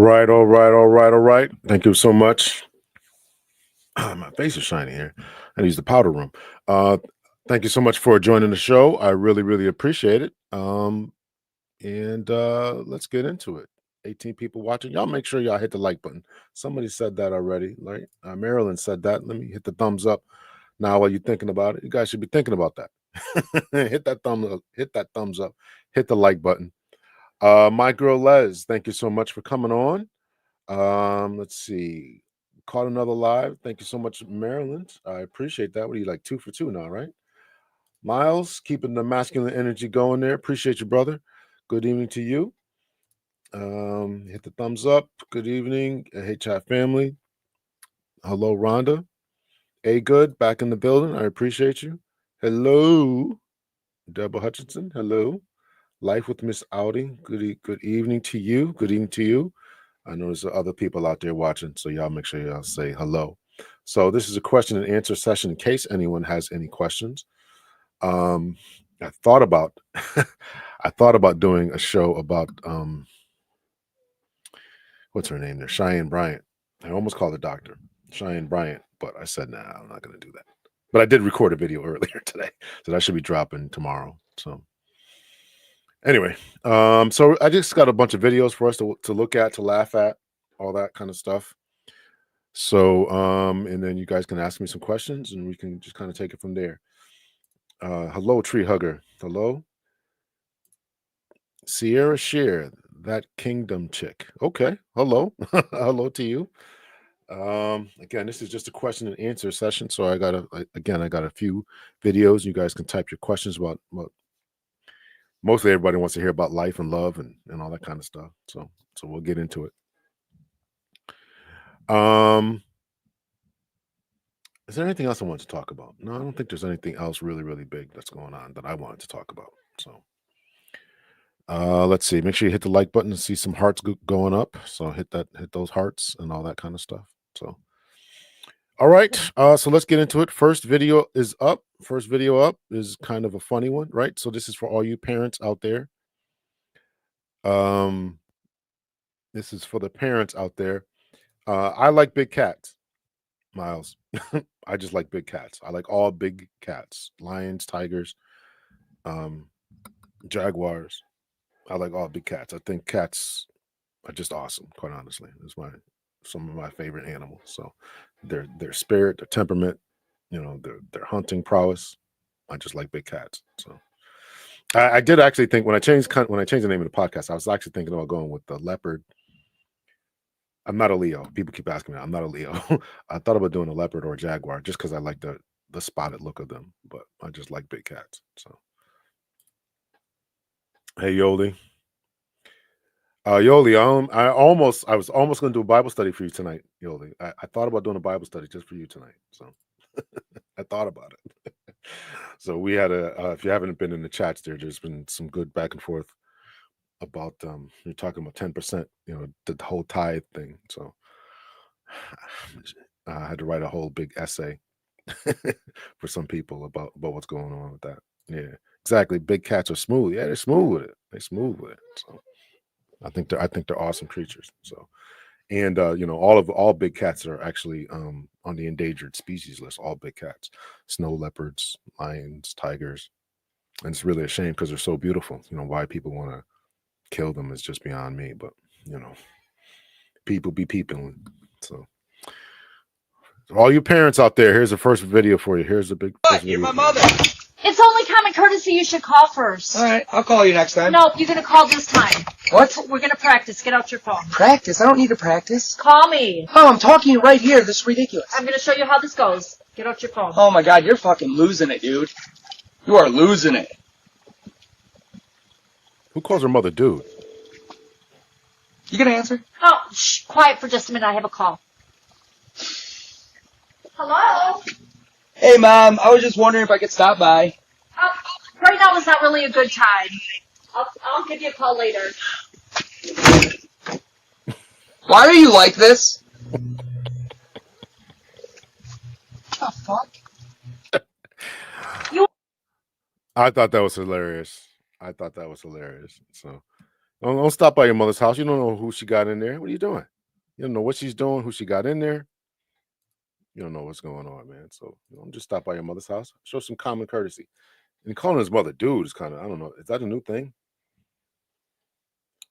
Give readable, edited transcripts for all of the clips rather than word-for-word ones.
right, all right, all right, all right. Thank you so much. My face is shiny here. I use the powder room. Uh, Thank you so much for joining the show. I really, really appreciate it. And let's get into it. 18 people watching. Y'all make sure y'all hit the like button. Somebody said that already, right? Marilyn said that. Let me hit the thumbs up now while you're thinking about it. You guys should be thinking about that. Hit that thumb up, hit that thumbs up, hit the like button. My girl Les, thank you so much for coming on. Let's see. Caught another live. Thank you so much, Maryland. I appreciate that. What are you like 2 for 2 now, right? Miles, keeping the masculine energy going there. Appreciate you, brother. Good evening to you. Hit the thumbs up. Good evening, Hey Chat family. Hello, Rhonda. Good, back in the building. I appreciate you. Hello, Deborah Hutchinson. Hello. Life with Miss Audi. Good evening to you. Good evening to you. I know there's other people out there watching, so y'all make sure y'all say hello. So this is a question and answer session in case anyone has any questions. I thought about doing a show about what's her name there, Cheyenne Bryant. I almost called the doctor, Cheyenne Bryant, but I said, nah, I'm not going to do that. But I did record a video earlier today, so that should be dropping tomorrow. So anyway, so I just got a bunch of videos for us to look at, to laugh at, all that kind of stuff. So, and then you guys can ask me some questions and we can just kind of take it from there. Hello, Tree Hugger. Hello. Sierra Share, that Kingdom chick. Okay. Hello. Hello to you. Again, this is just a question and answer session. So I got a few videos. You guys can type your questions about mostly everybody wants to hear about life and love and all that kind of stuff. So we'll get into it. Is there anything else I wanted to talk about? No, I don't think there's anything else really, really big that's going on that I wanted to talk about. So let's see. Make sure you hit the like button and see some hearts going up. So hit those hearts and all that kind of stuff. So all right. So let's get into it. First video is up. First video up is kind of a funny one, right? So this is for all you parents out there. This is for the parents out there. I like big cats, Miles. I just like big cats. I like all big cats, lions, tigers, jaguars. I like all big cats. I think cats are just awesome, quite honestly. It's some of my favorite animals. So their spirit, their temperament, their hunting prowess. I just like big cats. So I did actually think when I changed the name of the podcast, I was actually thinking about going with the leopard. I'm not a Leo. People keep asking me. I'm not a Leo. I thought about doing a leopard or a jaguar just because I like the spotted look of them. But I just like big cats. So, hey Yoli, Yoli, I was almost going to do a Bible study for you tonight, Yoli. I thought about doing a Bible study just for you tonight. So I thought about it. So we had if you haven't been in the chats, there's been some good back and forth about you're talking about 10%, the whole tithe thing. So I had to write a whole big essay for some people about what's going on with that. Yeah, exactly. Big cats are smooth. Yeah, they're smooth with it. So I think they're awesome creatures. So, and all big cats are actually on the endangered species list. All big cats, snow leopards, lions, tigers, and it's really a shame because they're so beautiful. Why people want to kill them is just beyond me. But people be peeping. So all you parents out there, here's the first video for you. Here's the big first video. You're my mother. It's only common courtesy. You should call first. All right, I'll call you next time. No, you're going to call this time. What? We're going to practice. Get out your phone. Practice? I don't need to practice. Call me. Oh, I'm talking right here. This is ridiculous. I'm going to show you how this goes. Get out your phone. Oh, my God, you're fucking losing it, dude. You are losing it. Who calls her mother dude? You gonna answer? Oh, shh, quiet for just a minute. I have a call. Hello? Hey, Mom, I was just wondering if I could stop by. Right now is not really a good time. I'll give you a call later. Why are you like this? What the fuck? I thought that was hilarious. So Don't stop by your mother's house. You don't know who she got in there. What are you doing? You don't know what she's doing, who she got in there. You don't know what's going on, man. So just stop by your mother's house. Show some common courtesy. And calling his mother dude is kind of, I don't know. Is that a new thing?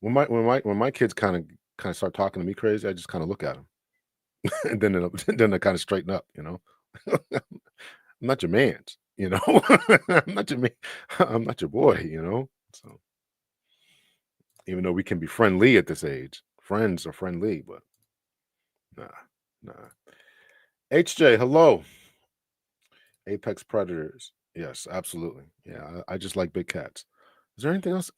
When my kids kind of start talking to me crazy, I just kind of look at them, and then they kind of straighten up. I'm not your man's. I'm not your man. I'm not your boy. So even though we can be friendly at this age, friends are friendly, but nah. HJ, hello. Apex predators. Yes, absolutely. Yeah, I just like big cats. Is there anything else?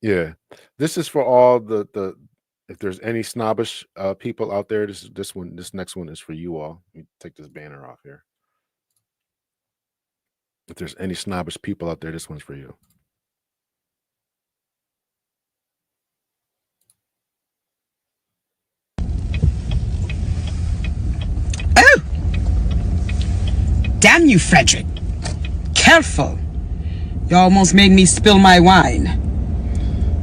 Yeah. This is for all the if there's any snobbish people out there, this next one is for you all. Let me take this banner off here. If there's any snobbish people out there, this one's for you. Oh! Damn you, Frederick. Careful. You almost made me spill my wine.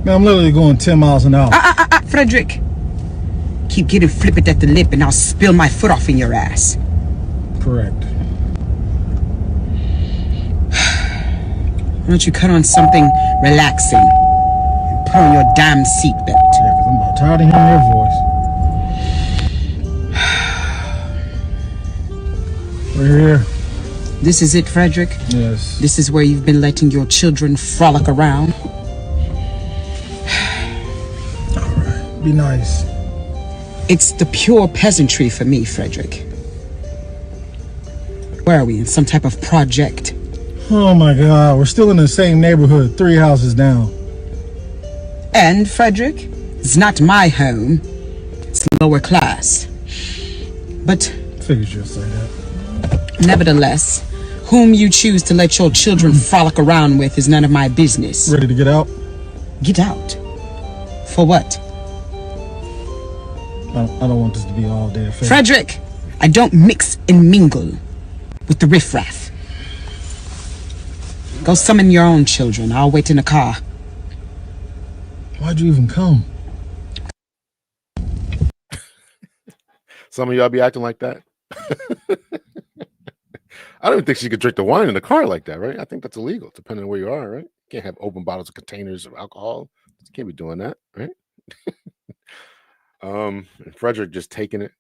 Man, I'm literally going 10 miles an hour. Frederick. Keep getting flippant at the lip and I'll spill my foot off in your ass. Correct. Why don't you cut on something relaxing and put on your damn seatbelt? Yeah, because I'm about tired of hearing your voice. We're here. This is it, Frederick? Yes. This is where you've been letting your children frolic around? All right. Be nice. It's the pure peasantry for me, Frederick. Where are we, in some type of project? Oh my God, we're still in the same neighborhood, 3 houses down. And, Frederick, it's not my home. It's lower class. But Figured you'd say that. nevertheless, whom you choose to let your children frolic around with is none of my business. Ready to get out? Get out? For what? I don't want this to be all day affair. Frederick, I don't mix and mingle with the riffraff. Go summon your own children. I'll wait in the car. Why'd you even come? Some of y'all be acting like that. I don't even think she could drink the wine in the car like that, right? I think that's illegal, depending on where you are, right? You can't have open bottles of containers of alcohol. You can't be doing that, right? And Frederick just taking it.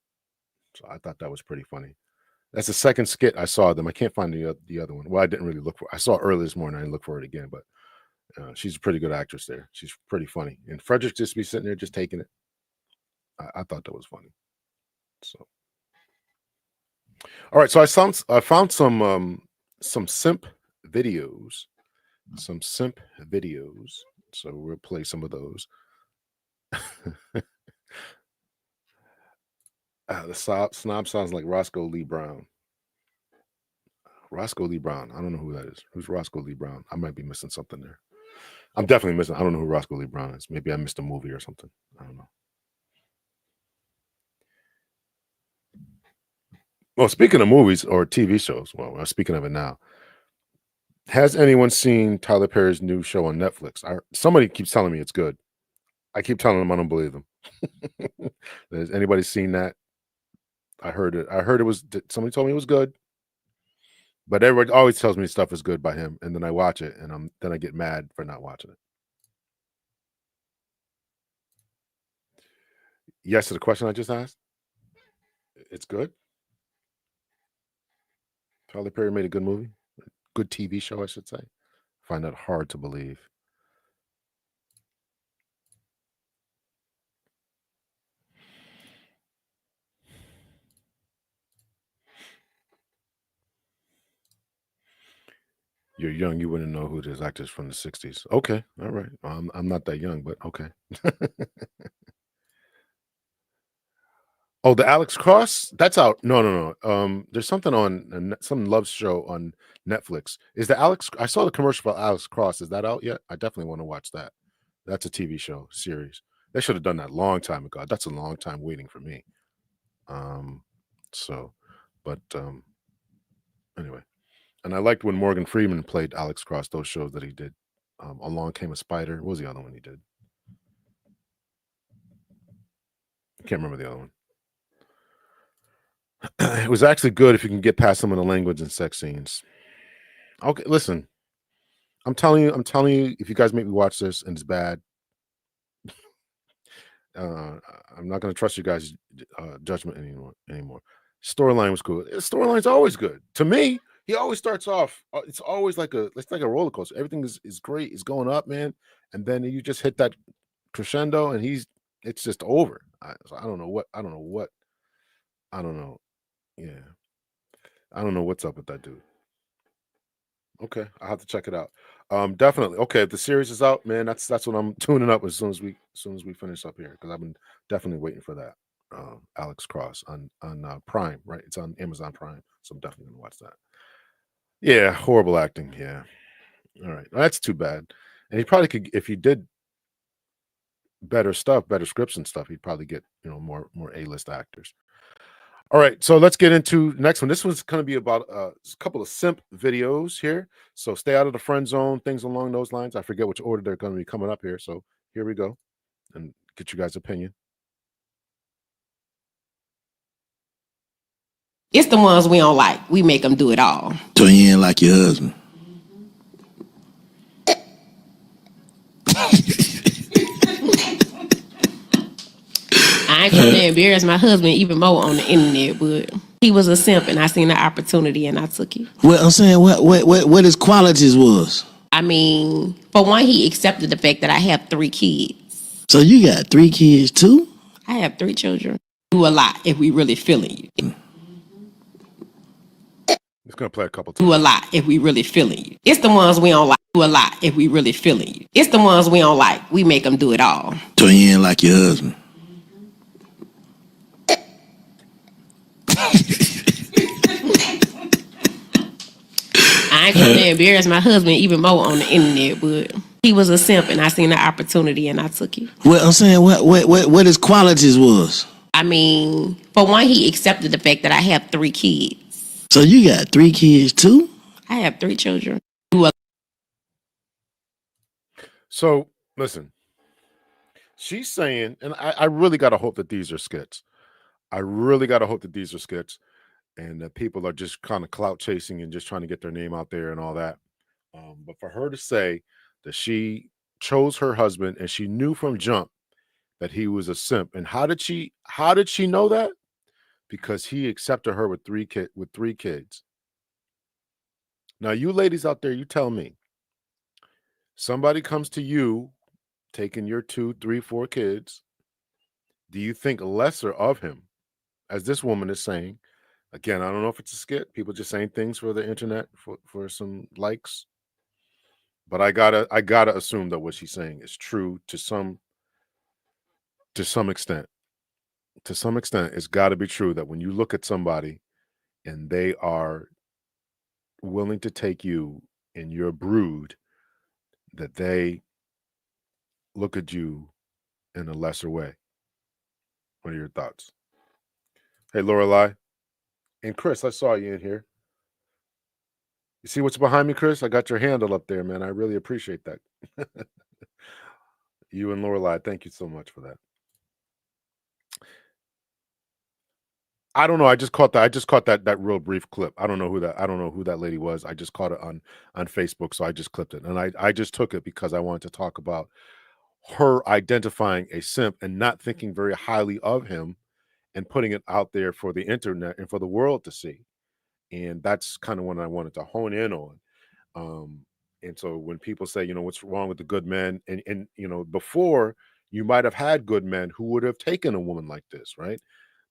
So I thought that was pretty funny. That's the second skit I saw them. I can't find the other one. Well, I didn't really look for it. I saw it early this morning. I didn't look for it again, but she's a pretty good actress there. She's pretty funny. And Frederick just be sitting there just taking it. I thought that was funny. So, all right. So I found some simp videos. Some simp videos. So we'll play some of those. The snob sounds like Roscoe Lee Brown. Roscoe Lee Brown. I don't know who that is. Who's Roscoe Lee Brown? I might be missing something there. I'm definitely missing. I don't know who Roscoe Lee Brown is. Maybe I missed a movie or something. I don't know. Well, speaking of movies or TV shows, well, I'm speaking of it now. Has anyone seen Tyler Perry's new show on Netflix? Somebody keeps telling me it's good. I keep telling them I don't believe them. Has anybody seen that? I heard it. Somebody told me it was good. But everybody always tells me stuff is good by him, and then I watch it, and then I get mad for not watching it. Yes to the question I just asked. It's good. Tyler Perry made a good movie, good TV show, I should say. I find that hard to believe. You're young, you wouldn't know who this actor is from the 60s. Okay, all right. I'm not that young, but okay. Oh, the Alex Cross? That's out. No. There's something on some love show on Netflix. Is the Alex? I saw the commercial for Alex Cross. Is that out yet? I definitely want to watch that. That's a TV show series. They should have done that a long time ago. That's a long time waiting for me. Anyway, and I liked when Morgan Freeman played Alex Cross. Those shows that he did Along Came a Spider. What was the other one he did? I can't remember the other one. It was actually good if you can get past some of the language and sex scenes. Okay, listen. I'm telling you, if you guys make me watch this and it's bad, I'm not going to trust you guys' judgment anymore. Storyline was cool. Storyline's always good to me. He always starts off. It's always like a roller coaster. Everything is great. It's going up, man, and then you just hit that crescendo, and it's just over. So I don't know what. I don't know. Yeah, I don't know what's up with that dude. Okay, I'll have to check it out. Definitely. Okay, if the series is out, man, that's what I'm tuning up as soon as we finish up here, because I've been definitely waiting for that. Alex Cross on Prime, right? It's on Amazon Prime, so I'm definitely gonna watch that. Yeah, horrible acting. Yeah. All right, well, that's too bad. And he probably could, if he did better stuff, better scripts and stuff, he'd probably get more A-list actors. All right, so let's get into the next one. This one's going to be about a couple of simp videos here. So stay out of the friend zone, things along those lines. I forget which order they're going to be coming up here. So here we go, and get you guys' opinion. It's the ones we don't like. We make them do it all. So you ain't like your husband. I ain't trying to embarrass my husband even more on the internet, but he was a simp and I seen the opportunity and I took it. Well, I'm saying what his qualities was. I mean, for one, he accepted the fact that I have 3 kids. So you got 3 kids too? I have 3 children. Do a lot if we really feeling you. It's going to play a couple times. Do a lot if we really feeling you. It's the ones we don't like. Do a lot if we really feeling you. It's the ones we don't like. We make them do it all. So you ain't like your husband. I ain't trying to embarrass my husband even more on the internet, but he was a simp and I seen the opportunity and I took it. Well, I'm saying what his qualities was. I mean, for one, he accepted the fact that I have 3 kids. So you got 3 kids too? I have 3 children. So listen, she's saying, and I really got to hope that these are skits. I really got to hope that these are skits, and that people are just kind of clout chasing and just trying to get their name out there and all that. But for her to say that she chose her husband and she knew from jump that he was a simp, and how did she know that? Because he accepted her with 3 kids. Now, you ladies out there, you tell me. Somebody comes to you, taking your 2, 3, 4 kids. Do you think lesser of him, as this woman is saying? Again, I don't know if it's a skit. People just saying things for the internet for some likes. But I gotta assume that what she's saying is true to some extent. To some extent, it's got to be true that when you look at somebody and they are willing to take you in your brood, that they look at you in a lesser way. What are your thoughts? Hey, Lorelai. And Chris, I saw you in here. You see what's behind me, Chris? I got your handle up there, man. I really appreciate that. You and Lorelai, thank you so much for that. I don't know. I just caught that real brief clip. I don't know who that lady was. I just caught it on Facebook, so I just clipped it. And I just took it because I wanted to talk about her identifying a simp and not thinking very highly of him and putting it out there for the internet and for the world to see. And that's kind of what I wanted to hone in on. And so when people say, what's wrong with the good men, and before, you might have had good men who would have taken a woman like this, right?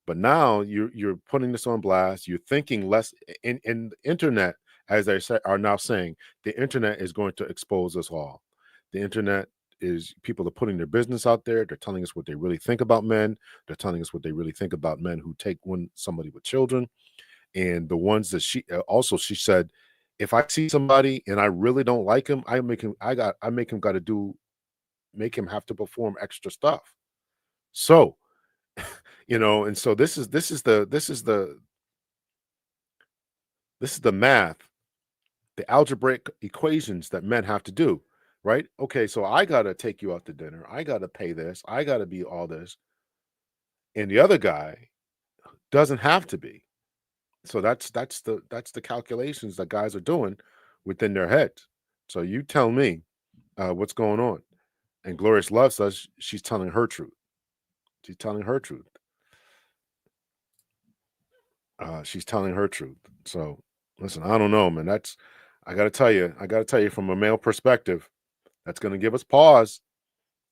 But now you're putting this on blast. You're thinking less in the internet, as they are now saying, the internet is going to expose us all. The internet is, people are putting their business out there. They're telling us what they really think about men. They're telling us what they really think about men who take somebody with children. And the ones that she said, if I see somebody and I really don't like him, I make him have to perform extra stuff. So, and so this is the math, the algebraic equations that men have to do. right? Okay, so I gotta take you out to dinner. I gotta pay this. I gotta be all this. And the other guy doesn't have to be. So that's the calculations that guys are doing within their heads. So you tell me what's going on. And Glorious Love says she's telling her truth. She's telling her truth. She's telling her truth. So listen, I don't know, man. I gotta tell you from a male perspective, that's gonna give us pause.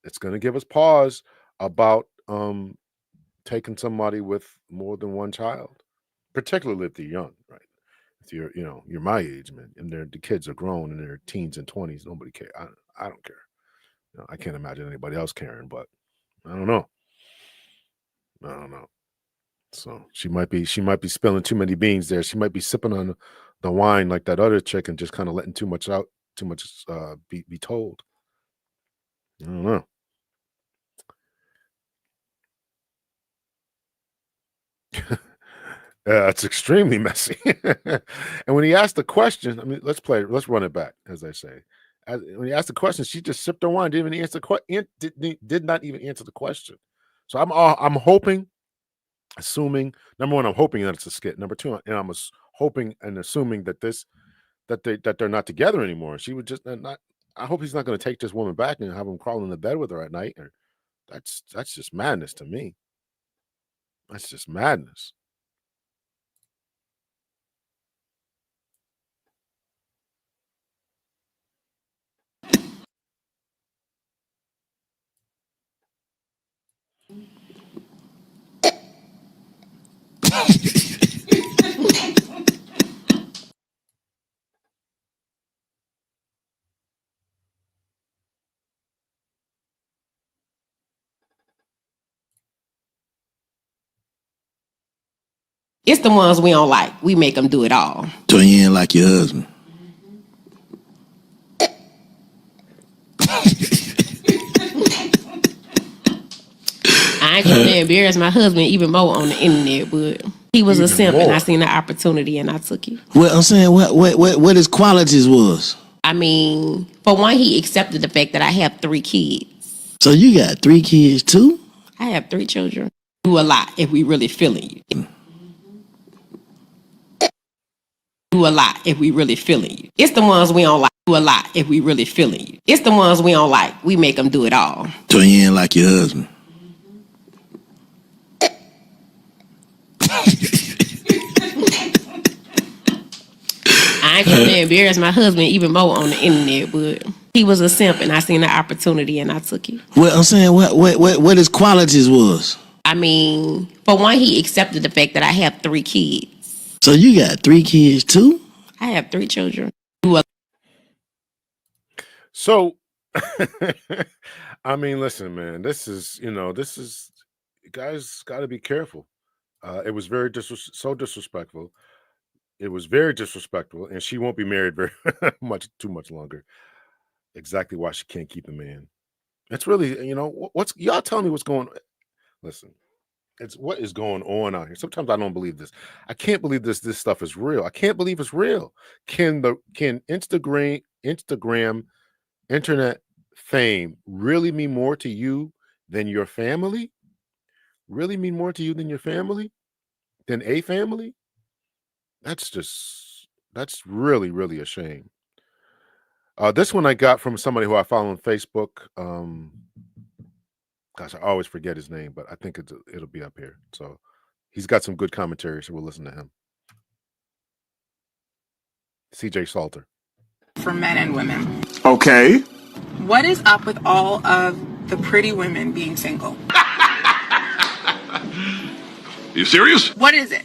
It's gonna give us pause about taking somebody with more than one child, particularly if they're young, right? If you're my age, man, and the kids are grown and they're teens and 20s, nobody cares. I don't care. I can't imagine anybody else caring, but I don't know. I don't know. So she might be spilling too many beans there. She might be sipping on the wine like that other chick and just kind of letting too much be told. I don't know. It's extremely messy. And when he asked the question, I mean, let's run it back, as I say. When he asked the question, she just sipped her wine, didn't even answer did not even answer the question. So I'm hoping, assuming, number one, I'm hoping that it's a skit. Number two, and I'm hoping and assuming that they're not together anymore. She would just not. I hope he's not going to take this woman back and have him crawl in the bed with her at night. Or that's just madness to me. That's just madness. It's the ones we don't like. We make them do it all. So you ain't like your husband. I ain't gonna embarrass my husband even more on the internet, but he was a simp and I seen the opportunity and I took it. Well, I'm saying what his qualities was. I mean, for one, he accepted the fact that I have 3 kids. So you got 3 kids too? I have 3 children. Do a lot if we really feeling you. Do a lot if we really feeling you. It's the ones we don't like. Do a lot if we really feeling you. It's the ones we don't like. We make them do it all. So you ain't like your husband. I ain't gonna embarrass my husband even more on the internet, but he was a simp and I seen the opportunity and I took it. Well, I'm saying what his qualities was. I mean, for one, he accepted the fact that I have 3 kids. So you got 3 kids too? I have 3 children. So, I mean, listen, man, this is guys got to be careful. It was very so disrespectful. It was very disrespectful, and she won't be married very too much longer. Exactly why she can't keep the man. It's really, what's y'all tell me what's going on. Listen, it's what is going on out here. Sometimes I don't believe this. I can't believe this stuff is real. I can't believe it's real. Can Instagram internet fame really mean more to you than your family? Really mean more to you than your family? Than a family? That's really, really a shame. This one I got from somebody who I follow on Facebook. Gosh, I always forget his name, but I think it'll be up here. So he's got some good commentary, so we'll listen to him. CJ Salter. For men and women. Okay. What is up with all of the pretty women being single? You serious? What is it?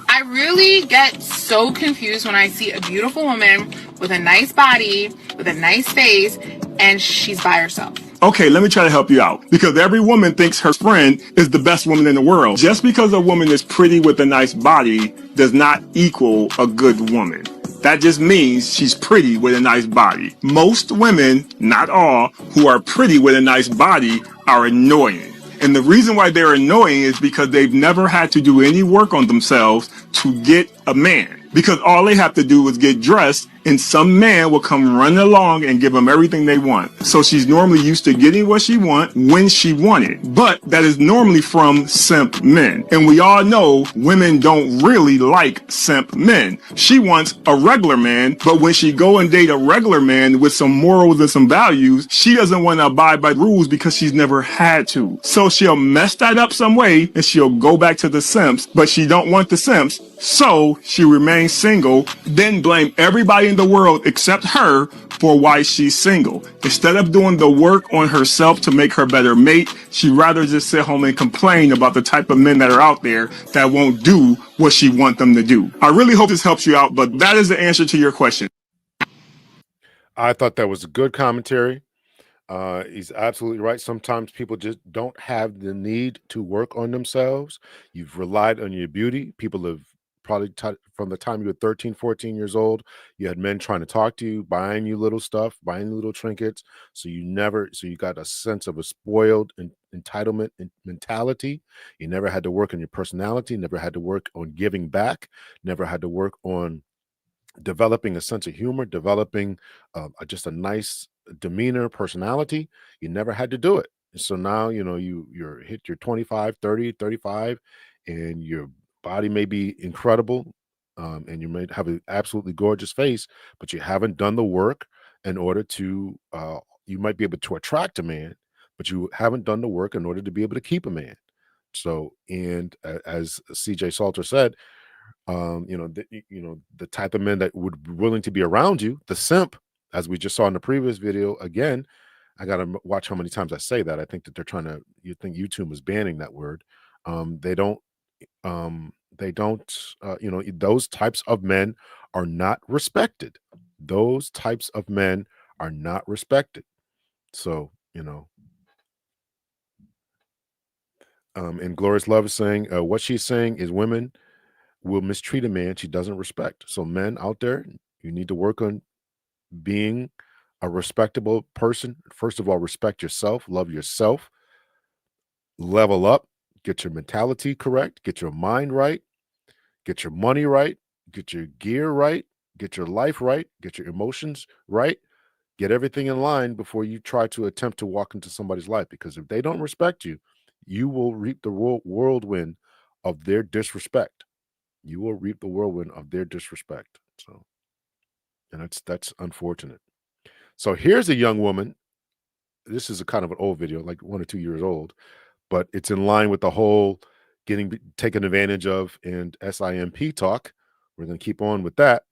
I really get so confused when I see a beautiful woman with a nice body, with a nice face, and she's by herself. Okay, let me try to help you out. Because every woman thinks her friend is the best woman in the world. Just because a woman is pretty with a nice body does not equal a good woman. That just means she's pretty with a nice body. Most women, not all, who are pretty with a nice body are annoying. And the reason why they're annoying is because they've never had to do any work on themselves to get a man. Because all they have to do is get dressed and some man will come running along and give them everything they want. So she's normally used to getting what she wants when she wanted, but that is normally from simp men. And we all know women don't really like simp men. She wants a regular man, but when she go and date a regular man with some morals and some values, she doesn't want to abide by rules because she's never had to. So she'll mess that up some way and she'll go back to the simps, but she don't want the simps, so she remains single, then blame everybody in the world except her for why she's single. Instead of doing the work on herself to make her better mate, she'd rather just sit home and complain about the type of men that are out there that won't do what she wants them to do. I really hope this helps you out, but that is the answer to your question. I thought that was a good commentary. He's absolutely right. Sometimes people just don't have the need to work on themselves. You've relied on your beauty. People have probably from the time you were 13, 14 years old, you had men trying to talk to you, buying you little stuff, buying you little trinkets. So you got a sense of a spoiled entitlement mentality. You never had to work on your personality, never had to work on giving back, never had to work on developing a sense of humor, developing just a nice demeanor, personality. You never had to do it. So now, you're hit your 25, 30, 35, and your body may be incredible, and you may have an absolutely gorgeous face, but you haven't done the work in order to, you might be able to attract a man, but you haven't done the work in order to be able to keep a man. So, and as CJ Salter said, the type of men that would be willing to be around you, the simp, as we just saw in the previous video. Again, I gotta watch how many times I say that. I think that you think YouTube is banning that word. They don't, those types of men are not respected. Those types of men are not respected. So, and Glorious Love is saying, what she's saying is women will mistreat a man she doesn't respect. So men out there, you need to work on being a respectable person. First of all, respect yourself, love yourself, level up, get your mentality correct, get your mind right, get your money right, get your gear right, get your life right, get your emotions right, get everything in line before you try to attempt to walk into somebody's life. Because if they don't respect you, you will reap the whirlwind of their disrespect. You will reap the whirlwind of their disrespect. So, and that's unfortunate. So here's a young woman. This is a kind of an old video, like 1 or 2 years old, but it's in line with the whole getting taken advantage of and SIMP talk. We're going to keep on with that.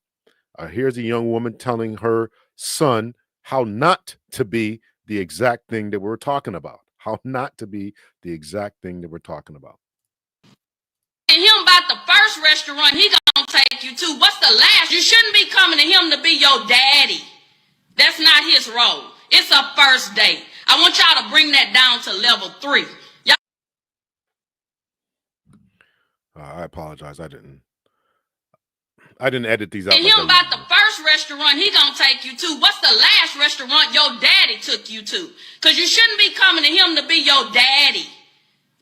Here's a young woman telling her son how not to be the exact thing that we're talking about. How not to be the exact thing that we're talking about. And him about the first restaurant he gonna take you to. What's the last? You shouldn't be coming to him to be your daddy. That's not his role. It's a first date. I want y'all to bring that down to level 3. I apologize. I didn't edit these out. And him about the first restaurant he gonna take you to. What's the last restaurant your daddy took you to? Because you shouldn't be coming to him to be your daddy.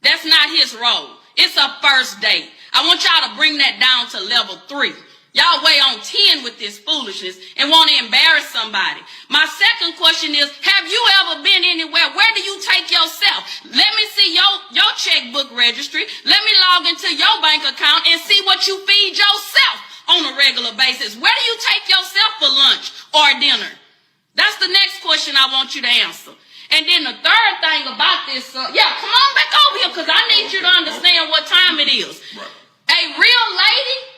That's not his role. It's a first date. I want y'all to bring that down to level 3. Y'all way on 10 with this foolishness and want to embarrass somebody. My second question is, have you ever been anywhere? Where do you take yourself? Let me see your checkbook registry. Let me log into your bank account and see what you feed yourself on a regular basis. Where do you take yourself for lunch or dinner? That's the next question I want you to answer. And then the third thing about this, come on back over here because I need you to understand what time it is. Right. A real lady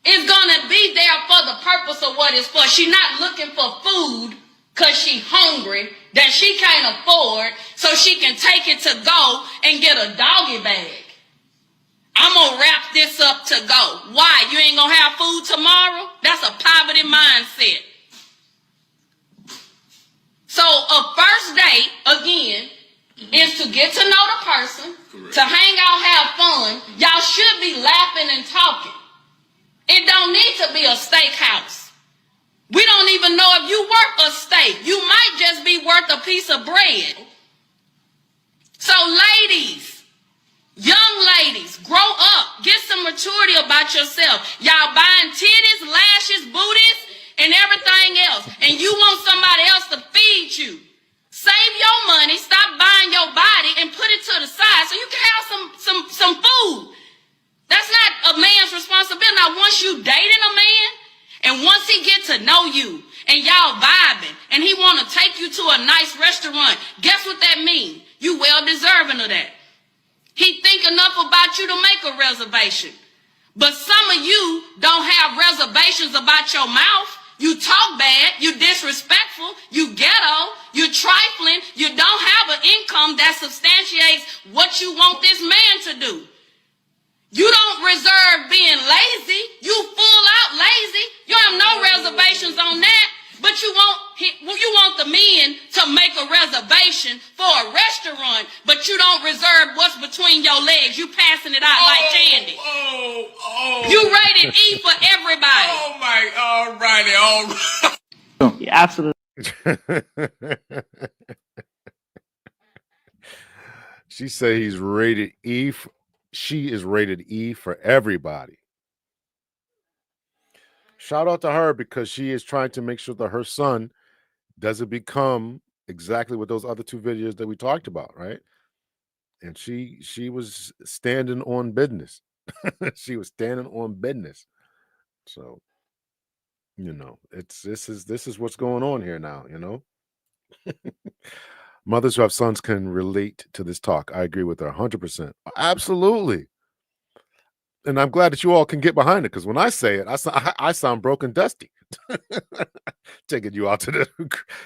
is going to be there for the purpose of what it's for. She's not looking for food because she's hungry that she can't afford so she can take it to go and get a doggy bag. I'm going to wrap this up to go. Why? You ain't going to have food tomorrow? That's a poverty mindset. So a first date, again, is to get to know the person, correct, to hang out, have fun. Y'all should be laughing and talking. It don't need to be a steakhouse. We don't even know if you worth a steak. You might just be worth a piece of bread. So ladies, young ladies, grow up. Get some maturity about yourself. Y'all buying titties, out once you dating a man, and once he get to know you, and y'all vibing, and he want to take you to a nice restaurant, guess what that means? You well deserving of that. He think enough about you to make a reservation. But some of you don't have reservations about your mouth. You talk bad, you disrespectful, you ghetto, you trifling, you don't have an income that substantiates what you want this man to do. You don't reserve being lazy. You full out lazy. You have no reservations on that. But you want the men to make a reservation for a restaurant, but you don't reserve what's between your legs. You passing it out like candy. You rated E for everybody. Oh my, all righty. Yeah, absolutely. She said he's rated E. She is rated E for everybody. Shout out to her because she is trying to make sure that her son doesn't become exactly what those other two videos that we talked about, right? And she was standing on business. She was standing on business. So, you know, this is what's going on here now, you know. Mothers who have sons can relate to this talk. I agree with her 100%. Absolutely. And I'm glad that you all can get behind it because when I say it, I sound broken dusty. Taking you out to the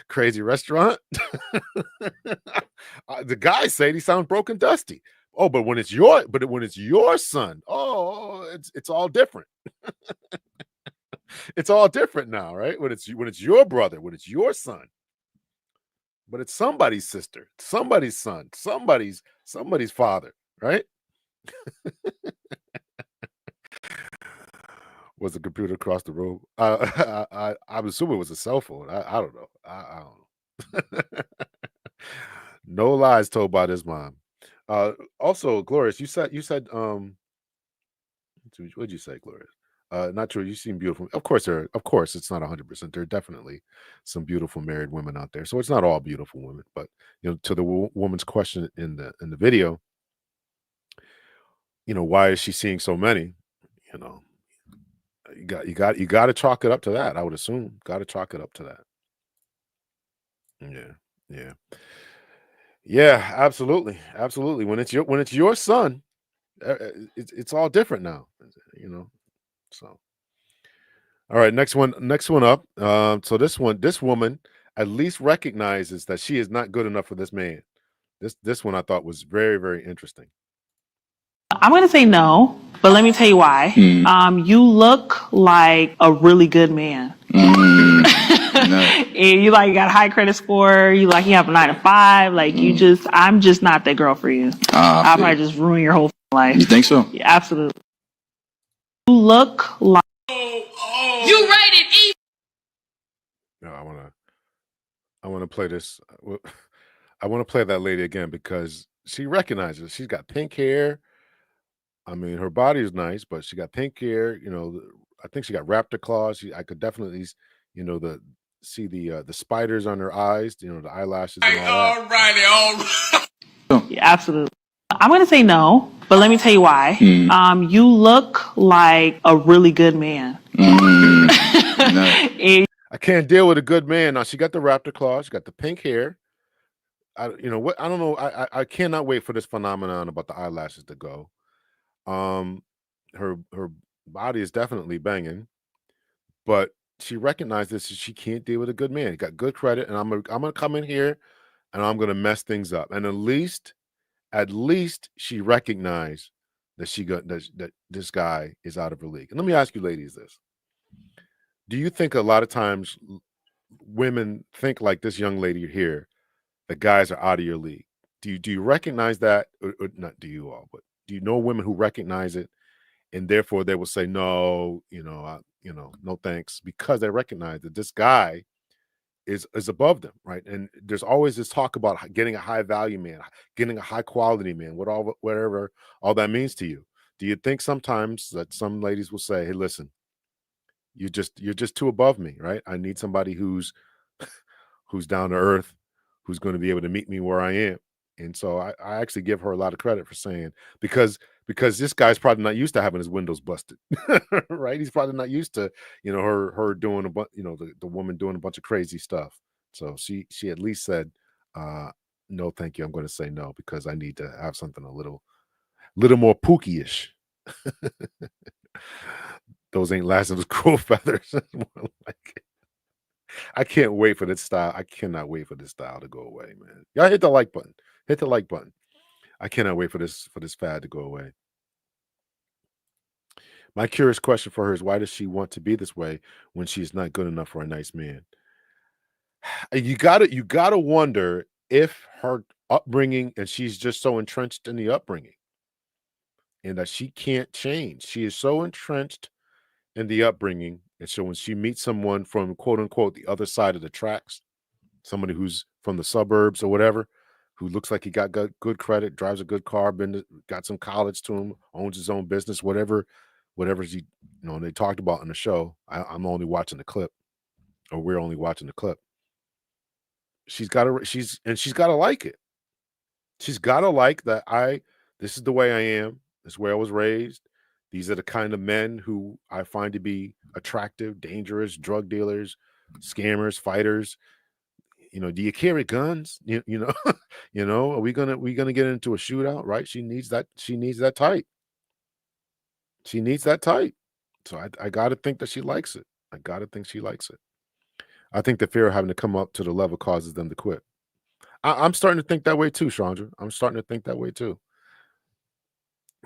crazy restaurant. The guy said he sounds broken dusty. Oh, but when it's your son, oh, it's all different. It's all different now, right? When it's your brother, when it's your son. But it's somebody's sister, somebody's son, somebody's father, right? Was the computer across the room? I'm assuming it was a cell phone. I don't know. I don't know. No lies told by this mom. Also, Glorious, you said what'd you say, Glorious? Not true. You seem beautiful. Of course, it's not 100%. There are definitely some beautiful married women out there. So it's not all beautiful women, but you know, to the woman's question in the video, you know, why is she seeing so many? You know, you got to chalk it up to that. I would assume. Got to chalk it up to that. Yeah. Absolutely. When it's your son, it's all different now. You know. So, all right, next one up. So this woman at least recognizes that she is not good enough for this man. This one I thought was very, very interesting. I'm going to say no, but let me tell you why. You look like a really good man. And you got a high credit score. You have a 9 to 5. I'm just not that girl for you. I'll probably just ruin your whole life. You think so? Yeah, absolutely. You look like. You rated E. No, I want to play this. I want to play that lady again because she recognizes she's got pink hair. I mean, her body is nice, but she got pink hair. You know, I think she got raptor claws. I could definitely, you know, see the spiders on her eyes. You know, the eyelashes. And all that. All righty. Yeah, absolutely. I'm going to say no, but let me tell you why. You look like a really good man. I can't deal with a good man. Now she got the raptor claws. She got the pink hair. You know what? I don't know. I cannot wait for this phenomenon about the eyelashes to go. Her body is definitely banging, but she recognizes that she can't deal with a good man. He got good credit, and I'm gonna come in here and I'm gonna mess things up. And at least she recognized that this guy is out of her league. And let me ask you, ladies, this: do you think a lot of times women think like this young lady here, the guys are out of your league? Do you recognize that, or not? Do you all? But do you know women who recognize it, and therefore they will say no, no thanks, because they recognize that this guy is above them, right? And there's always this talk about getting a high value man, getting a high quality man, whatever all that means to you. Do you think sometimes that some ladies will say, "Hey, listen, you're just too above me, right? I need somebody who's down to earth, who's going to be able to meet me where I am." And so I actually give her a lot of credit for saying, because because this guy's probably not used to having his windows busted, right? He's probably not used to, her doing the woman doing a bunch of crazy stuff. So she at least said, no, thank you. I'm going to say no because I need to have something a little more pookie-ish. Those ain't Lazarus crow feathers. I can't wait for this style. I cannot wait for this style to go away, man. Y'all hit the like button. Hit the like button. I cannot wait for this fad to go away. My curious question for her is, why does she want to be this way when she's not good enough for a nice man? You gotta wonder if her upbringing, and she's just so entrenched in the upbringing, and that she can't change. She is so entrenched in the upbringing, and so when she meets someone from quote unquote the other side of the tracks, somebody who's from the suburbs or whatever, who looks like he got good credit, drives a good car, got some college to him, owns his own business, whatever he, they talked about in the show. I'm only watching the clip, or we're only watching the clip. She's got to like it. She's got to like that. This is the way I am. This is where I was raised. These are the kind of men who I find to be attractive, dangerous, drug dealers, scammers, fighters. Do you carry guns? Are we gonna get into a shootout? Right? She needs that type. She needs that type. So I gotta think that she likes it. I gotta think she likes it. I think the fear of having to come up to the level causes them to quit. I'm starting to think that way too, Chandra. I'm starting to think that way too.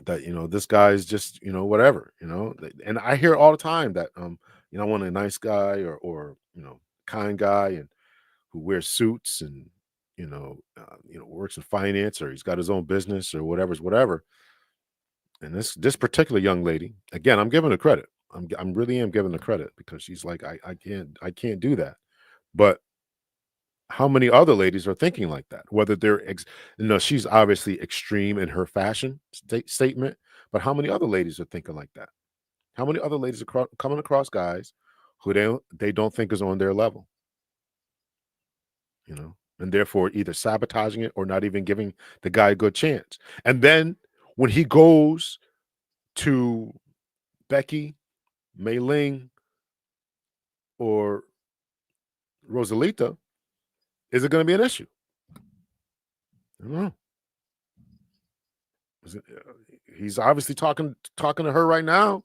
That this guy is just whatever, and I hear all the time that I want a nice guy or kind guy and who wears suits and works in finance, or he's got his own business or whatever. And this particular young lady, again, I'm giving her credit. I'm really giving her credit because she's like, I can't do that. But how many other ladies are thinking like that? Whether they're, she's obviously extreme in her fashion statement, but how many other ladies are thinking like that? How many other ladies are coming across guys who they don't think is on their level? And therefore either sabotaging it or not even giving the guy a good chance. And then when he goes to Becky, Mei Ling, or Rosalita, is it going to be an issue? I don't know. He's obviously talking to her right now.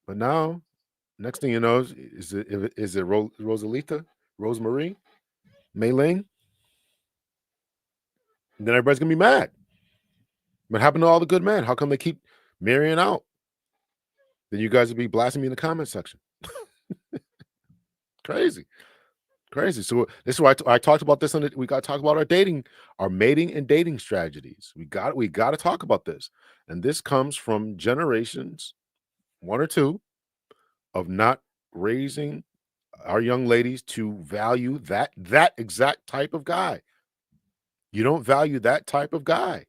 But now, next thing you know, is it Rosalita, Rosemarie, Mei Ling? And then everybody's going to be mad. What happened to all the good men? How come they keep marrying out? Then you guys will be blasting me in the comment section. Crazy. So this is why I talked about this. We got to talk about our mating and dating strategies. We got to talk about this. And this comes from generations, one or two, of not raising our young ladies to value that exact type of guy. You don't value that type of guy.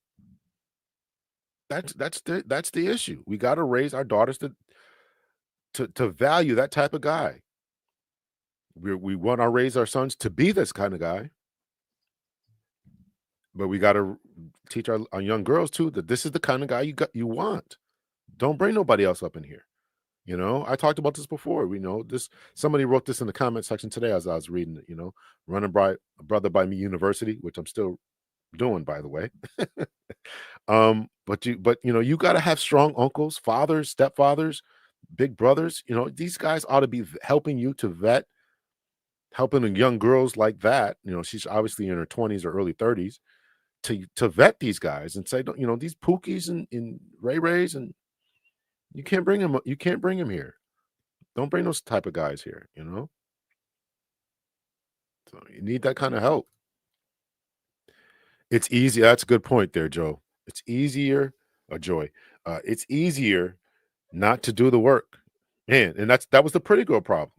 That's the issue. We got to raise our daughters to value that type of guy. We want to raise our sons to be this kind of guy, but we got to teach our young girls too that this is the kind of guy you want. Don't bring nobody else up in here. I talked about this before. Somebody wrote this in the comment section today as I was reading it. Running by Brother by Me University, which I'm still doing, by the way. But you got to have strong uncles, fathers, stepfathers, big brothers. These guys ought to be helping you to vet. Helping young girls like that, she's obviously in her 20s or early 30s, to vet these guys and say, these Pookies and Ray Rays, and you can't bring them. You can't bring them here. Don't bring those type of guys here. So you need that kind of help. It's easy. That's a good point there, Joe. It's easier, or Joy. It's easier not to do the work, man. And that was the pretty girl problem.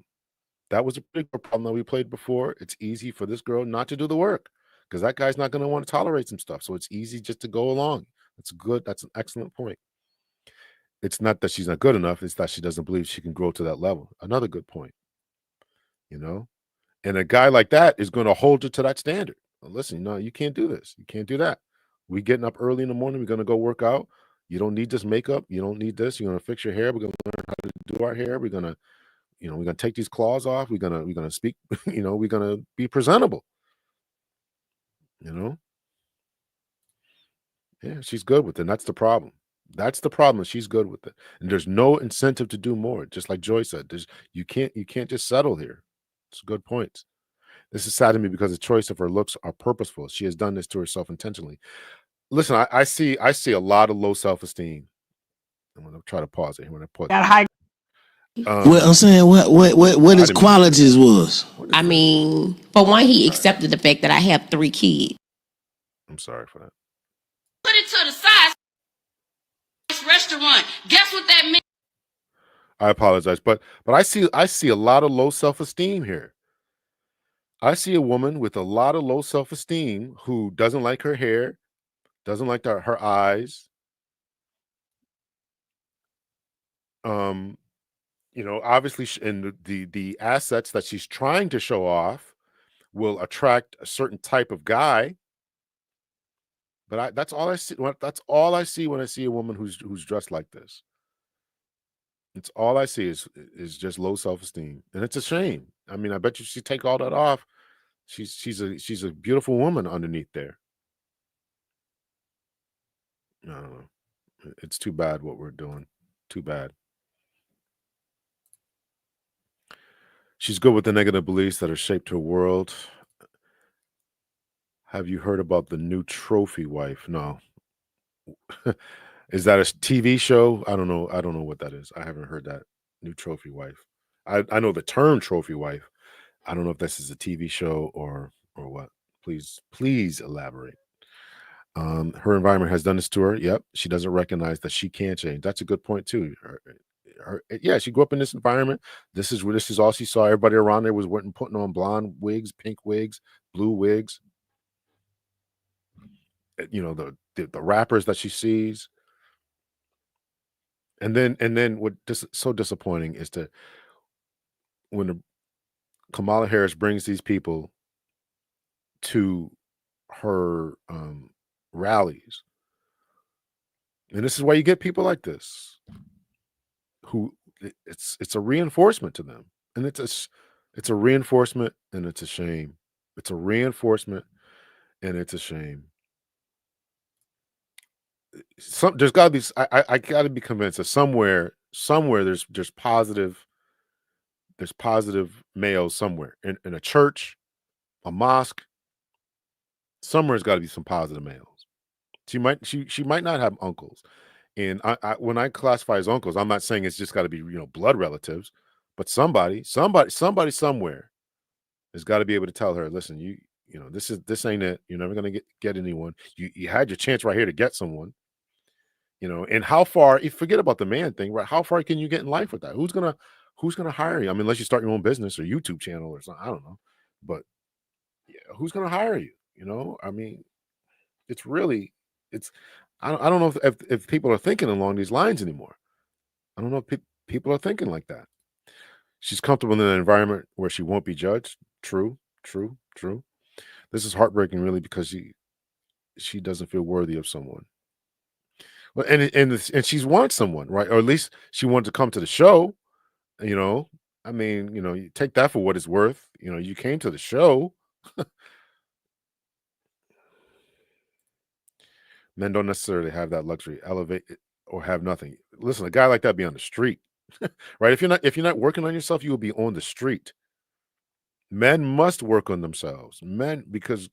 That was a big problem that we played before. It's easy for this girl not to do the work because that guy's not going to want to tolerate some stuff. So it's easy just to go along. That's good. That's an excellent point. It's not that she's not good enough. It's that she doesn't believe she can grow to that level. Another good point. And a guy like that is going to hold you to that standard. Well, listen, no, you can't do this. You can't do that. We getting up early in the morning. We're gonna go work out. You don't need this makeup. You don't need this. You're gonna fix your hair. We're gonna learn how to do our hair. We're gonna, we're gonna take these claws off. We're gonna speak. We're gonna be presentable. Yeah, she's good with it. And that's the problem. That's the problem. She's good with it, and there's no incentive to do more. Just like Joy said, you can't just settle here. It's a good point. This is sad to me because the choice of her looks are purposeful. She has done this to herself intentionally. Listen, I see a lot of low self-esteem. I'm gonna try to pause it here when I pause. Got high. Well, I'm saying what his qualities was. I mean, for one, he accepted the fact that I have 3 kids. I'm sorry for that. Put it to the side. Restaurant. Guess what that means? I apologize, but I see a lot of low self-esteem here. I see a woman with a lot of low self-esteem who doesn't like her hair, doesn't like her eyes. Obviously, and the assets that she's trying to show off will attract a certain type of guy. But that's all I see. That's all I see when I see a woman who's dressed like this. It's all I see is just low self-esteem, and it's a shame. I mean, I bet you she take all that off. She's a beautiful woman underneath there. I don't know. It's too bad what we're doing. Too bad. She's good with the negative beliefs that have shaped her world. Have you heard about the new trophy wife? No. Is that a TV show? I don't know. I don't know what that is. I haven't heard that. New trophy wife. I know the term trophy wife. I don't know if this is a TV show or what. Please elaborate. Her environment has done this to her. Yep. She doesn't recognize that she can change. That's a good point too. She grew up in this environment. This is all she saw. Everybody around there was putting on blonde wigs, pink wigs, blue wigs. The rappers that she sees. And then what so disappointing is when Kamala Harris brings these people to her rallies. And this is why you get people like this who it's a reinforcement to them. And it's a reinforcement and it's a shame. It's a reinforcement and it's a shame. There's got to be I got to be convinced that somewhere there's positive males somewhere in a church, a mosque. Somewhere's got to be some positive males. She might not have uncles, and I when I classify as uncles, I'm not saying it's just got to be blood relatives, but somebody somewhere has got to be able to tell her, listen, this ain't it. You're never gonna get anyone. You had your chance right here to get someone. And how far? Forget about the man thing, right? How far can you get in life with that? Who's gonna hire you? I mean, unless you start your own business or YouTube channel or something. I don't know, but yeah, who's gonna hire you? I mean, it's I don't know if people are thinking along these lines anymore. I don't know if people are thinking like that. She's comfortable in an environment where she won't be judged. True. This is heartbreaking, really, because she doesn't feel worthy of someone. Well, and she's wants someone, right? Or at least she wanted to come to the show. I mean, you take that for what it's worth. You came to the show. Men don't necessarily have that luxury, elevate or have nothing. Listen, a guy like that be on the street, right? If you're not working on yourself, you will be on the street. Men must work on themselves. Men, because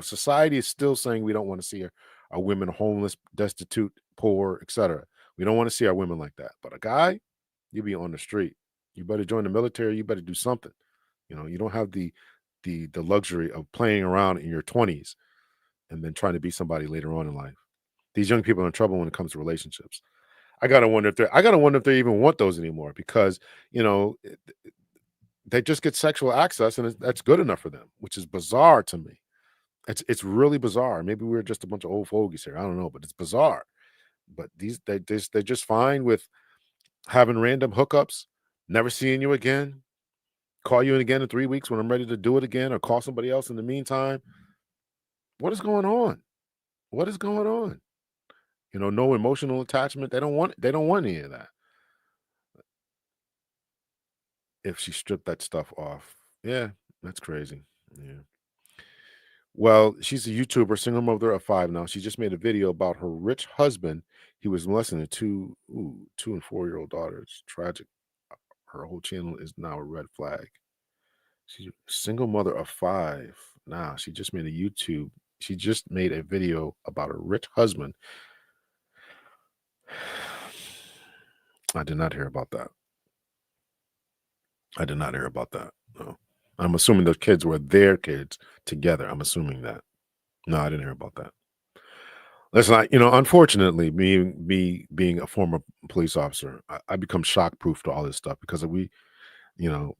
society is still saying we don't want to see our women homeless, destitute, poor, etc. We don't want to see our women like that. But a guy, you be on the street. You better join the military. You better do something. You don't have the luxury of playing around in your 20s and then trying to be somebody later on in life. These young people are in trouble when it comes to relationships. I gotta wonder if they even want those anymore, because they just get sexual access and that's good enough for them, which is bizarre to me. It's really bizarre. Maybe we're just a bunch of old fogies here. I don't know, but it's bizarre. But they're just fine with having random hookups, never seeing you again, call you in again in 3 weeks when I'm ready to do it again, or call somebody else in the meantime. What is going on? What is going on? You know, no emotional attachment. They don't want any of that. If she stripped that stuff off. Yeah, that's crazy. Yeah. Well, she's a YouTuber, single mother of 5 now. She just made a video about her rich husband. He was molesting her 2 and 4-year-old daughters. Tragic. Her whole channel is now a red flag. She's a single mother of 5 now. She just made a YouTube. She just made a video about her rich husband. I did not hear about that. I did not hear about that. No. I'm assuming those kids were their kids together. I'm assuming that. No, I didn't hear about that. That's not, unfortunately, being a former police officer, I become shock proof to all this stuff because you know,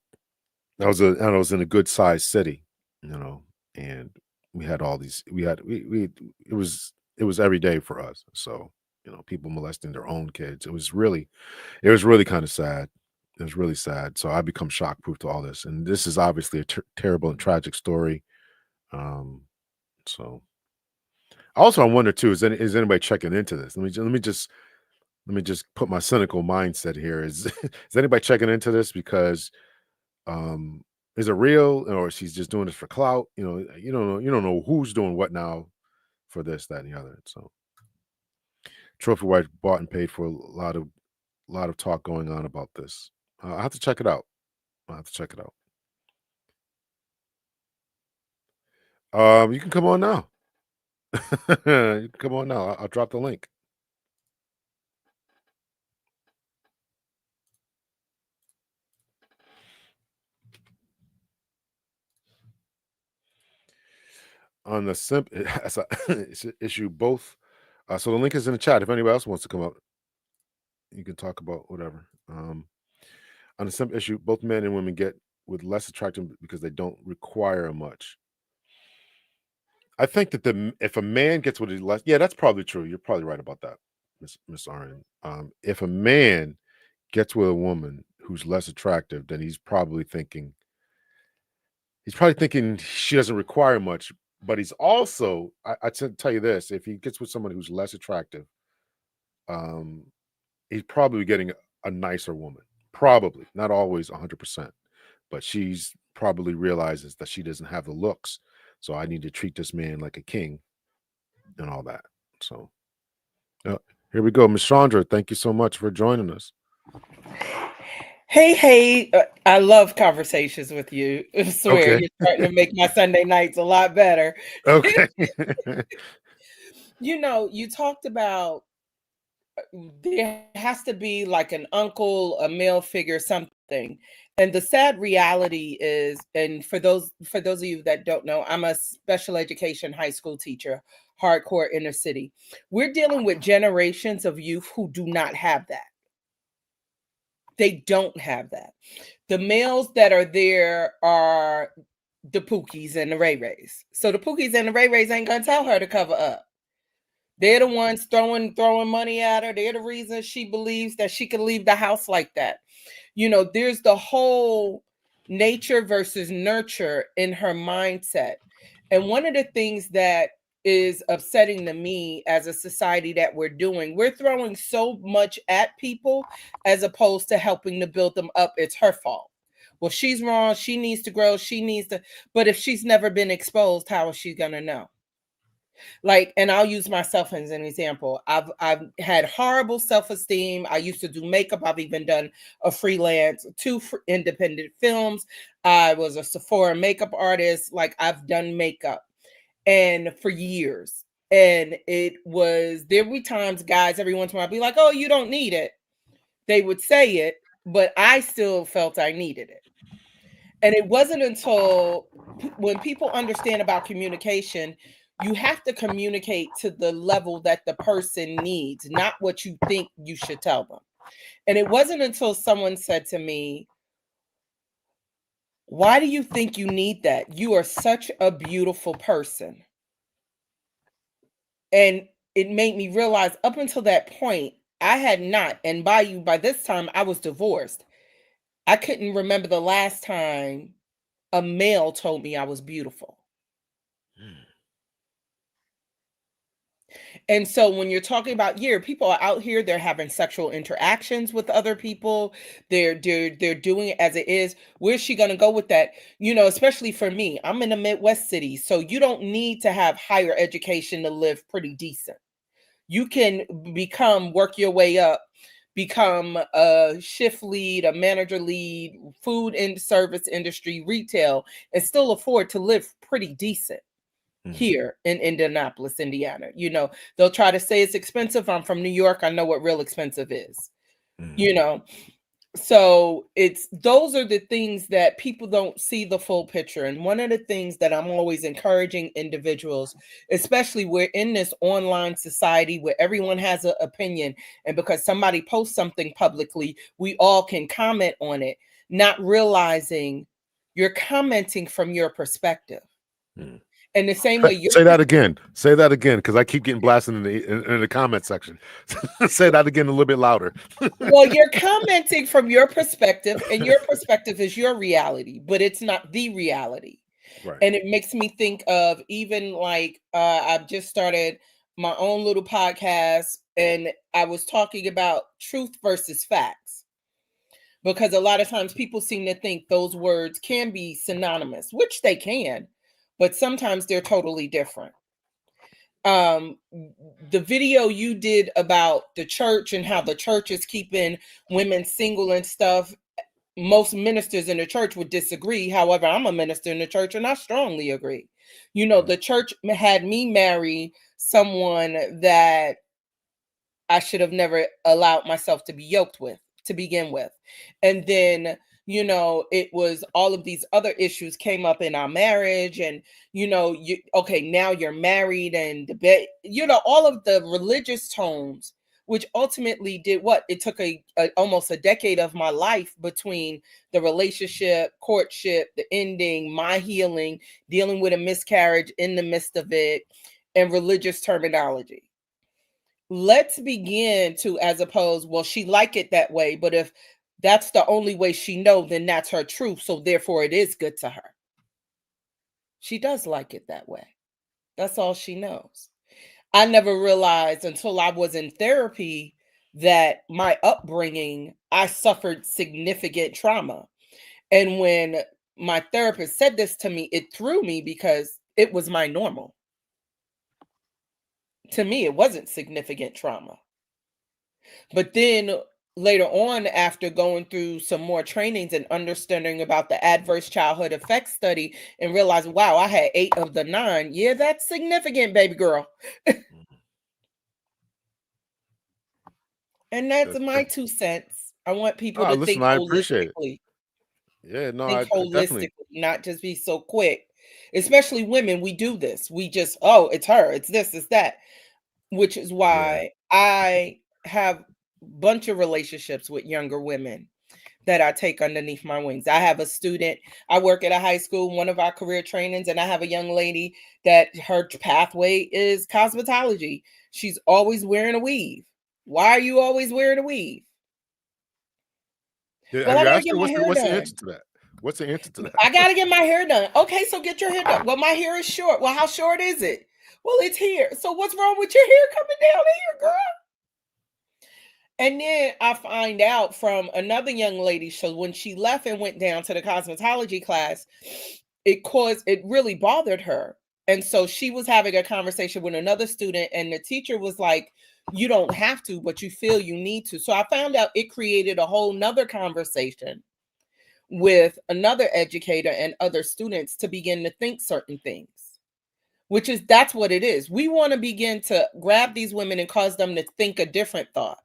I was in a good sized city, and we had all these, it was every day for us. So, people molesting their own kids. It was really kind of sad. It was really sad. So I become shock proof to all this. And this is obviously a terrible and tragic story. So also I wonder too, is anybody checking into this? Let me just put my cynical mindset here. Is is anybody checking into this? Because is it real, or she's just doing this for clout? You don't know who's doing what now for this, that, and the other. So trophy wife bought and paid for a lot of talk going on about this. I have to check it out. I have to check it out. You can come on now. You can come on now. I'll drop the link. On the simp issue, both. So the link is in the chat. If anybody else wants to come up, you can talk about whatever. On the simp issue, both men and women get with less attraction because they don't require much. I think that if a man gets with less, yeah, that's probably true. You're probably right about that, Miss Arn. If a man gets with a woman who's less attractive, then he's probably thinking she doesn't require much. But he's also, I tell you this: if he gets with someone who's less attractive, he's probably getting a nicer woman. Probably not always 100%, but she's probably realizes that she doesn't have the looks, so I need to treat this man like a king and all that. So here we go, Miss Chandra. Thank you so much for joining us. Hey, I love conversations with you. I swear, you're starting to make my Sunday nights a lot better. Okay. You talked about there has to be like an uncle, a male figure, something. And the sad reality is, and for those of you that don't know, I'm a special education high school teacher, hardcore inner city. We're dealing with generations of youth who do not have that. They don't have that. The males that are there are the Pookies and the Ray Rays. So the Pookies and the Ray Rays ain't gonna tell her to cover up. They're the ones throwing money at her. They're the reason she believes that she can leave the house like that. There's the whole nature versus nurture in her mindset. And one of the things that is upsetting to me as a society that we're throwing so much at people as opposed to helping to build them up. It's her fault. Well, she's wrong. She needs to grow. But if she's never been exposed, how is she going to know? And I'll use myself as an example. I've had horrible self-esteem. I used to do makeup. I've even done a freelance 2 independent films. I was a Sephora makeup artist. I've done makeup and for years. And there would be times, guys, every once in a while, I'd be like, oh, you don't need it. They would say it, but I still felt I needed it. And it wasn't until when people understand about communication, you have to communicate to the level that the person needs, not what you think you should tell them. And it wasn't until someone said to me, why do you think you need that? You are such a beautiful person. And it made me realize up until that point, I had not. And by this time, I was divorced. I couldn't remember the last time a male told me I was beautiful. And so when you're talking about, people are out here, they're having sexual interactions with other people. They're doing it as it is. Where's she going to go with that? Especially for me, I'm in a Midwest city, so you don't need to have higher education to live pretty decent. You can work your way up, become a shift lead, a manager lead, food and service industry, retail, and still afford to live pretty decent here in Indianapolis, Indiana. They'll try to say it's expensive. I'm from New York. I know what real expensive is. So those are the things that people don't see the full picture. And one of the things that I'm always encouraging individuals, especially we're in this online society where everyone has an opinion, and because somebody posts something publicly, we all can comment on it, not realizing you're commenting from your perspective. And the same way Say that again, because I keep getting blasted in the comment section. Say that again a little bit louder. Well, you're commenting from your perspective, and your perspective is your reality, but it's not the reality. Right. And it makes me think of even like I've just started my own little podcast, and I was talking about truth versus facts, because a lot of times people seem to think those words can be synonymous, which they can, but sometimes they're totally different. The video you did about the church and how the church is keeping women single and stuff, most ministers in the church would disagree. However, I'm a minister in the church and I strongly agree. The church had me marry someone that I should have never allowed myself to be yoked with to begin with. And then, it was all of these other issues came up in our marriage, and, now you're married, and the bed, all of the religious tones, which ultimately did what? It took almost a decade of my life between the relationship, courtship, the ending, my healing, dealing with a miscarriage in the midst of it, and religious terminology. Let's begin to, as opposed, well, she like it that way, but if that's the only way she know, then that's her truth. So therefore it is good to her. She does like it that way. That's all she knows. I never realized until I was in therapy that my upbringing, I suffered significant trauma. And when my therapist said this to me, it threw me because it was my normal. To me, it wasn't significant trauma. But then later on, after going through some more trainings and understanding about the adverse childhood effects study and realizing, wow, I had 8 of the 9. Yeah, that's significant, baby girl. And that's my 2 cents. I want people to Listen, think I appreciate it. holistically. Yeah, no, Think I definitely. holistically, not just be so quick. Especially women, we do this. We just, oh, it's her, it's this, it's that. Which is why I have a bunch of relationships with younger women that I take underneath my wings. I have a student, I work at a high school, one of our career trainings, and I have a young lady that her pathway is cosmetology. She's always wearing a weave. Why are you always wearing a weave? Yeah, Well, have I you gotta asked get her my hair what's the done. answer to that? What's the answer to that? I gotta get my hair done. Okay, so get your hair done. Well, my hair is short. Well, how short is it? Well, it's here. So what's wrong with your hair coming down here, girl? And then I find out from another young lady, so when she left and went down to the cosmetology class, it really bothered her. And so she was having a conversation with another student, and the teacher was like, you don't have to, but you feel you need to. So I found out it created a whole nother conversation with another educator and other students to begin to think certain things, that's what it is. We want to begin to grab these women and cause them to think a different thought.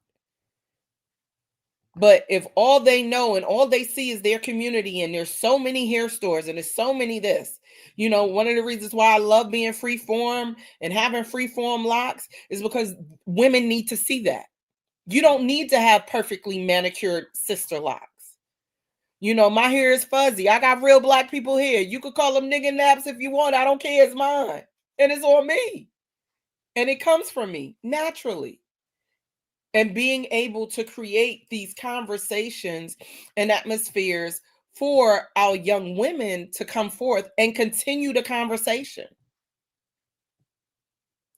But if all they know and all they see is their community, and there's so many hair stores and there's so many this, one of the reasons why I love being free form and having free form locks is because women need to see that. You don't need to have perfectly manicured sister locks. My hair is fuzzy. I got real Black people here. You could call them nigga naps if you want. I don't care. It's mine. And it's on me. And it comes from me naturally. And being able to create these conversations and atmospheres for our young women to come forth and continue the conversation.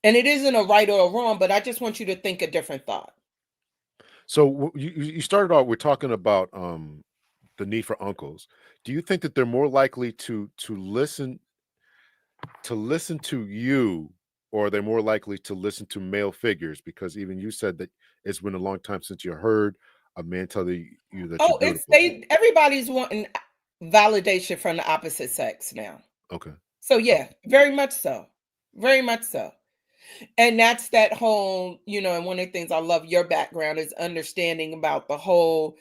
And it isn't a right or a wrong, but I just want you to think a different thought. So you started off, we're talking about the need for uncles. Do you think that they're more likely to listen to you, or are they more likely to listen to male figures? Because even you said that it's been a long time since you heard a man tell you that you're Oh, it's beautiful. everybody's wanting validation from the opposite sex now. Okay. So yeah, very much so. Very much so. And that's that whole, and one of the things I love your background is understanding about the whole,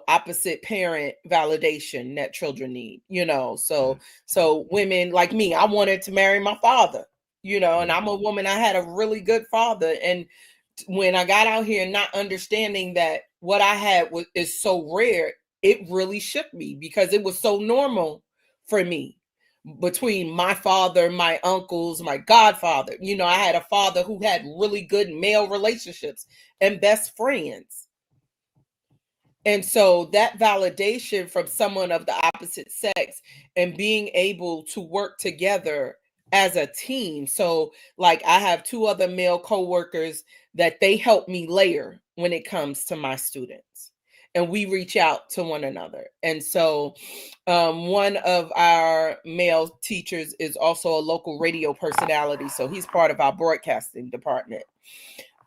opposite parent validation that children need, so women like me, I wanted to marry my father, and I'm a woman, I had a really good father. And when I got out here not understanding that what I had is so rare, it really shook me because it was so normal for me. Between my father, my uncles, my godfather, I had a father who had really good male relationships and best friends. And so that validation from someone of the opposite sex and being able to work together as a team. So like I have 2 other male coworkers that they help me layer when it comes to my students. And we reach out to one another. And so one of our male teachers is also a local radio personality. So he's part of our broadcasting department.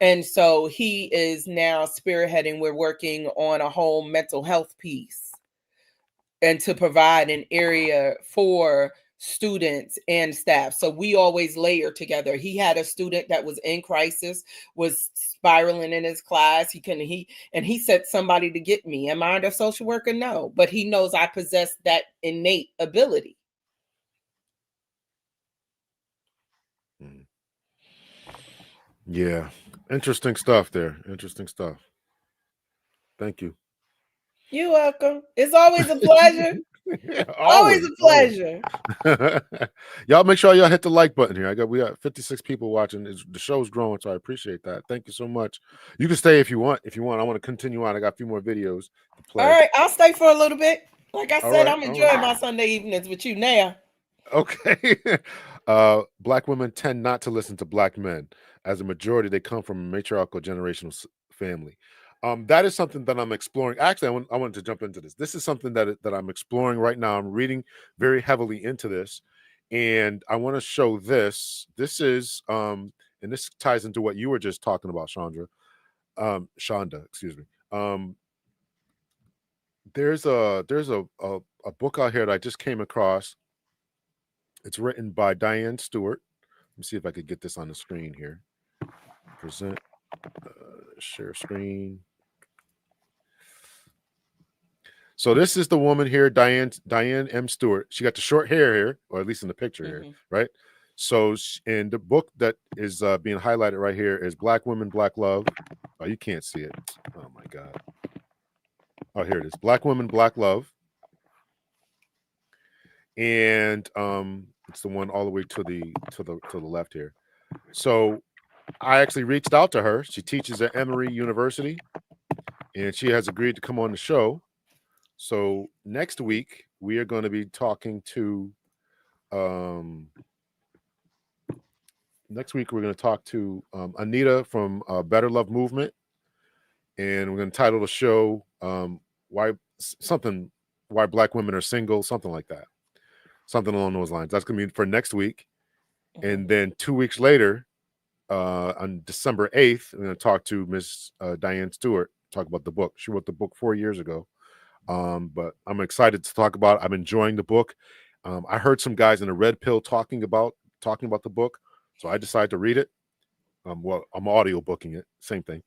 And so he is now spearheading, we're working on a whole mental health piece and to provide an area for students and staff. So we always layer together. He had a student that was in crisis, was spiraling in his class. He sent somebody to get me. Am I a social worker? No, but he knows I possess that innate ability. Yeah. Interesting stuff there. Interesting stuff. Thank you. You're welcome. It's always a pleasure. Yeah, always a pleasure. Y'all make sure y'all hit the like button here. We got 56 people watching. The show's growing, so I appreciate that. Thank you so much. You can stay if you want. I want to continue on. I got a few more videos to play. All right, I'll stay for a little bit. Like I said, right, I'm enjoying my Sunday evenings with you now. Okay. Black women tend not to listen to black men. As a majority, they come from a matriarchal generational family. That is something that I'm exploring. Actually, I wanted to jump into this. This is something that I'm exploring right now. I'm reading very heavily into this, and I want to show this. This is and this ties into what you were just talking about, Shonda, excuse me. There's a book out here that I just came across. It's written by Diane Stewart. Let me see if I could get this on the screen here. Present, share screen. So this is the woman here, Diane M. Stewart. She got the short hair here, or at least in the picture here, right? So in the book that is being highlighted right here is Black Women, Black Love. Oh, you can't see it. Oh my God. Oh, here it is. Black Women, Black Love. And it's the one all the way to the left here. So I actually reached out to her. She teaches at Emory University, and she has agreed to come on the show. So next week we are going to be talking to Anita from Better Love Movement, and we're going to title the show why Black women are single, something like that, something along those lines. That's going to be for next week. And then 2 weeks later, on December 8th, I'm going to talk to Miss Diane Stewart, talk about the book. She wrote the book 4 years ago. But I'm excited to talk about it. I'm enjoying the book. I heard some guys in a red pill talking about the book, so I decided to read it. Well, I'm audio booking it, same thing.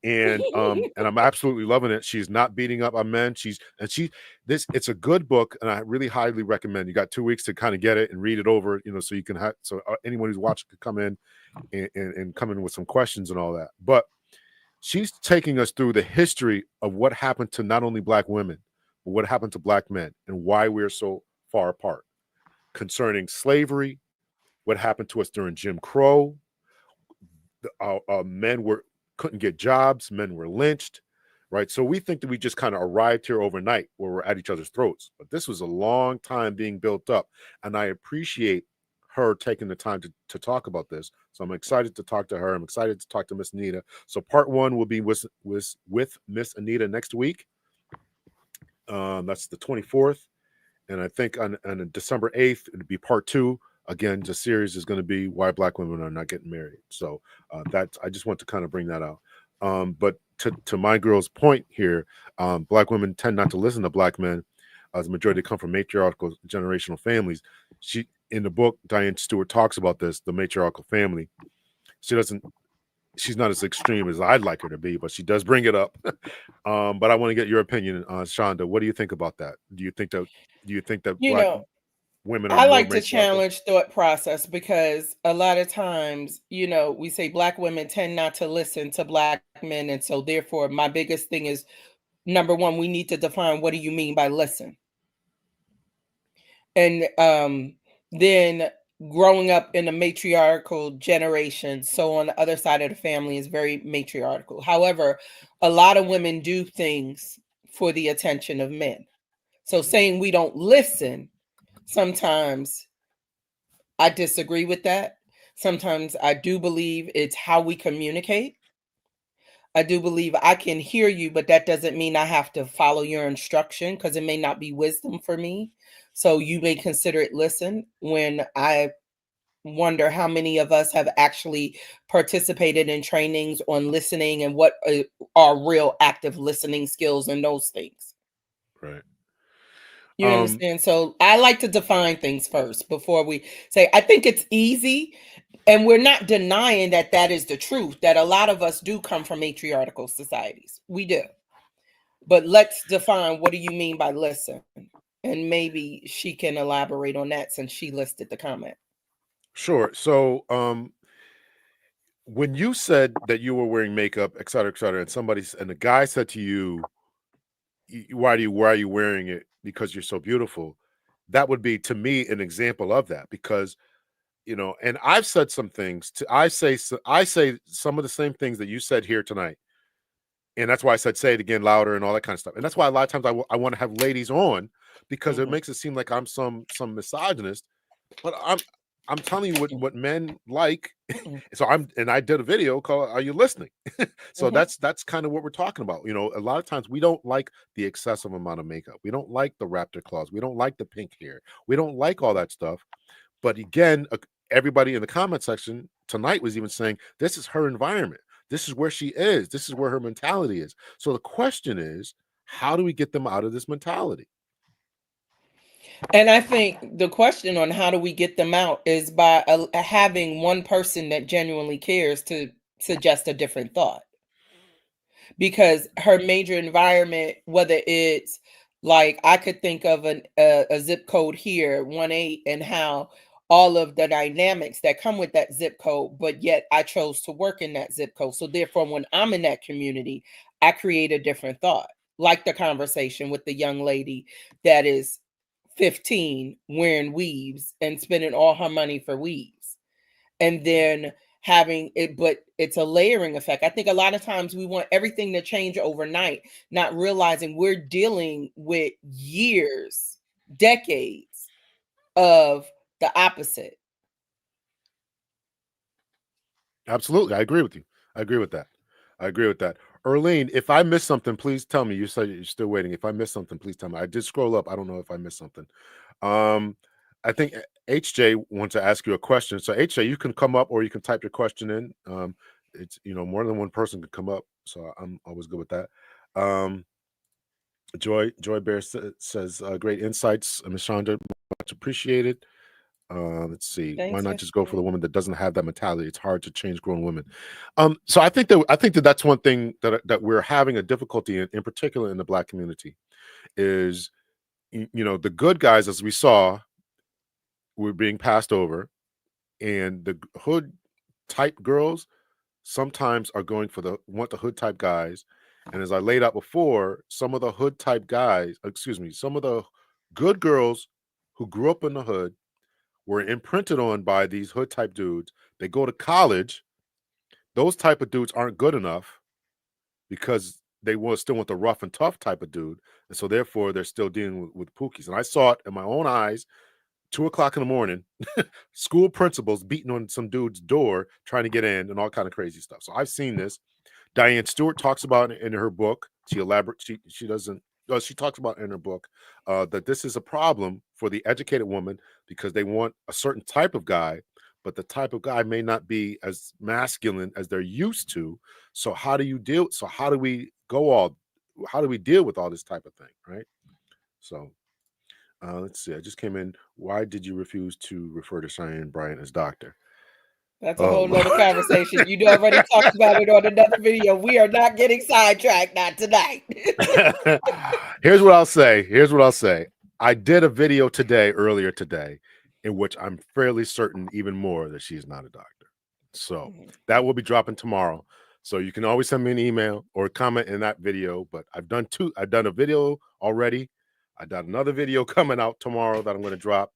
and I'm absolutely loving it. She's not beating up on men. It's a good book, and I really highly recommend. You got 2 weeks to kind of get it and read it over, so you can anyone who's watching could come in and come in with some questions and all that. But she's taking us through the history of what happened to not only Black women, but what happened to Black men and why we're so far apart. Concerning slavery, what happened to us during Jim Crow. Men couldn't get jobs, men were lynched, right? So we think that we just kind of arrived here overnight where we're at each other's throats. But this was a long time being built up. And I appreciate her taking the time to talk about this. So I'm excited to talk to her. I'm excited to talk to Miss Anita. So part 1 will be with Miss Anita next week. That's the 24th. And I think on December 8th, it'll be part 2. Again, the series is going to be why Black women are not getting married. So that I just want to kind of bring that out. But to my girl's point here, Black women tend not to listen to Black men. The majority come from matriarchal generational families. She in the book, Diane Stewart talks about this, the matriarchal family. She's not as extreme as I'd like her to be, but she does bring it up. But I want to get your opinion, Shonda. What do you think about that? Do you think that You Black know, women are I more like to matriarchal? challenge thought process because a lot of times, we say Black women tend not to listen to Black men. And so therefore, my biggest thing is, number one, we need to define what do you mean by listen? And then growing up in a matriarchal generation, so on the other side of the family is very matriarchal. However, a lot of women do things for the attention of men. So saying we don't listen, sometimes I disagree with that. Sometimes I do believe it's how we communicate. I do believe I can hear you, but that doesn't mean I have to follow your instruction because it may not be wisdom for me. So you may consider it listen. When I wonder how many of us have actually participated in trainings on listening and what are real active listening skills and those things. Right. You understand? So I like to define things first before we say, I think it's easy. And we're not denying that that is the truth, that a lot of us do come from matriarchal societies. We do. But let's define, what do you mean by listen? And maybe she can elaborate on that since she listed the comment. Sure. So when you said that you were wearing makeup, et cetera, and the guy said to you, why are you wearing it? Because you're so beautiful. That would be, to me, an example of that, because and I've said some things I say some of the same things that you said here tonight. And that's why I said, say it again louder and all that kind of stuff. And that's why a lot of times I want to have ladies on, because it makes it seem like I'm some misogynist. But I'm telling you what men like. So I did a video called "Are You Listening?" So that's kind of what we're talking about. A lot of times we don't like the excessive amount of makeup. We don't like the raptor claws. We don't like the pink hair. We don't like all that stuff. But again, everybody in the comment section tonight was even saying this is her environment. This is where she is. This is where her mentality is. So the question is, how do we get them out of this mentality? And I think the question on how do we get them out is by having one person that genuinely cares to suggest a different thought. Because her major environment, whether it's like, I could think of a zip code here, 18, and how all of the dynamics that come with that zip code, but yet I chose to work in that zip code. So therefore, when I'm in that community, I create a different thought, like the conversation with the young lady that is 15 wearing weaves and spending all her money for weaves. And then having it, but it's a layering effect. I think a lot of times we want everything to change overnight, not realizing we're dealing with years, decades of the opposite. Absolutely. I agree with you. I agree with that. Erlene, if I missed something, please tell me. You said you're still waiting. If I missed something, please tell me. I did scroll up. I don't know if I missed something. I think HJ wants to ask you a question. So HJ, you can come up or you can type your question in. It's more than one person can come up, so I'm always good with that. Joy Bear says great insights, Ms. Chandra, much appreciated. Let's see. Thanks, Why not Miss just go for the Joy. woman that doesn't have that mentality? It's hard to change grown women. So I think that that's one thing that we're having a difficulty in particular in the Black community, is the good guys, as we saw, were being passed over, and the hood type girls sometimes are going for the hood type guys. And as I laid out before, some of the hood type guys, some of the good girls who grew up in the hood were imprinted on by these hood type dudes. They go to college. Those type of dudes aren't good enough because they still want the rough and tough type of dude. And so therefore they're still dealing with pookies. And I saw it in my own eyes 2:00 in the morning, school principals beating on some dude's door trying to get in and all kind of crazy stuff. So I've seen this. Diane Stewart talks about it in her book. She elaborates. She doesn't. Well, she talks about in her book that this is a problem for the educated woman because they want a certain type of guy, but the type of guy may not be as masculine as they're used to. So how do you deal? So how do we go all? How do we deal with all this type of thing, right? So let's see. I just came in. Why did you refuse to refer to Cheyenne Bryant as doctor? That's a whole nother conversation. You already talked about it on another video. We are not getting sidetracked, not tonight. Here's what I'll say. I did a video earlier today, in which I'm fairly certain even more that she's not a doctor. So that will be dropping tomorrow. So you can always send me an email or comment in that video. But I've done a video already. I got another video coming out tomorrow that I'm going to drop.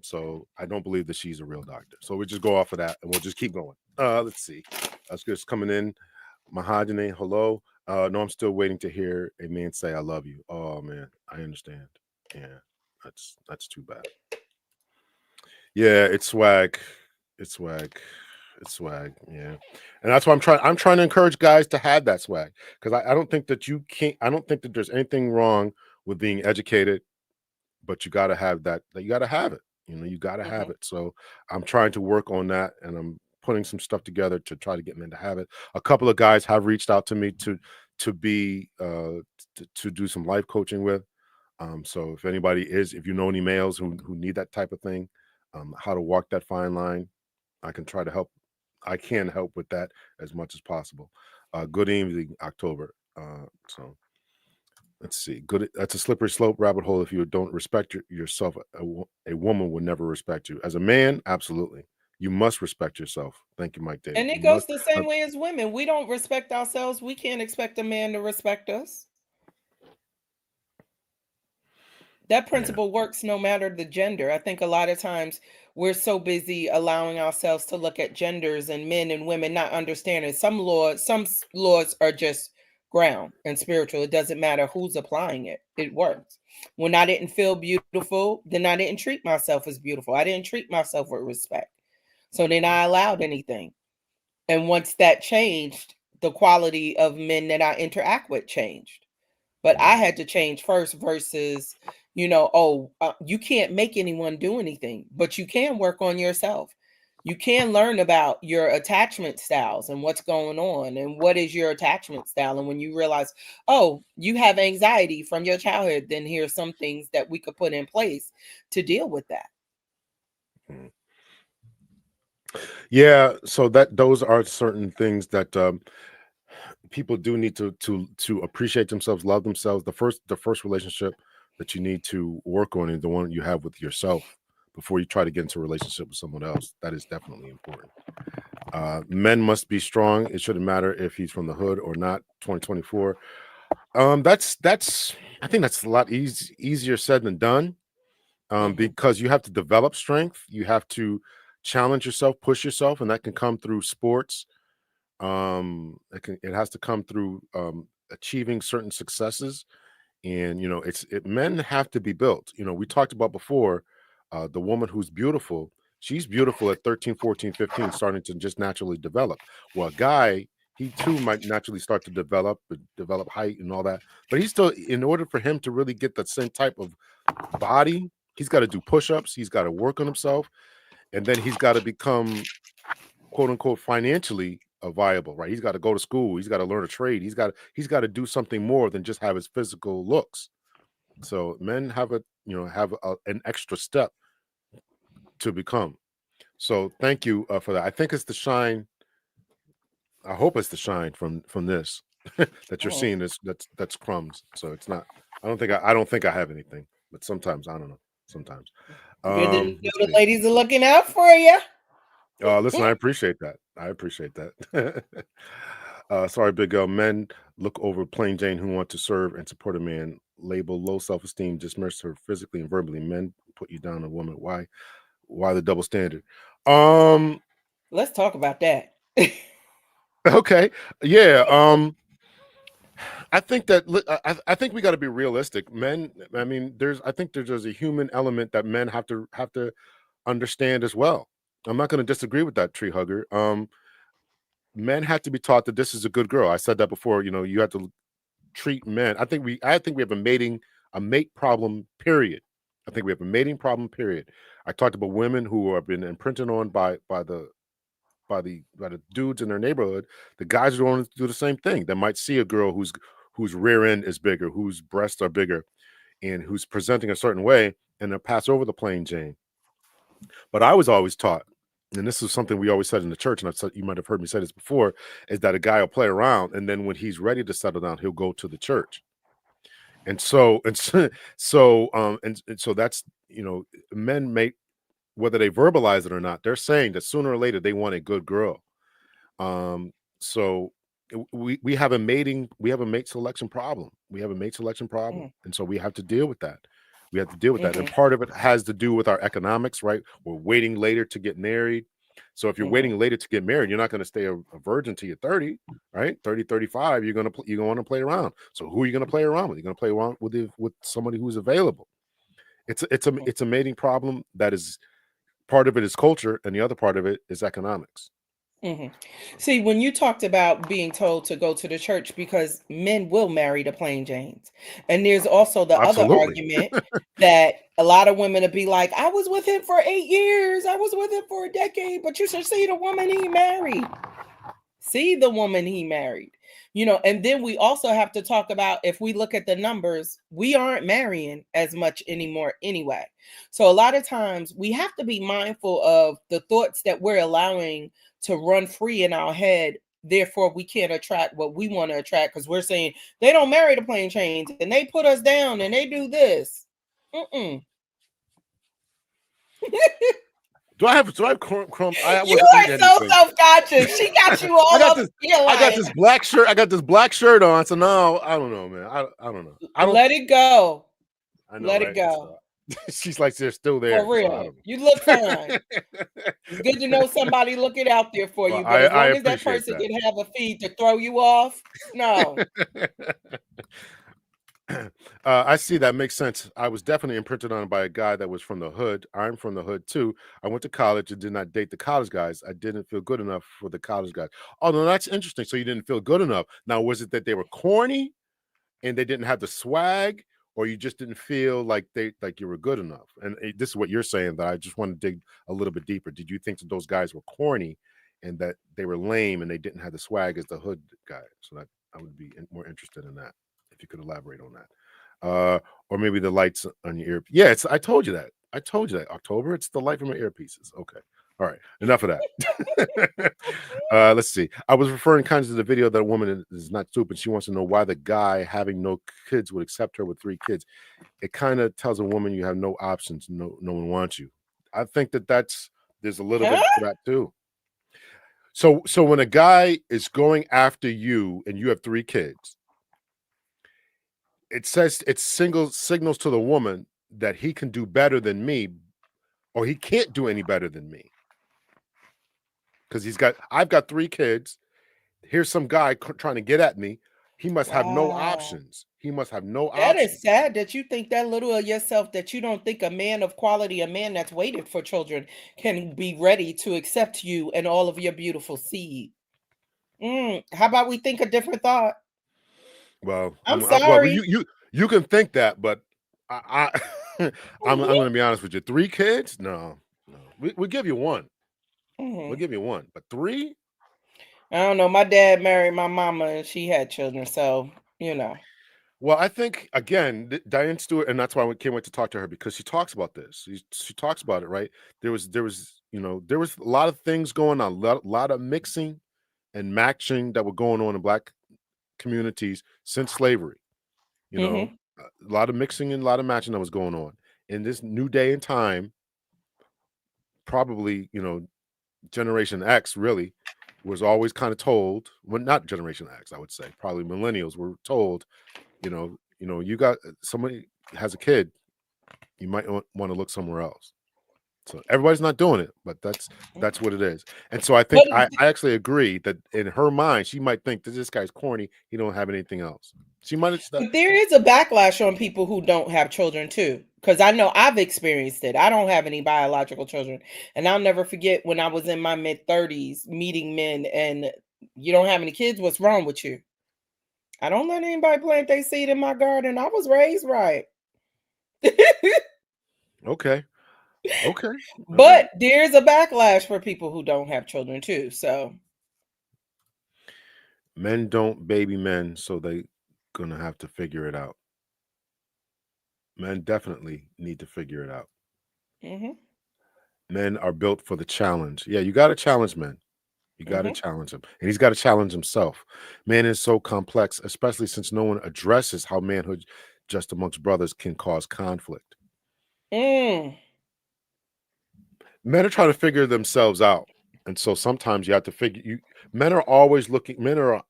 So I don't believe that she's a real doctor. So we just go off of that and we'll just keep going. Let's see. That's just coming in. Mahogany, hello. No, I'm still waiting to hear a man say I love you. Oh man, I understand. Yeah, that's too bad. Yeah, it's swag. It's swag. It's swag. Yeah. And that's why I'm trying to encourage guys to have that swag. Because I don't think that I don't think that there's anything wrong with being educated, but you gotta have that. You gotta have it. You gotta have it. So I'm trying to work on that, and I'm putting some stuff together to try to get men to have it. A couple of guys have reached out to me to do some life coaching with. So if you know any males who need that type of thing, how to walk that fine line, I can try to help. I can help with that as much as possible. Good evening, October. So. Let's see. Good. That's a slippery slope rabbit hole. If you don't respect yourself, a woman will never respect you. As a man, absolutely, you must respect yourself. Thank you, Mike David. And it goes the same way as women. We don't respect ourselves. We can't expect a man to respect us. That principle works no matter the gender. I think a lot of times we're so busy allowing ourselves to look at genders and men and women, not understanding some laws are just ground and spiritual. It doesn't matter who's applying it. It works. When I didn't feel beautiful, then I didn't treat myself as beautiful. I didn't treat myself with respect. So then I allowed anything. And once that changed, the quality of men that I interact with changed. But I had to change first versus, you can't make anyone do anything, but you can work on yourself. You can learn about your attachment styles and what's going on and what is your attachment style. And when you realize, you have anxiety from your childhood, then here's some things that we could put in place to deal with that. Yeah. So those are certain things that people do need to appreciate themselves, love themselves. The first relationship that you need to work on is the one you have with yourself before you try to get into a relationship with someone else. That is definitely important. Men must be strong. It shouldn't matter if he's from the hood or not. 2024. That's I think that's a lot easier said than done. Because you have to develop strength. You have to challenge yourself, push yourself, and that can come through sports. It has to come through achieving certain successes. And men have to be built. We talked about before, the woman who's beautiful, she's beautiful at 13, 14, 15, starting to just naturally develop. Well, a guy, he too might naturally start to develop height and all that, but he's still, in order for him to really get the same type of body, he's got to do push-ups, he's got to work on himself, and then he's got to become, quote unquote, financially viable, right? He's got to go to school, he's got to learn a trade, he's got to do something more than just have his physical looks. So men have an extra step to become. So thank you for that. I think it's the shine. I hope it's the shine from this that you're seeing. That's crumbs. So it's not. I don't think I have anything. But sometimes I don't know. Sometimes. The ladies are looking out for you. Listen, I appreciate that. Sorry, big girl. Men look over plain Jane who want to serve and support a man. Label low self-esteem, dismiss her physically and verbally. Men put you down, a woman. Why the double standard? Let's talk about that. Okay. Yeah. I think that I think we got to be realistic, men. I mean, I think there's a human element that men have to understand as well. I'm not going to disagree with that, tree hugger. Men have to be taught that this is a good girl. I said that before. You know, you have to treat men. I think we have a mate problem. Period. I think we have a mating problem. Period. I talked about women who have been imprinted on by the dudes in their neighborhood. The guys are going to do the same thing. They might see a girl whose rear end is bigger, whose breasts are bigger, and who's presenting a certain way, and they'll pass over the plain Jane. But I was always taught, and this is something we always said in the church, and you might have heard me say this before, is that a guy will play around, and then when he's ready to settle down, he'll go to the church. And so that's, you know, men make, whether they verbalize it or not, they're saying that sooner or later they want a good girl. So we have a mate selection problem. And so we have to deal with that. And part of it has to do with our economics, right? We're waiting later to get married. So if you're waiting later to get married, you're not going to stay a virgin till you're 30, right? 30, 35, you're going to want to play around. So who are you going to play around with? You're going to play around with somebody who's available. It's a mating problem that is, part of it is culture, and the other part of it is economics. See, when you talked about being told to go to the church, because men will marry the plain Janes, and there's also the other argument that a lot of women will be like, I was with him for 8 years, I was with him for a decade, but you should see the woman he married. You know, and then we also have to talk about, if we look at the numbers, we aren't marrying as much anymore anyway. So a lot of times we have to be mindful of the thoughts that we're allowing to run free in our head. Therefore, we can't attract what we want to attract, because we're saying they don't marry the plain Janes and they put us down and they do this. Do I have crumbs? You are so self-conscious. She got you all up. I got this black shirt. I got this black shirt on. So now I don't know, man. I don't know. Let it go. I know, Let right? it go. She's like, they're still there. For real. So you look fine. It's good to know somebody looking out there for you. But as long as that person can have a feed to throw you off, no. I see, that makes sense. I was definitely imprinted on by a guy that was from the hood. I'm from the hood too. I went to college and did not date the college guys. I didn't feel good enough for the college guys. Oh no, that's interesting. So you didn't feel good enough. Now, was it that they were corny and they didn't have the swag, or you just didn't feel like you were good enough? And this is what you're saying, that I just want to dig a little bit deeper. Did you think that those guys were corny and that they were lame and they didn't have the swag as the hood guy? So that I would be more interested in that, if you could elaborate on that. Or maybe the lights on your ear. Yeah, I told you that. October, it's the light from my earpieces. Okay. All right. Enough of that. Let's see. I was referring kind of to the video that a woman is not stupid. She wants to know why the guy having no kids would accept her with 3 kids. It kind of tells a woman you have no options. No one wants you. I think there's a little bit of that too. So when a guy is going after you and you have 3 kids, it signals to the woman that he can do better than me, or he can't do any better than me. Because I've got 3 kids. Here's some guy trying to get at me. He must have no options. That is sad that you think that little of yourself, that you don't think a man of quality, a man that's waited for children, can be ready to accept you and all of your beautiful seed. How about we think a different thought? Well, I'm sorry. Well, you can think that, but I'm going to be honest with you. 3 kids? No. We'll give you 1. We'll give you 1, but 3? I don't know. My dad married my mama and she had children, so you know. Well, I think, again, Diane Stewart, and that's why I can't wait to talk to her, because she talks about this. She talks about it, right? There was a lot of things going on, a lot of mixing and matching that were going on in Black communities since slavery. A lot of mixing and a lot of matching that was going on in this new day and time. Probably, Generation X really was always kind of told, well, not Generation X, I would say, probably millennials were told, you got somebody has a kid, you might want to look somewhere else. So everybody's not doing it, but that's what it is. And so I think I actually agree that in her mind, she might think that this guy's corny. He don't have anything else. She might have But there is a backlash on people who don't have children too. Because I know I've experienced it. I don't have any biological children. And I'll never forget when I was in my mid-30s meeting men and you don't have any kids, what's wrong with you? I don't let anybody plant their seed in my garden. I was raised right. Okay. But there's a backlash for people who don't have children too. So men don't baby men, so they gonna have to figure it out. Men definitely need to figure it out. Men are built for the challenge. Yeah, you got to challenge men. You got to challenge him, and he's got to challenge himself. Man is so complex, especially since no one addresses how manhood just amongst brothers can cause conflict. Men are trying to figure themselves out, and so sometimes you have to figure. Men are always looking. Men are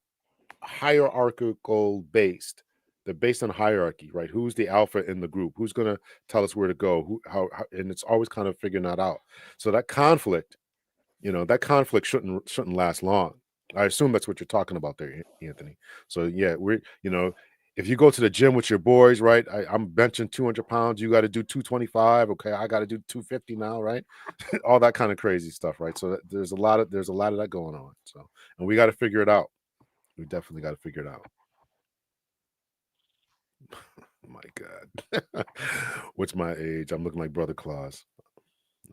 hierarchical based. They're based on hierarchy, right? Who's the alpha in the group? Who's going to tell us where to go? How, and it's always kind of figuring that out. So that conflict, that conflict shouldn't last long. I assume that's what you're talking about there, Anthony. So yeah, if you go to the gym with your boys, right? I'm benching 200 pounds. You got to do 225. Okay, I got to do 250 now, right? All that kind of crazy stuff, right? So there's a lot of that going on. So, and we got to figure it out. We definitely got to figure it out. My God. What's my age? I'm looking like Brother Claus.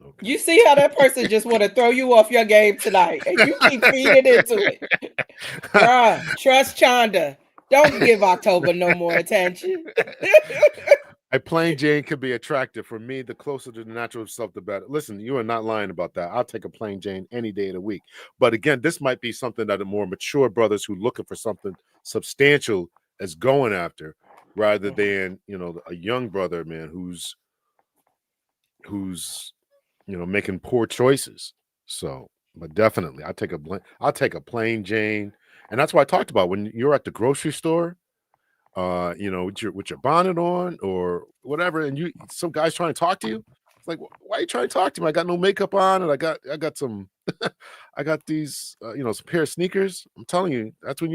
Okay. You see how that person just want to throw you off your game tonight, and you keep feeding into it. Bruh, trust Chanda. Don't give October no more attention. A plain Jane could be attractive. For me, the closer to the natural self, the better. Listen, you are not lying about that. I'll take a plain Jane any day of the week. But again, this might be something that the more mature brothers who looking for something substantial is going after, rather than a young brother, man, who's making poor choices. So, but definitely, I'll take a plain Jane, and that's what I talked about when you're at the grocery store. With your bonnet on or whatever, and some guy's trying to talk to you. It's like, why are you trying to talk to me? I got no makeup on, and I got some, I got these, some pair of sneakers. I'm telling you, that's when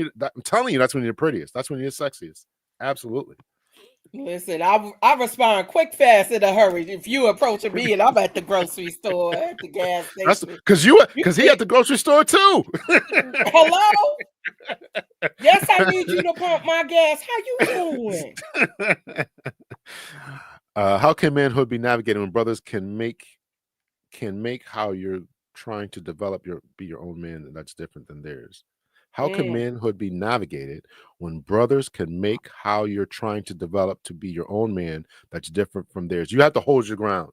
you're prettiest. That's when you're sexiest. Absolutely. Listen, I respond quick, fast, in a hurry. If you approaching me and I'm at the grocery store, at the gas station. That's because he at the grocery store too. Hello? Yes, I need you to pump my gas. How you doing? How can manhood be navigated when brothers can make how you're trying to develop be your own man that's different than theirs? How can manhood be navigated when brothers can make how you're trying to develop to be your own man that's different from theirs? You have to hold your ground.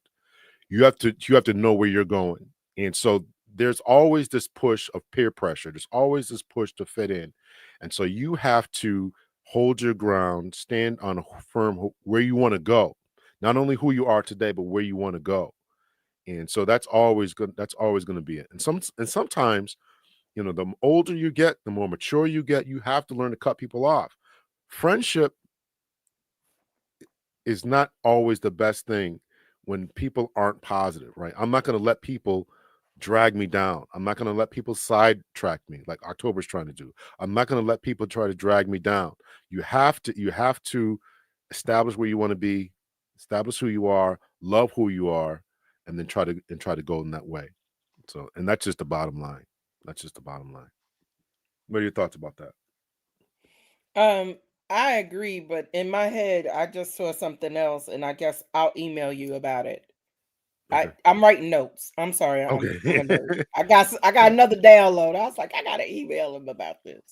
You have to know where you're going. And so there's always this push of peer pressure. There's always this push to fit in. And so you have to hold your ground, stand on a firm where you want to go. Not only who you are today, but where you want to go. And so that's always going to be it. And sometimes, the older you get, the more mature you get, you have to learn to cut people off. Friendship is not always the best thing when people aren't positive, right? I'm not going to let people drag me down. I'm not going to let people sidetrack me like October's trying to do. I'm not going to let people try to drag me down. You have to establish where you want to be, establish who you are, love who you are, and then try to go in that way. So, and that's just the bottom line. That's just the bottom line. What are your thoughts about that? I agree, but in my head, I just saw something else, and I guess I'll email you about it. Okay. I'm writing notes. I'm sorry. I'm a nerd. I got another download. I was like, I gotta email him about this.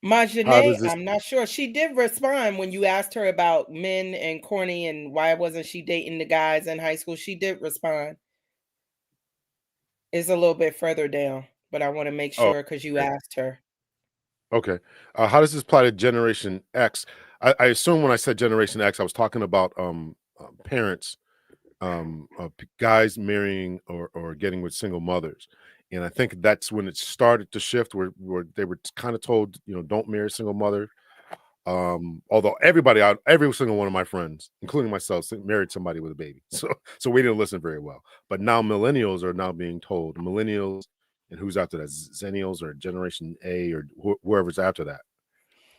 Majanae, I'm not sure. She did respond when you asked her about men and corny and why wasn't she dating the guys in high school. She did respond. It's a little bit further down, but I want to make sure because you asked her. Okay. How does this apply to Generation X? I assume when I said Generation X, I was talking about parents, guys marrying or getting with single mothers. And I think that's when it started to shift where they were kind of told, don't marry a single mother. Although every single one of my friends, including myself, married somebody with a baby. So we didn't listen very well. But now millennials are now being told, millennials, and who's after that, Zennials or Generation A or whoever's after that.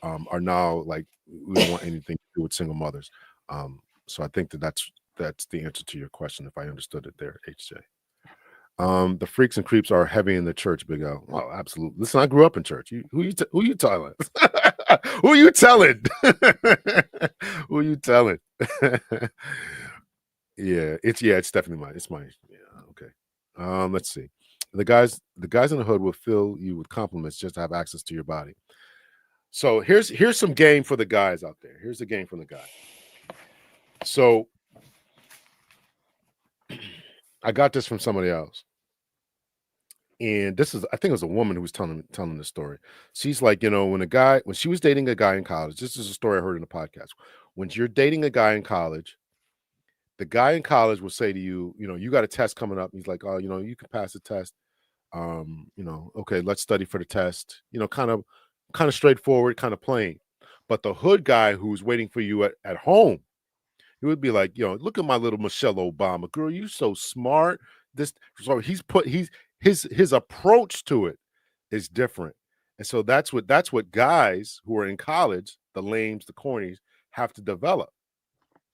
are now like, we don't want anything to do with single mothers. So I think that's the answer to your question, if I understood it there, HJ. The freaks and creeps are heavy in the church, Big L. Oh, absolutely. Listen, I grew up in church. Who you telling? Who you telling? Who you telling? It's definitely mine. It's mine. Yeah, okay. Let's see. The guys in the hood will fill you with compliments just to have access to your body. So here's some game for the guys out there. Here's the game from the guy. So I got this from somebody else. And this is, I think it was a woman who was telling the story. She's like, when she was dating a guy in college, this is a story I heard in a podcast. When you're dating a guy in college, the guy in college will say to you, you got a test coming up. He's like, oh, you can pass the test. Okay, let's study for the test. Kind of straightforward, kind of plain. But the hood guy who's waiting for you at home, he would be like, look at my little Michelle Obama, girl, you so smart. His approach to it is different. And so that's what guys who are in college, the lames, the cornies, have to develop.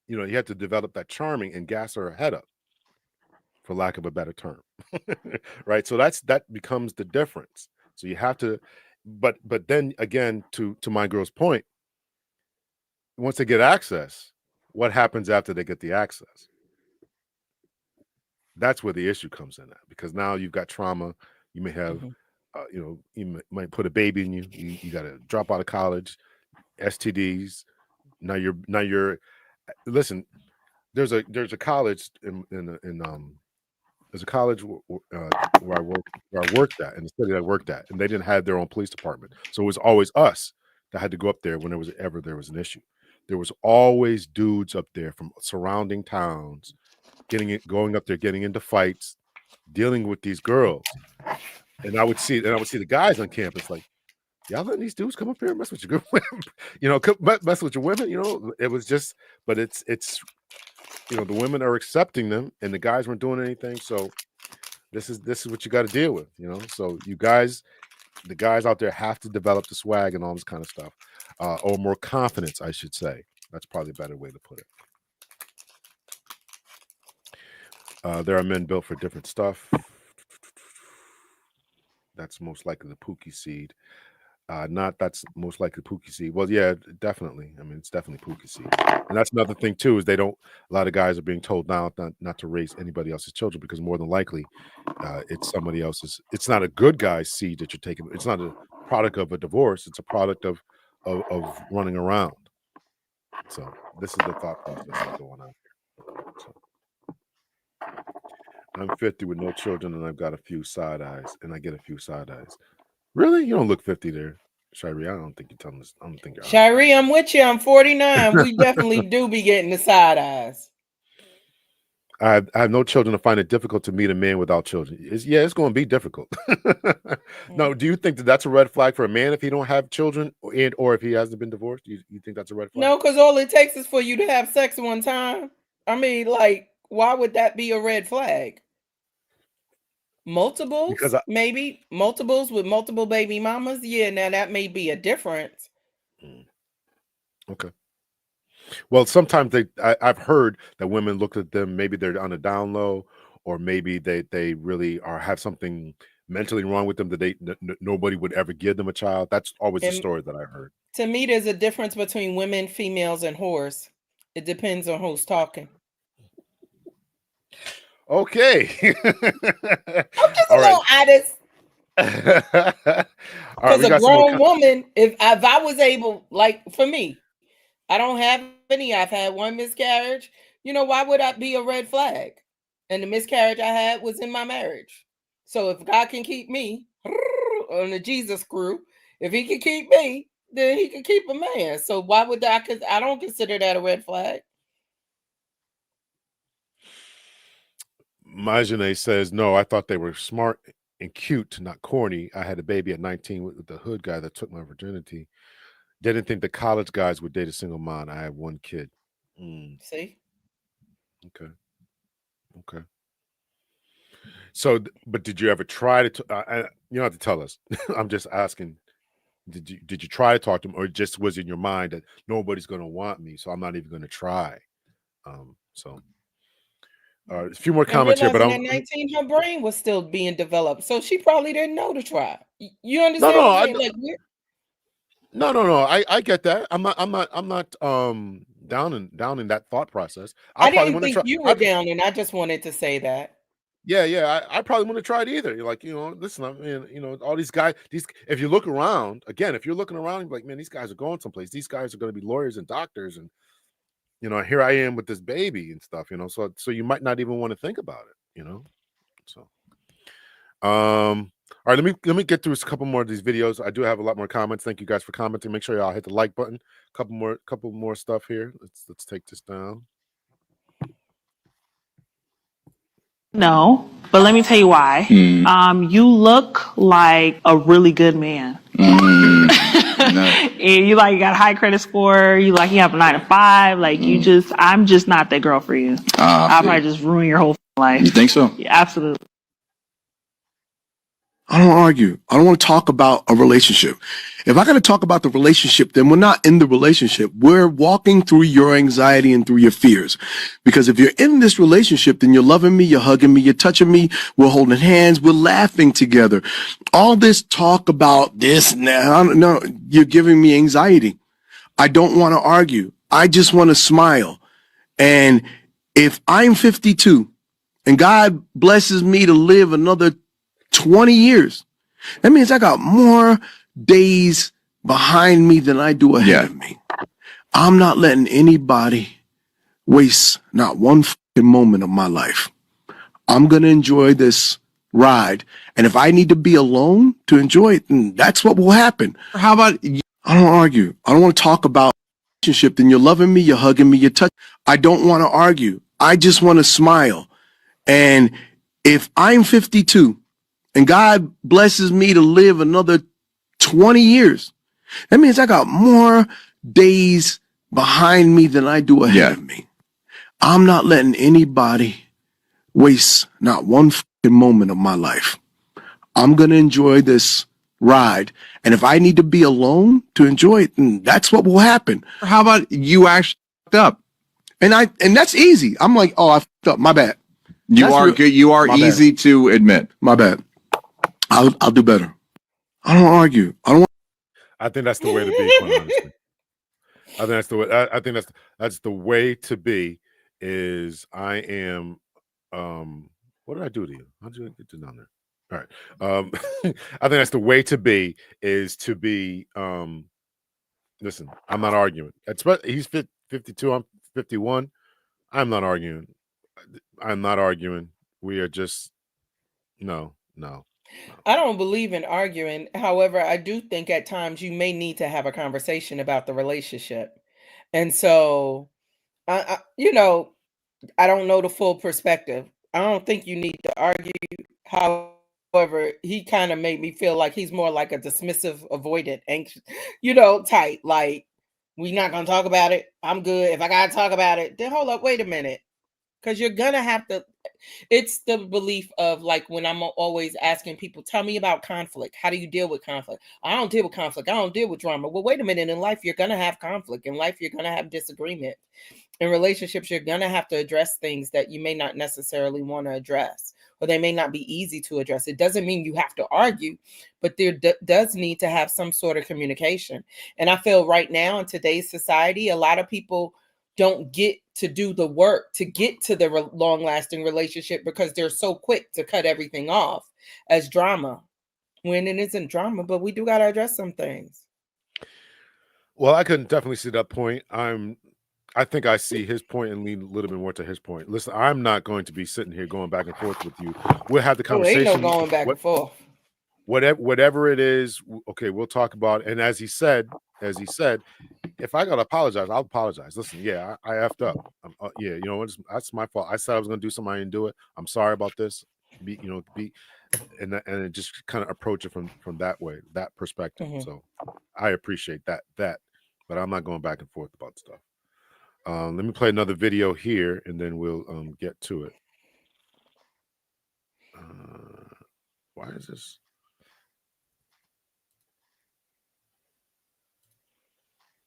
You have to develop that charming and gas her head up, for lack of a better term. Right? So that becomes the difference. So you have to, but then again, to my girl's point, once they get access, what happens after they get the access? That's where the issue comes in at, because now you've got trauma. You may have, you might put a baby in you. You got to drop out of college, STDs. Now you're. Listen, there's a college there's a college where I worked at, in the city I worked at, and they didn't have their own police department, so it was always us that had to go up there when there was an issue. There was always dudes up there from surrounding towns, going up there, getting into fights, dealing with these girls. And I would see the guys on campus like, y'all letting these dudes come up here and mess with your good women, mess with your women. It was just, but it's the women are accepting them, and the guys weren't doing anything. So this is what you got to deal with. So the guys out there have to develop the swag and all this kind of stuff, or more confidence, I should say. That's probably a better way to put it. There are men built for different stuff. That's most likely the Pookie seed. That's most likely Pookie seed. Well, yeah, definitely. I mean, it's definitely Pookie seed. And that's another thing too, is a lot of guys are being told now not to raise anybody else's children, because more than likely it's somebody else's. It's not a good guy's seed that you're taking. It's not a product of a divorce. It's a product of running around. So this is the thought process that's going on here. So, I'm 50 with no children, and I've got a few side eyes, and I get a few side eyes. Really? You don't look 50 there, Shiree. I don't think you're telling us. I don't think you're Shiree, I'm with you. I'm 49. We definitely do be getting the side eyes. I have no children. To find it difficult to meet a man without children. It's going to be difficult. No, do you think that's a red flag for a man if he don't have children, or if he hasn't been divorced? You think that's a red flag? No, because all it takes is for you to have sex one time. I mean, like, why would that be a red flag? Multiples, maybe multiples with multiple baby mamas. Yeah, now that may be a difference. Okay. Well, sometimes I've heard that women look at them, maybe they're on a down low, or maybe they really have something mentally wrong with them that nobody would ever give them a child. That's always the story that I heard. To me, there's a difference between women, females, and whores. It depends on who's talking. Okay. I'm just a little honest. Because a grown woman, if I was able, like for me, I don't have any. I've had one miscarriage. Why would that be a red flag? And the miscarriage I had was in my marriage. So if God can keep me on the Jesus crew, if he can keep me, then he can keep a man. So why would that? Because I don't consider that a red flag. Majane says, no, I thought they were smart and cute, not corny. I had a baby at 19 with the hood guy that took my virginity. Didn't think the college guys would date a single mom. I have one kid. See? Okay. So, but did you ever try to? You don't have to tell us. I'm just asking. did you try to talk to him, or just was in your mind that nobody's going to want me, so I'm not even going to try? So a few more And comments here, but realizing at 19, her brain was still being developed, so she probably didn't know to try. You understand no, what I'm saying? Like, no. I get that. I'm not down in that thought process. I I probably didn't want to think try. you were down, and I just wanted to say that. Yeah. I probably want to try it either. You're like, listen, I mean, all these guys, if you look around, again, if you're looking around, you're like, man, these guys are going someplace. These guys are going to be lawyers and doctors, and here I am with this baby and stuff, so you might not even want to think about it, So all right, let me get through a couple more of these videos. I do have a lot more comments. Thank you guys for commenting. Make sure y'all hit the like button. Couple more stuff here. Let's take this down. No, but let me tell you why. You look like a really good man. And you got a high credit score. You have a 9 to 5. I'm just not that girl for you. I'll probably just ruin your whole life. You think so? Yeah, absolutely. I don't argue. I don't want to talk about a relationship. If I got to talk about the relationship, then we're not in the relationship. We're walking through your anxiety and through your fears. Because if you're in this relationship, then you're loving me, you're hugging me, you're touching me, we're holding hands, we're laughing together. All this talk about this now, no, you're giving me anxiety. I don't want to argue. I just want to smile. And if I'm 52 and God blesses me to live another 20 years, that means I got more days behind me than I do ahead of me. I'm not letting anybody waste not one fucking moment of my life. I'm going to enjoy this ride. And if I need to be alone to enjoy it, then that's what will happen. How about you? I don't argue. I don't want to talk about relationship. Then you're loving me, you're hugging me, you're touching. I don't want to argue. I just want to smile. And if I'm 52 and God blesses me to live another 20 years, that means I got more days behind me than I do ahead of me. I'm not letting anybody waste not one fucking moment of my life. I'm going to enjoy this ride. And if I need to be alone to enjoy it, then that's what will happen. How about you actually fucked up? And that's easy. I'm like, oh, I fucked up. My bad. You are good. You are easy to admit. My bad. I'll do better. I don't argue. I think that's the way to be, quite honestly. I think that's the way. I think that's the way to be. Is I am. What did I do to you? How did you get to down there? All right. I think that's the way to be. Is to be. Listen, I'm not arguing. He's 52. I'm 51. I'm not arguing. I'm not arguing. We are just no. I don't believe in arguing. However, I do think at times you may need to have a conversation about the relationship. And so, I don't know the full perspective. I don't think you need to argue. However, he kind of made me feel like he's more like a dismissive, avoidant, anxious, type. Like, we're not going to talk about it. I'm good. If I got to talk about it, then hold up, wait a minute. Because you're going to have to. It's the belief of like when I'm always asking people, tell me about conflict. How do you deal with conflict? I don't deal with conflict. I don't deal with drama. Well, wait a minute. In life, you're going to have conflict. In life, you're going to have disagreement. In relationships, you're going to have to address things that you may not necessarily want to address, or they may not be easy to address. It doesn't mean you have to argue, but there does need to have some sort of communication. And I feel right now in today's society, a lot of people don't get to do the work to get to the long-lasting relationship because they're so quick to cut everything off as drama, when it isn't drama, but we do got to address some things. Well, I can definitely see that point. I think I see his point and lean a little bit more to his point. Listen, I'm not going to be sitting here going back and forth with you. We'll have the conversation. Ain't no going back and forth. Whatever it is, okay, we'll talk about it. And as he said, if I gotta apologize, I'll apologize. Listen, yeah, I effed up. Yeah, that's my fault. I said I was gonna do something, I didn't do it. I'm sorry about this. And just kind of approach it from that way, that perspective. Mm-hmm. So I appreciate that, but I'm not going back and forth about stuff. Let me play another video here, and then we'll get to it. Why is this?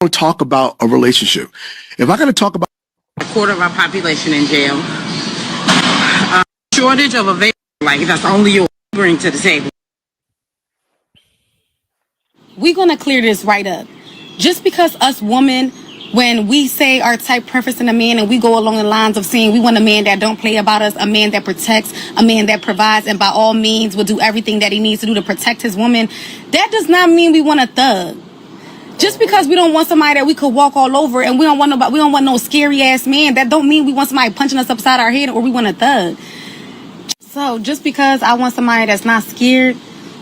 want to talk about a relationship. If I got to talk about a quarter of our population in jail, shortage of available, like that's only you bring to the table. We're gonna clear this right up. Just because us women, when we say our type preference in a man and we go along the lines of saying we want a man that don't play about us, a man that protects, a man that provides, and by all means will do everything that he needs to do to protect his woman, that does not mean we want a thug. Just because we don't want somebody that we could walk all over and we don't want no scary ass man, that don't mean we want somebody punching us upside our head or we want a thug. So just because I want somebody that's not scared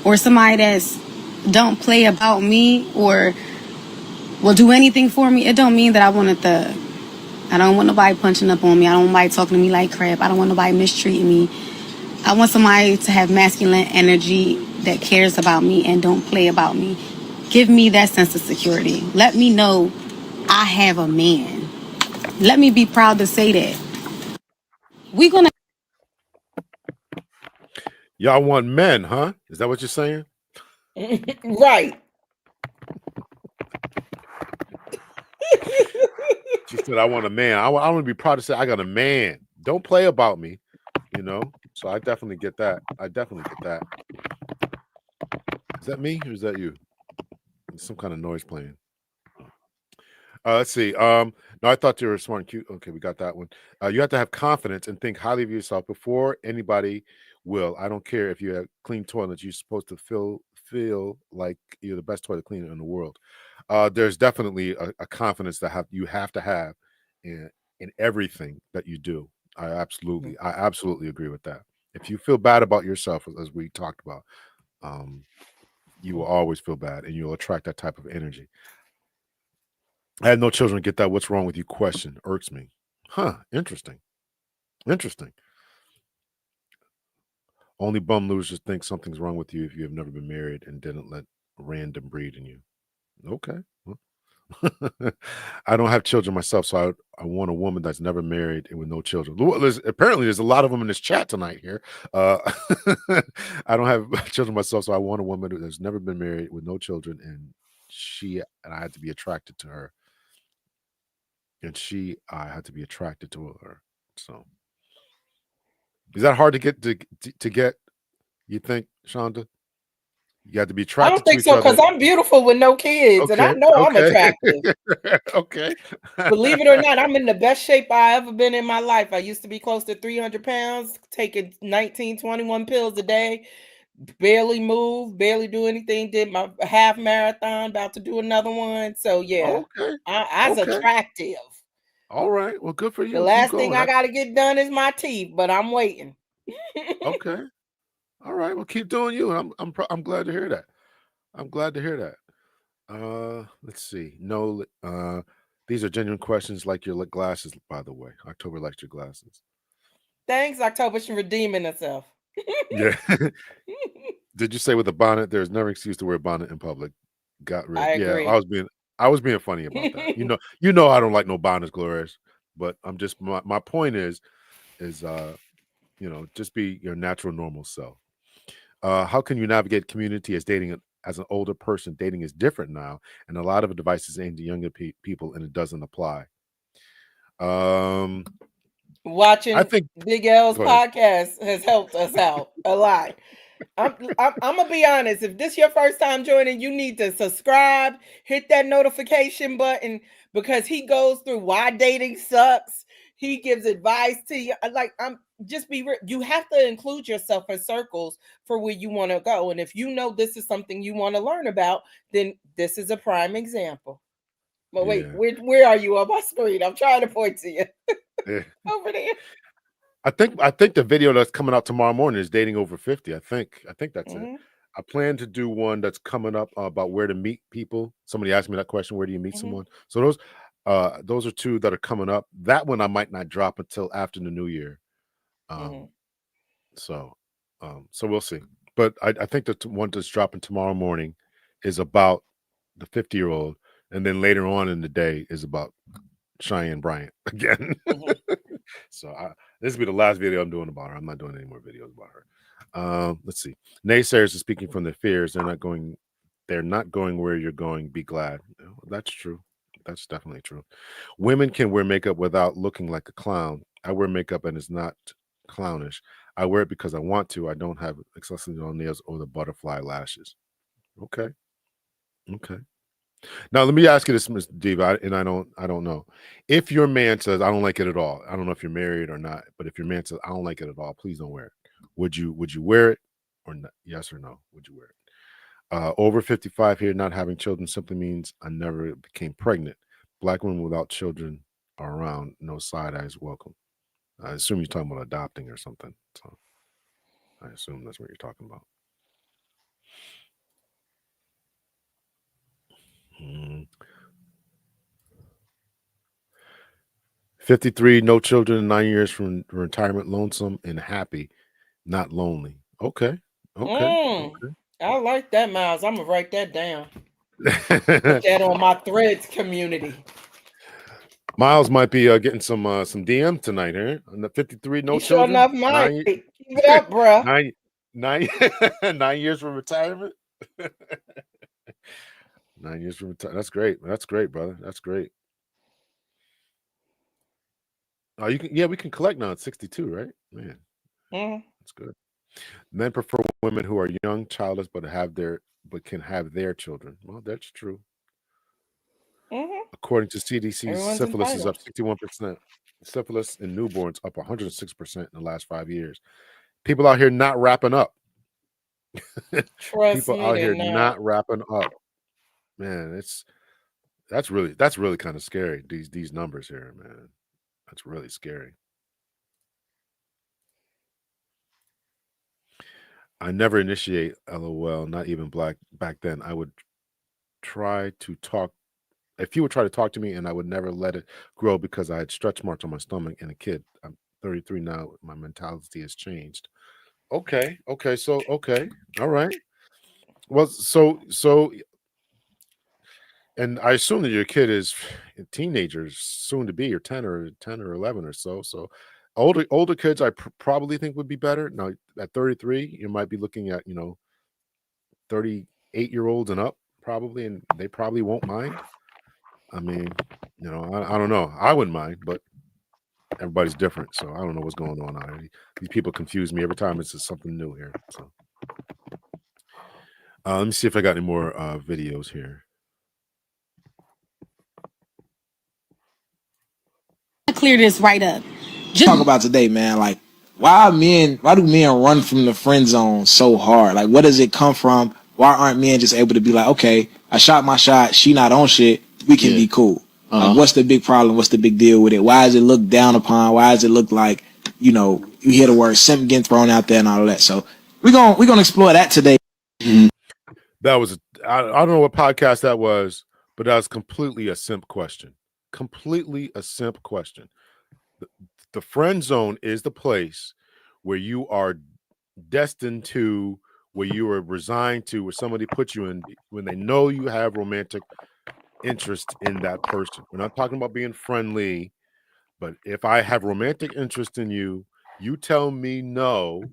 or somebody that's don't play about me or will do anything for me, it don't mean that I want a thug. I don't want nobody punching up on me. I don't want nobody talking to me like crap. I don't want nobody mistreating me. I want somebody to have masculine energy that cares about me and don't play about me. Give me that sense of security. Let me know I have a man. Let me be proud to say that. We gonna. Y'all want men, huh? Is that what you're saying? Right. She said, I want a man. I want to be proud to say I got a man. Don't play about me, you know? So I definitely get that. I definitely get that. Is that me or is that you? There's some kind of noise playing. Let's see. No, I thought you were smart and cute. Okay, we got that one. You have to have confidence and think highly of yourself before anybody will. I don't care if you have clean toilets. You're supposed to feel like you're the best toilet cleaner in the world. There's definitely a confidence that you have to have in everything that you do. I absolutely agree with that. If you feel bad about yourself, as we talked about, you will always feel bad and you'll attract that type of energy. I had no children. Get that what's wrong with you question irks me. Huh, interesting. Only bum losers think something's wrong with you if you have never been married and didn't let random breed in you. Okay. Well, I don't have children myself, so I want a woman that's never married and with no children. Apparently, there's a lot of them in this chat tonight here. I don't have children myself, so I want a woman that's never been married with no children, and I had to be attracted to her. I had to be attracted to her. So, is that hard to get to get? You think, Shonda? You got to be attracted. I don't think so because I'm beautiful with no kids, and I know I'm attractive. Okay. Believe it or not, I'm in the best shape I ever been in my life. I used to be close to 300 pounds, taking 19, 21 pills a day, barely move, barely do anything. Did my half marathon, about to do another one. So yeah, I was attractive. All right. Well, good for you. The last thing I got to get done is my teeth, but I'm waiting. Okay. All right. Well, keep doing you. I'm glad to hear that. I'm glad to hear that. Let's see. No, these are genuine questions like your glasses, by the way. October likes your glasses. Thanks, October. She's redeeming herself. Yeah. Did you say with a bonnet? There's never excuse to wear a bonnet in public. Got rid. I agree. Yeah, I was being funny about that. You know I don't like no bonnets, Glorious. But I'm just my point is just be your natural normal self. How can you navigate community as dating as an older person? Dating is different now, and a lot of devices aimed at younger people, and it doesn't apply. Watching Big L's podcast has helped us out a lot. I'm gonna be honest. If this is your first time joining, you need to subscribe, hit that notification button because he goes through why dating sucks. He gives advice to you. You have to include yourself in circles for where you want to go. And if you know this is something you want to learn about, then this is a prime example. But wait, where are you on my screen? I'm trying to point to you. Over there. I think the video that's coming out tomorrow morning is dating over 50. I think that's it. I plan to do one that's coming up about where to meet people. Somebody asked me that question, where do you meet someone? So those are two that are coming up. That one I might not drop until after the new year. So we'll see. But I think the one that's dropping tomorrow morning is about the 50-year-old, and then later on in the day is about Cheyenne Bryant again. So this will be the last video I'm doing about her. I'm not doing any more videos about her. Let's see. Naysayers are speaking from their fears. They're not going where you're going. Be glad. That's true. That's definitely true. Women can wear makeup without looking like a clown. I wear makeup and it's not clownish. I wear it because I want to. I don't have excessively long nails or the butterfly lashes. Okay. Okay. Now let me ask you this, Ms. Diva, and I don't know. If your man says, I don't like it at all, I don't know if you're married or not, but if your man says, I don't like it at all, please don't wear it. Would you wear it or not? Yes or no? Would you wear it? Over 55 here, not having children simply means I never became pregnant. Black women without children are around. No side eyes welcome. I assume you're talking about adopting or something. So I assume that's what you're talking about. 53, no children, 9 years from retirement, lonesome and happy, not lonely. Okay. Okay. I like that, Miles. I'm gonna write that down. Put that on my Threads community. Miles might be getting some DM tonight, here. On the 53, no Sure children. enough, might. Keep it up, bro. 9 years from retirement. 9 years from retirement. That's great. That's great, brother. That's great. Oh, we can collect now at 62, right? Man, that's good. Men prefer women who are young, childless, but can have their children. Well, that's true. According to CDC, Everyone's syphilis is up entitled. 61%. Syphilis in newborns up 106% in the last 5 years. People out here not wrapping up. Trust People me, out they're here not. not wrapping up. Man, that's really kind of scary. These numbers here, man. That's really scary. I never initiate, LOL, not even back then. I would try to talk. If you would try to talk to me, and I would never let it grow because I had stretch marks on my stomach and a kid. I'm 33 now. My mentality has changed. Okay. So, okay. All right. Well, so, and I assume that your kid is a teenager, soon to be, or 10 or 11 or so. So, older kids, I probably think would be better. Now, at 33, you might be looking at 38-year-olds and up, probably, and they probably won't mind. I mean, I don't know. I wouldn't mind, but everybody's different, so I don't know what's going on out here. These people confuse me every time. It's just something new here. So, let me see if I got any more videos here. Clear this right up. Talk about today, man. Like, why do men run from the friend zone so hard? Like, where does it come from? Why aren't men just able to be like, okay, I shot my shot, she not on shit, we can be cool? Like, what's the big problem? What's the big deal with it? Why is it looked down upon? Why does it look like, you hear the word simp getting thrown out there and all of that? So we're gonna explore that today. That was I don't know what podcast that was, but that was completely a simp question. Completely a simp question. The friend zone is the place where you are destined to, where you are resigned to, where somebody puts you in when they know you have romantic interest in that person. We're not talking about being friendly, but if I have romantic interest in you, you tell me no,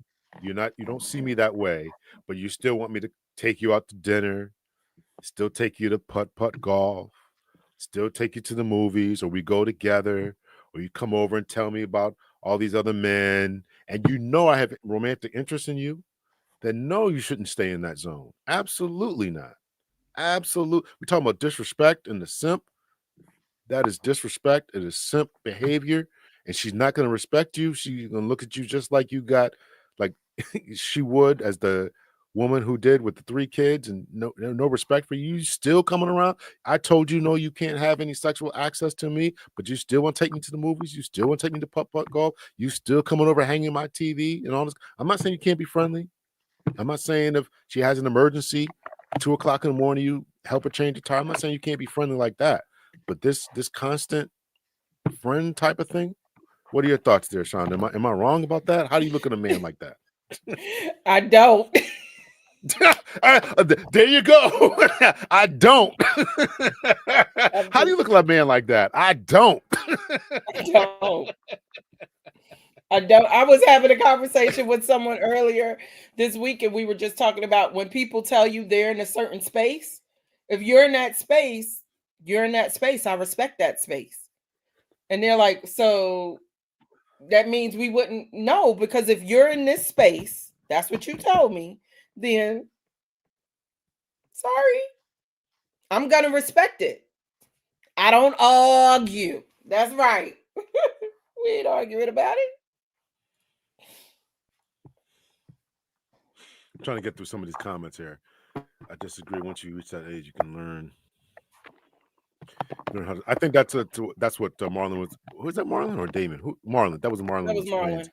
you don't see me that way, but you still want me to take you out to dinner, still take you to putt golf, still take you to the movies, or we go together, or you come over and tell me about all these other men, and I have romantic interest in you, then no, you shouldn't stay in that zone. Absolutely not. Absolutely. We're talking about disrespect and the simp. That is disrespect. It is simp behavior, and she's not going to respect you. She's going to look at you just like you got, like she would as the woman who did with the 3 kids, and no respect for you. You still coming around. I told you, no, you can't have any sexual access to me, but you still want to take me to the movies. You still want to take me to putt golf. You still coming over hanging my TV and all this. I'm not saying you can't be friendly. I'm not saying if she has an emergency, 2 o'clock in the morning, you help her change the tire. I'm not saying you can't be friendly like that. But this constant friend type of thing, what are your thoughts there, Sean? Am I wrong about that? How do you look at a man like that? I don't. There you go. I don't. How do you look at a man like that? I don't. I don't. I was having a conversation with someone earlier this week, and we were just talking about when people tell you they're in a certain space. If you're in that space, you're in that space. I respect that space. And they're like, so that means we wouldn't know, because if you're in this space, that's what you told me, then sorry, I'm going to respect it. I don't argue. That's right. We ain't arguing about it. I'm trying to get through some of these comments here. I disagree. Once you reach that age, you can learn how to, I think that's what Marlon was. Who was that, Marlon or Damon? Who? Marlon. That was Marlon. That was Marlon.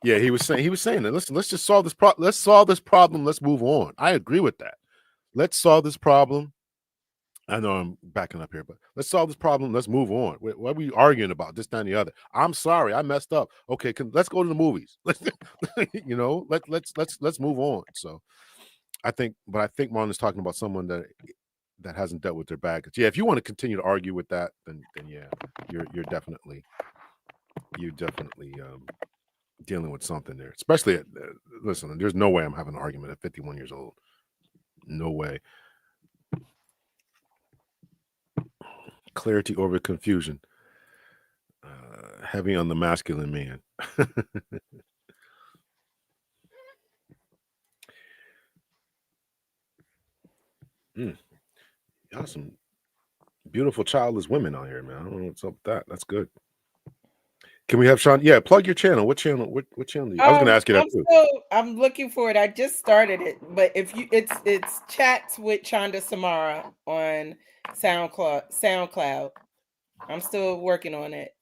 Yeah, he was saying that. Listen, let's just solve this problem. Let's solve this problem. Let's move on. I agree with that. Let's solve this problem. I know I'm backing up here, but let's solve this problem. Let's move on. What are we arguing about? This, that, and the other. I'm sorry, I messed up. Okay, let's go to the movies. Let's let's move on. So I think Marlon is talking about someone that hasn't dealt with their baggage. Yeah, if you want to continue to argue with that, then yeah, you're definitely dealing with something there. Especially listen, there's no way I'm having an argument at 51 years old. No way. Clarity over confusion. Heavy on the masculine man. Y'all some beautiful childless women out here, man. I don't know what's up with that. That's good. Can we have Sean? Yeah, plug your channel. What channel? What channel? I was going to ask you that too. I'm looking for it. I just started it, but if you, it's chats with Chanda Samara on SoundCloud. I'm still working on it.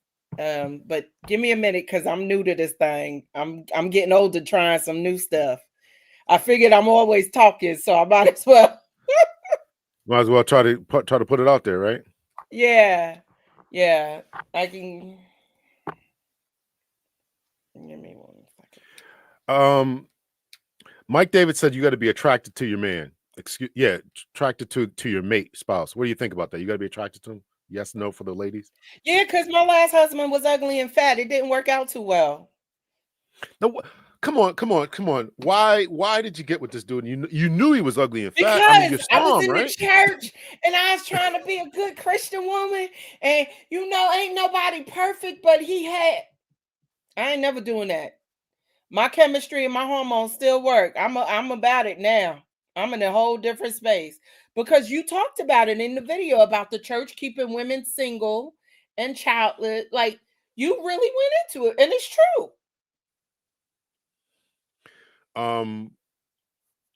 But give me a minute because I'm new to this thing. I'm getting older, trying some new stuff. I figured I'm always talking, so I might as well. Might as well try to put it out there, right? Yeah, I can. Give me 1 second. Mike David said you got to be attracted to your man. Attracted to your mate, spouse. What do you think about that? You got to be attracted to him? Yes, no for the ladies? Yeah, because my last husband was ugly and fat. It didn't work out too well. No, come on. Why did you get with this dude? You knew he was ugly and fat. Because I was in the church and I was trying to be a good Christian woman, and ain't nobody perfect, but I ain't never doing that. My chemistry and my hormones still work. I'm about it now. I'm in a whole different space because you talked about it in the video about the church keeping women single and childless. Like, you really went into it, and it's true.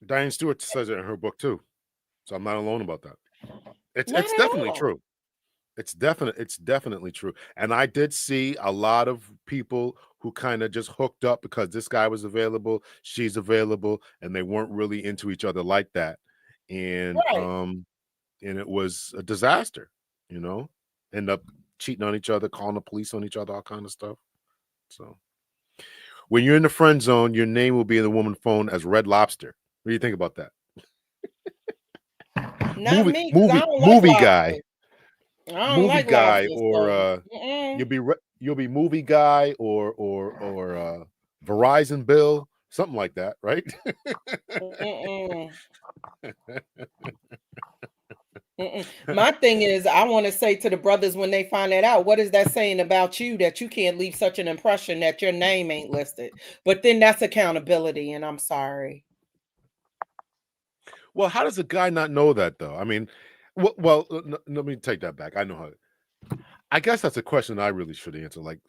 Diane Stewart says it in her book too, so I'm not alone about that. It's definitely true. It's definitely true. And I did see a lot of people who kind of just hooked up because this guy was available, she's available, and they weren't really into each other like that. And and it was a disaster, end up cheating on each other, calling the police on each other, all kind of stuff. So when you're in the friend zone, your name will be in the woman's phone as Red Lobster. What do you think about that? Not me, movie guy. I don't like guy, lobsters, or you'll be movie guy, or Verizon Bill, something like that, right? My thing is, I want to say to the brothers when they find that out, what is that saying about you that you can't leave such an impression that your name ain't listed? But then that's accountability, and I'm sorry. Well, how does a guy not know that, though? I mean, well, let me take that back. I know how. I guess that's a question I really should answer. Like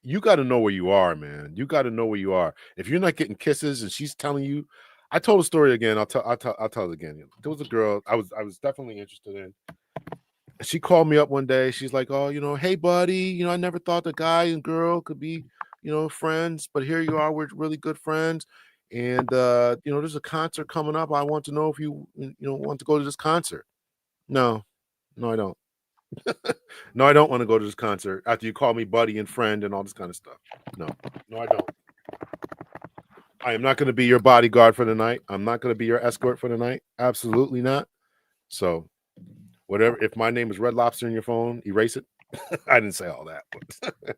you got to know where you are, man. You got to know where you are. If you're not getting kisses and she's telling you, I told a story again. I'll tell it again. There was a girl I was definitely interested in. She called me up one day. She's like, "Oh, hey, buddy, I never thought the guy and girl could be, friends, but here you are. We're really good friends. And there's a concert coming up. I want to know if you want to go to this concert." No, I don't. No, I don't want to go to this concert after you call me buddy and friend and all this kind of stuff. No, I don't. I am not going to be your bodyguard for the night. I'm not going to be your escort for the night. Absolutely not. So whatever, if my name is Red Lobster in your phone, erase it. I didn't say all that. But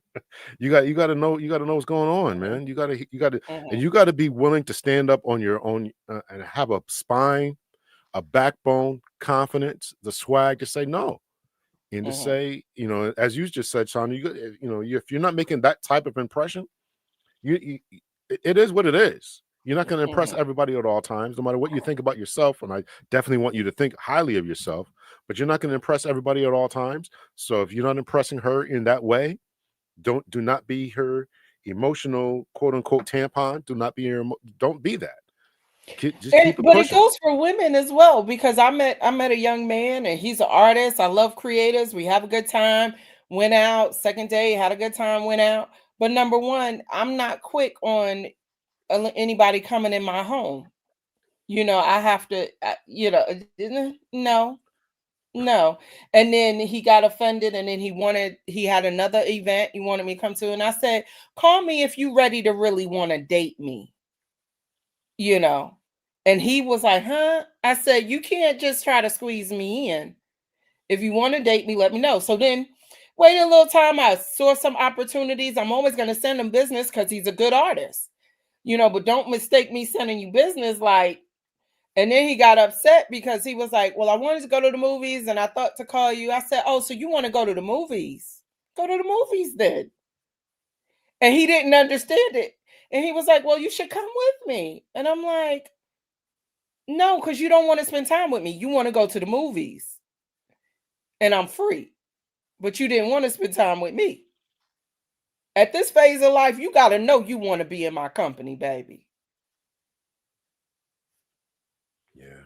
you got to know what's going on, man. You got to and you got to be willing to stand up on your own and have a spine, a backbone, confidence, the swag to say no. and to say, you know, as you just said, Sean, if you're not making that type of impression, it is what it is. You're not going to impress everybody at all times, no matter what you think about yourself. And I definitely want you to think highly of yourself, but you're not going to impress everybody at all times. So if you're not impressing her in that way, do not be her emotional quote unquote tampon. Don't be that. Just keep it But it pushing. goes for women as well, because I met a young man and he's an artist. I love creators. We have a good time. Went out second day, had a good time. Went out. But number one, I'm not quick on anybody coming in my home. You know, I have to. No. And then he got offended, and then he had another event he wanted me to come to, and I said, "Call me if you ready to really want to date me." You know. And he was like, huh? I said, you can't just try to squeeze me in. If you want to date me, let me know. So then wait a little time. I saw some opportunities. I'm always going to send him business because he's a good artist, you know, but don't mistake me sending you business. And then he got upset because he was like, well, I wanted to go to the movies and I thought to call you. I said, oh, so you want to go to the movies? Go to the movies then. And he didn't understand it. And he was like, well, you should come with me. And I'm like, no, because you don't want to spend time with me. You want to go to the movies. And I'm free. But you didn't want to spend time with me. At this phase of life, you got to know you want to be in my company, baby. Yeah.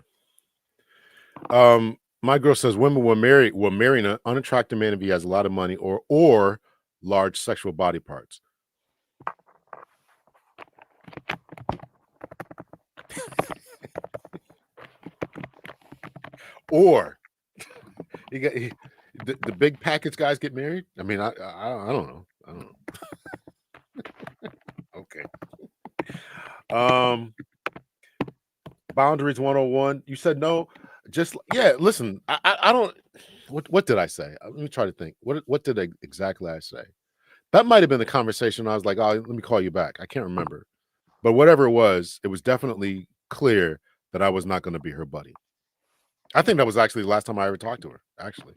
My girl says women will marry an unattractive man if he has a lot of money or large sexual body parts. Or the big package guys get married. I mean, I don't know. I don't know. Okay. Boundaries 101. You said no. Listen. I don't. What did I say? Let me try to think. What did exactly I say? That might have been the conversation. I was like, oh, let me call you back. I can't remember. But whatever it was definitely clear that I was not going to be her buddy. I think that was actually the last time I ever talked to her, actually.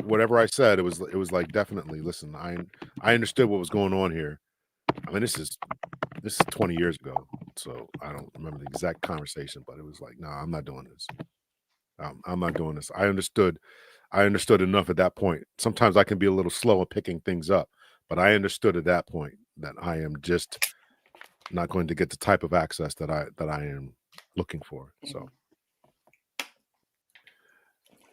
Whatever I said, it was like, definitely, listen, I understood what was going on here. I mean, this is 20 years ago, so I don't remember the exact conversation, but it was like, no, I'm not doing this. I'm not doing this. I understood enough at that point. Sometimes I can be a little slow at picking things up, but I understood at that point that I am just not going to get the type of access that I am looking for. So.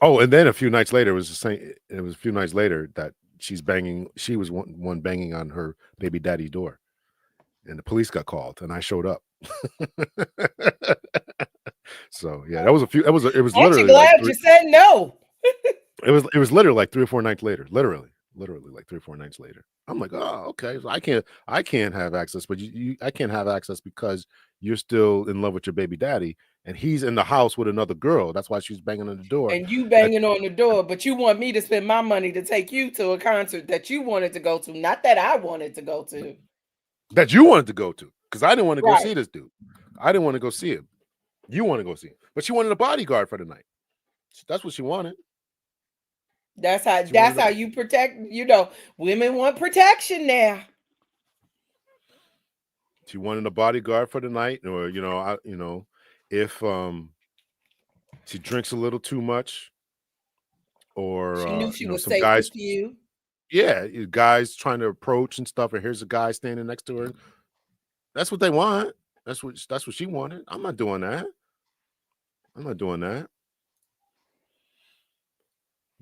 Oh, and then a few nights later, it was a few nights later that she was one banging on her baby daddy's door, and the police got called, and I showed up. So yeah, it was literally. Glad you said no. It was literally like 3 or 4 nights later. Literally like 3 or 4 nights later. I'm like, oh, okay. So I can't have access, but I can't have access because you're still in love with your baby daddy, and he's in the house with another girl. That's why she's banging on the door. And you banging on the door, but you want me to spend my money to take you to a concert that you wanted to go to, not that I wanted to go to. That you wanted to go to, because I didn't want to go see this dude. I didn't want to go see him. You want to go see him, but she wanted a bodyguard for the night. That's what she wanted. That's how you protect. You know, women want protection now. She wanted a bodyguard for the night, or if she drinks a little too much, or she knew she was some safe guys. with you. Yeah, guys trying to approach and stuff, and here's a guy standing next to her. That's what they want. That's what she wanted. I'm not doing that.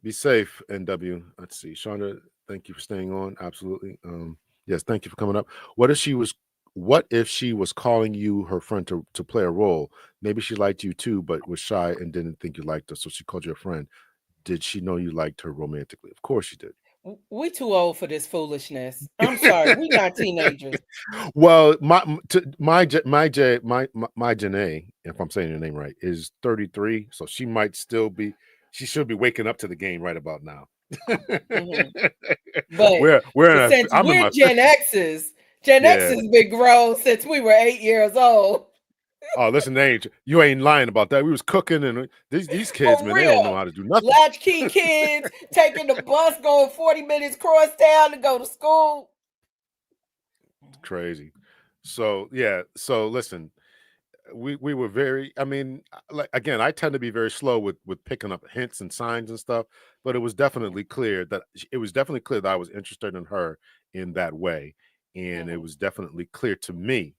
Be safe, NW. Let's see. Chandra, thank you for staying on. Absolutely. Yes, thank you for coming up. What if she was calling you her friend to play a role? Maybe she liked you too, but was shy and didn't think you liked her, so she called you a friend. Did she know you liked her romantically? Of course she did. We too old for this foolishness. I'm sorry, we're not teenagers. Well, my Janae, if I'm saying your name right, is 33, so she might still be. She should be waking up to the game right about now. Mm-hmm. But we're Gen X's. Gen X has been grown since we were 8 years old. Oh, listen, you ain't lying about that. We was cooking, and these kids, For man, they don't know real. how to do nothing. Latchkey kids taking the bus, going 40 minutes cross town to go to school. Crazy. So yeah. So listen, we were very. I mean, like again, I tend to be very slow with picking up hints and signs and stuff, but it was definitely clear that I was interested in her in that way, and it was definitely clear to me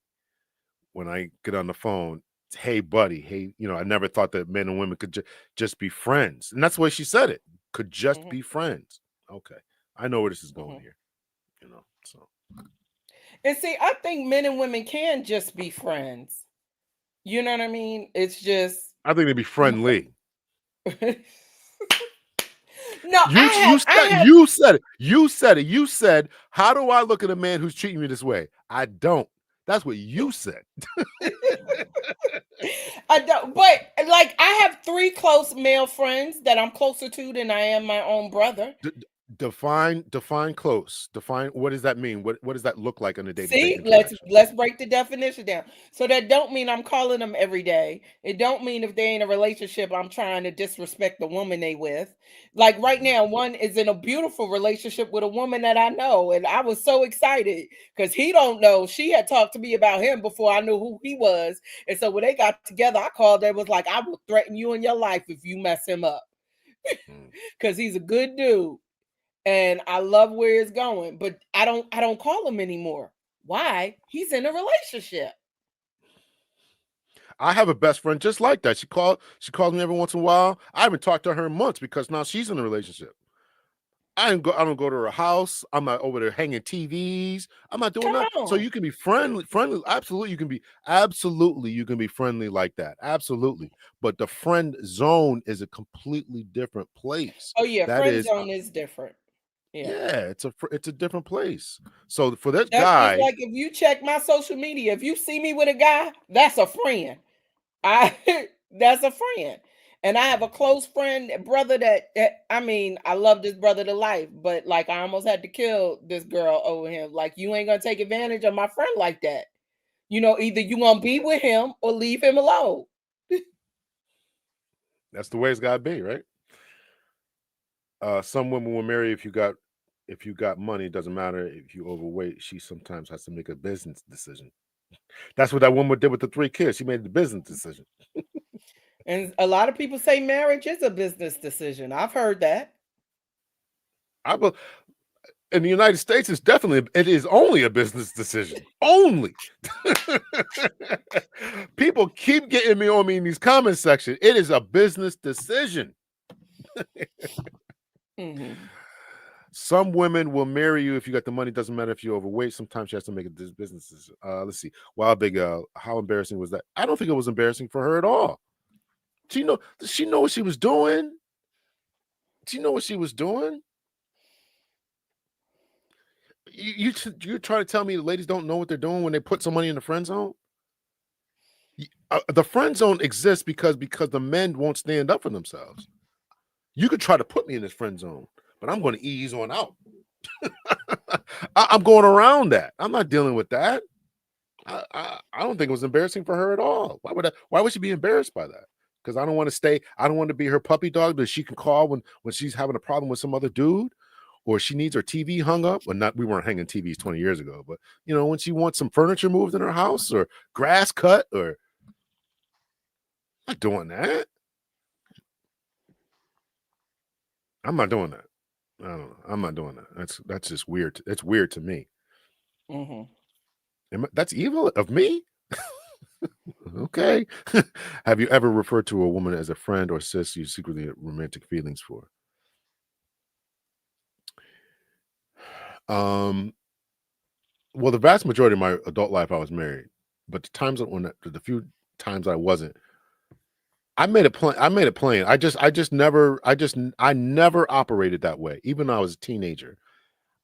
when I get on the phone, hey buddy, hey, I never thought that men and women could just be friends, and that's the way she said it. Could just be friends. Okay, I know where this is going here. So. And see, I think men and women can just be friends. You know what I mean? It's just I think they'd be friendly. No, You said it. You said, how do I look at a man who's treating me this way? I don't. That's what you said. I don't, but like I have 3 close male friends that I'm closer to than I am my own brother. Define close. Define, what does that mean? What does that look like on a day-to-day See, interaction? let's break the definition down. So that don't mean I'm calling them every day. It don't mean if they ain't a relationship, I'm trying to disrespect the woman they with. Like right now, one is in a beautiful relationship with a woman that I know, and I was so excited because he don't know. She had talked to me about him before I knew who he was, and so when they got together, I called her, was like, I will threaten you in your life if you mess him up, because he's a good dude. And I love where it's going, but I don't call him anymore. Why? He's in a relationship. I have a best friend just like that. She calls me every once in a while. I haven't talked to her in months because now she's in a relationship. I don't go to her house. I'm not over there hanging TVs. I'm not doing that. So you can be friendly. Absolutely, you can be friendly like that. Absolutely. But the friend zone is a completely different place. Oh yeah, That friend is, zone is different. yeah, it's a different place. So for that That's just guy, like if you check my social media, if you see me with a guy, that's a friend. That's a friend. And I have a close friend, brother that I mean, I love this brother to life, but like I almost had to kill this girl over him. Like, you ain't gonna take advantage of my friend like that. Either you gonna be with him or leave him alone. that's the way it's gotta be, right? Some women will marry if you got money. It doesn't matter if you overweight. She sometimes has to make a business decision. That's what that woman did with the 3 kids. She made the business decision. And a lot of people say marriage is a business decision. I've heard that. In the United States, it is only a business decision. Only. People keep getting me on me in these comment section. It is a business decision. Some women will marry you if you got the money. Doesn't matter if you're overweight. Sometimes she has to make a business decision. Let's see. Wow, Big L. How embarrassing was that? I don't think it was embarrassing for her at all. Does she know what she was doing? Do you know what she was doing? You're trying to tell me the ladies don't know what they're doing when they put some money in the friend zone? The friend zone exists because the men won't stand up for themselves. You could try to put me in this friend zone, but I'm going to ease on out. I'm going around that. I'm not dealing with that. I don't think it was embarrassing for her at all. Why would she be embarrassed by that? Because I don't want to be her puppy dog that she can call when she's having a problem with some other dude, or she needs her TV hung up. Well, we weren't hanging TVs 20 years ago, but when she wants some furniture moved in her house or grass cut, or I'm not doing that. I'm not doing that. I don't know. I'm not doing that. That's just weird. It's weird to me. That's evil of me. Okay. Have you ever referred to a woman as a friend or sis you secretly have romantic feelings for? Well, the vast majority of my adult life I was married, but the few times I wasn't, I made it plain. I never operated that way. Even when I was a teenager,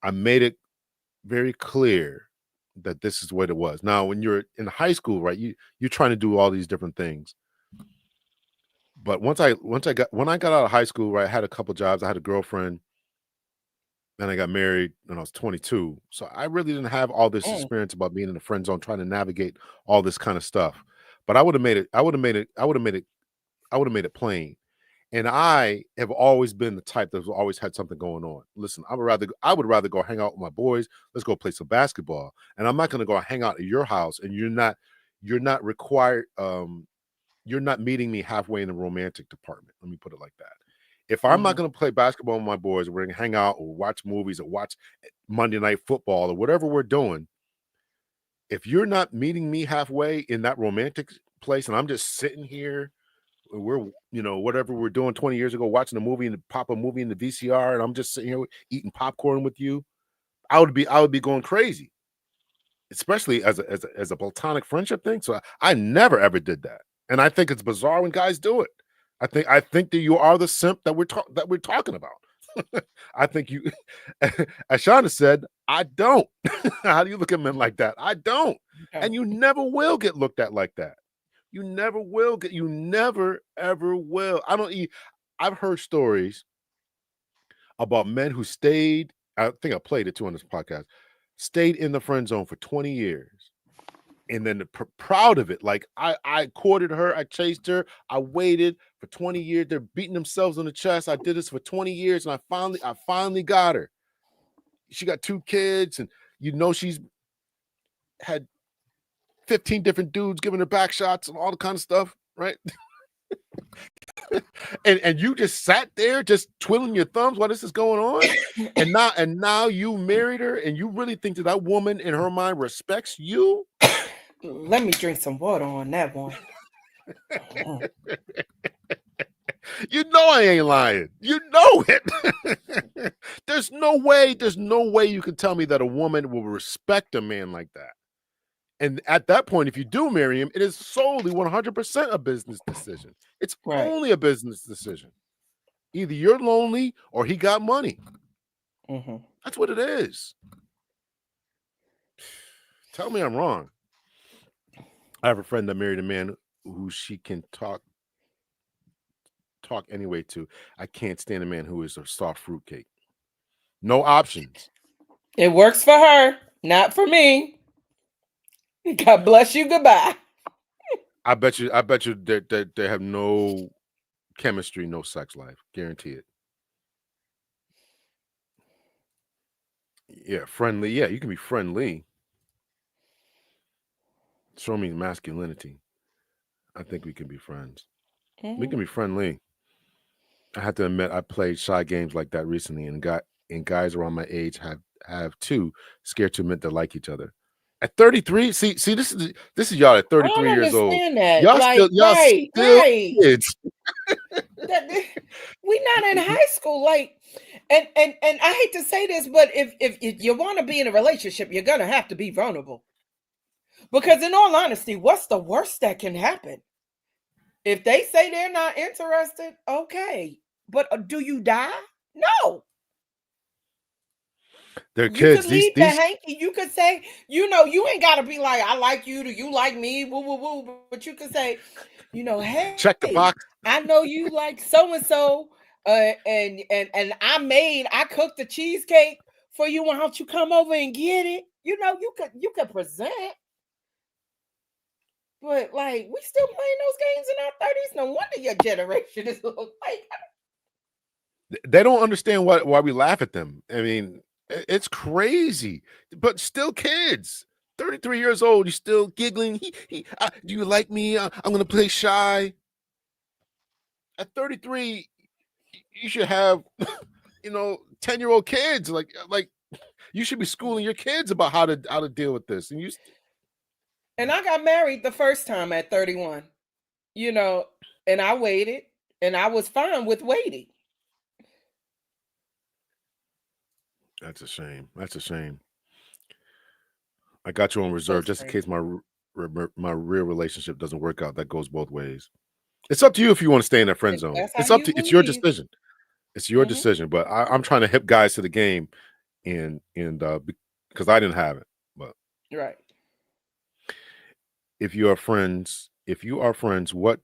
I made it very clear that this is what it was. Now, when you're in high school, right, you're trying to do all these different things. But when I got out of high school, right, I had a couple jobs. I had a girlfriend. Then I got married when I was 22. So I really didn't have all this experience about being in the friend zone, trying to navigate all this kind of stuff. But I would have made it. I would have made it plain. And I have always been the type that's always had something going on. Listen, I would rather go hang out with my boys. Let's go play some basketball. And I'm not going to go hang out at your house, and you're not required. You're not meeting me halfway in the romantic department. Let me put it like that. If I'm not going to play basketball with my boys, we're going to hang out or watch movies or watch Monday Night Football or whatever we're doing. If you're not meeting me halfway in that romantic place, and I'm just sitting here, we're whatever we're doing 20 years ago, watching a movie and pop a movie in the VCR, and I'm just sitting here eating popcorn with you, I would be going crazy, especially as a platonic friendship thing. So I never ever did that, and I think it's bizarre when guys do it. I think that you are the simp that we're talking about. I think you, as Shonda said, I don't. How do you look at men like that? I don't, and you never will get looked at like that. You never will get. You never ever will. I've heard stories about men who stayed. I think I played it too on this podcast. Stayed in the friend zone for 20 years, and then proud of it. Like I courted her, I chased her, I waited for 20 years. They're beating themselves on the chest. I did this for 20 years, and I finally got her. She got 2 kids, and she's had 15 different dudes giving her back shots and all the kind of stuff, right? and you just sat there just twiddling your thumbs while this is going on, and now you married her, and you really think that woman in her mind respects you? Let me drink some water on that one. You know I ain't lying. You know it. There's no way you can tell me that a woman will respect a man like that. And at that point, if you do marry him, it is solely 100% a business decision. It's only a business decision. Either you're lonely or he got money. That's what it is. Tell me I'm wrong. I have a friend that married a man who she can talk anyway to. I can't stand a man who is a soft fruitcake. No options. It works for her, not for me. God bless you. Goodbye. I bet you that they have no chemistry, no sex life. Guarantee it. Yeah, friendly. Yeah, you can be friendly. Show me masculinity. I think we can be friends. We can be friendly. I have to admit, I played shy games like that recently, and guys around my age have too scared to admit they like each other. At 33, see, this is y'all at 33 years old. That. Y'all Right. still kids. We're not in high school, and I hate to say this, but if you want to be in a relationship, you're gonna have to be vulnerable. Because in all honesty, what's the worst that can happen? If they say they're not interested, okay, but do you die? No. They're kids. You could leave the hanky. You could say, you ain't got to be like, I like you. Do you like me? Woo, woo, woo. But you could say, hey, check the box. I know you like so and so, and I cooked the cheesecake for you. Why don't you come over and get it? You could present. But we still playing those games in our 30s. No wonder your generation is like. They don't understand why we laugh at them. I mean, it's crazy, but still kids. 33 years old, you're still giggling. Do you like me? I'm gonna play shy. At 33, you should have, 10-year-old kids. Like you should be schooling your kids about how to deal with this. And I got married the first time at 31, and I waited, and I was fine with waiting. That's a shame. I got you on reserve just in case my real relationship doesn't work out. That goes both ways. It's up to you if you want to stay in that friend zone. It's up to it's your decision. It's your decision. But I'm trying to hip guys to the game, and because I didn't have it. But right. If you are friends, what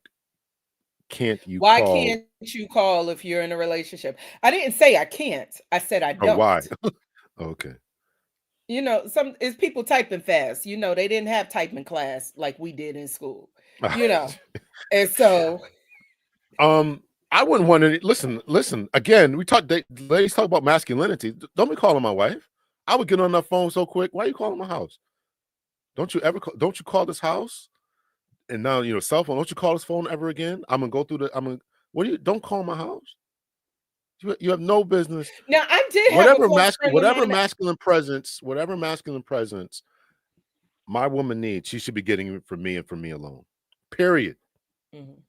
can't you Why call? can't you call if you're in a relationship? I didn't say I can't. I said I don't. Why? Okay. It's people typing fast. They didn't have typing class like we did in school. you know. And so, I wouldn't want to listen again. Ladies talk about masculinity. Don't be calling my wife. I would get on that phone so quick. Why are you calling my house? Don't you call this house? And now, cell phone. Don't you call this phone ever again? I'm gonna go through don't call my house. You have no business. now I did have a close friend of whatever mine. whatever masculine presence my woman needs, she should be getting it from me and from me alone. Period. Mhm.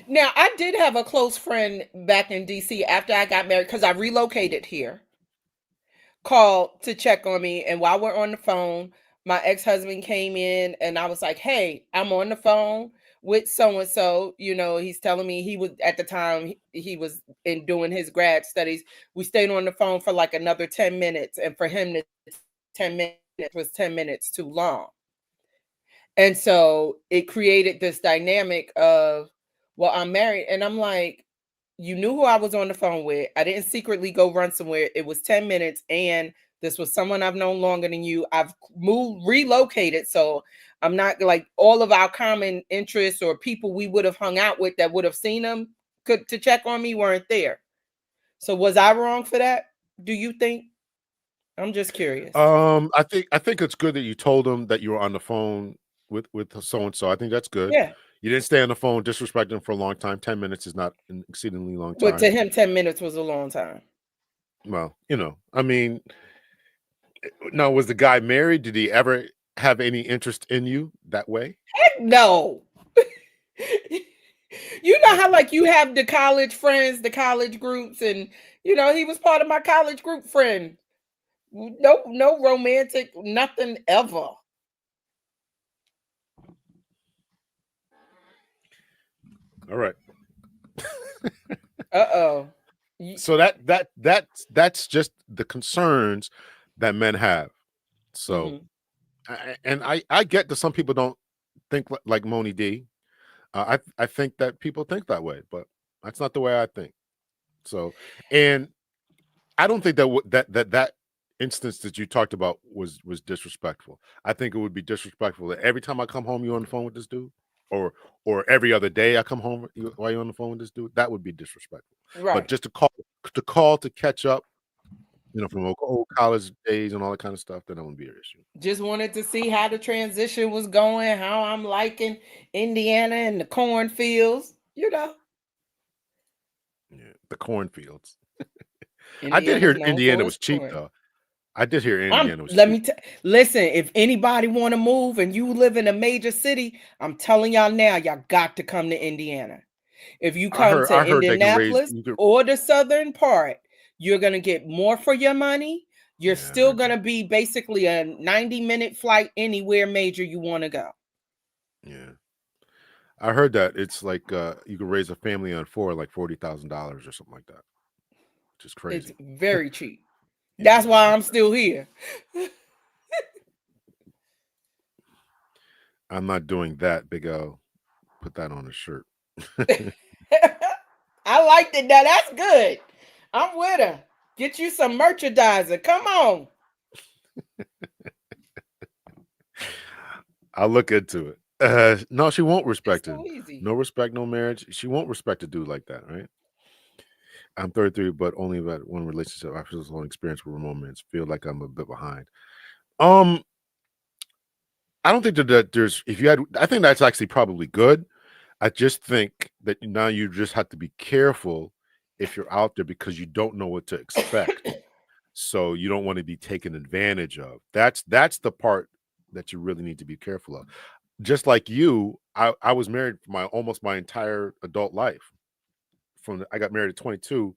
Now, I did have a close friend back in DC after I got married because I relocated here, called to check on me. And while we're on the phone, my ex-husband came in and I was like, hey, I'm on the phone with so-and-so. He's telling me he was at the time he was doing his grad studies. We stayed on the phone for like another 10 minutes. And for him, 10 minutes was 10 minutes too long. And so it created this dynamic of, well, I'm married. And I'm like, you knew who I was on the phone with. I didn't secretly go run somewhere. It was 10 minutes. And this was someone I've known longer than you. I've relocated. So I'm not like all of our common interests or people we would have hung out with that would have seen them to check on me weren't there. So was I wrong for that? Do you think? I'm just curious. I think it's good that you told him that you were on the phone with so and so. I think that's good. Yeah. You didn't stay on the phone disrespecting him for a long time. 10 minutes is not an exceedingly long But time. to him, 10 minutes was a long time. Well, I mean, now was the guy married? Did he ever have any interest in you that way? Heck no. You know how like you have the college friends, the college groups, and he was part of my college group friend. No romantic, nothing ever. All right. Uh-oh. So that's just the concerns that men have. So, I get that some people don't think like Moni D. I think that people think that way, but that's not the way I think. So, and I don't think that instance that you talked about was disrespectful. I think it would be disrespectful that every time I come home, you're on the phone with this dude, or every other day I come home while you're on the phone with this dude. That would be disrespectful. Right. But just to call to catch up, from old college days and all that kind of stuff, then that wouldn't be an issue. Just wanted to see how the transition was going, how I'm liking Indiana and the cornfields, Yeah, the cornfields. I did Indiana's hear known Indiana for was its cheap corn. though. I did hear Indiana was Let cheap. me listen, if anybody want to move and you live in a major city, I'm telling y'all now, y'all got to come to Indiana. If you come to I heard they can raise. Indianapolis or the southern part, you're going to get more for your money. You're still going to be basically a 90-minute flight anywhere major you want to go. Yeah. I heard that it's like you can raise a family on 4 like $40,000 or something like that. Which is crazy. It's very cheap. That's why I'm still here. I'm not doing that, Big L. Put that on a shirt. I liked it. Now that's good. I'm with her. Get you some merchandising. Come on. I'll look into it. No, she won't respect so it. Easy. No respect, no marriage. She won't respect a dude like that, right? I'm 33, but only about one relationship. I feel this whole experience with romance. Feel like I'm a bit behind. I don't think that there's I think that's actually probably good. I just think that now you just have to be careful if you're out there because you don't know what to expect. So you don't want to be taken advantage of. That's the part that you really need to be careful of. Just like you, I was married for almost my entire adult life. I got married at 22,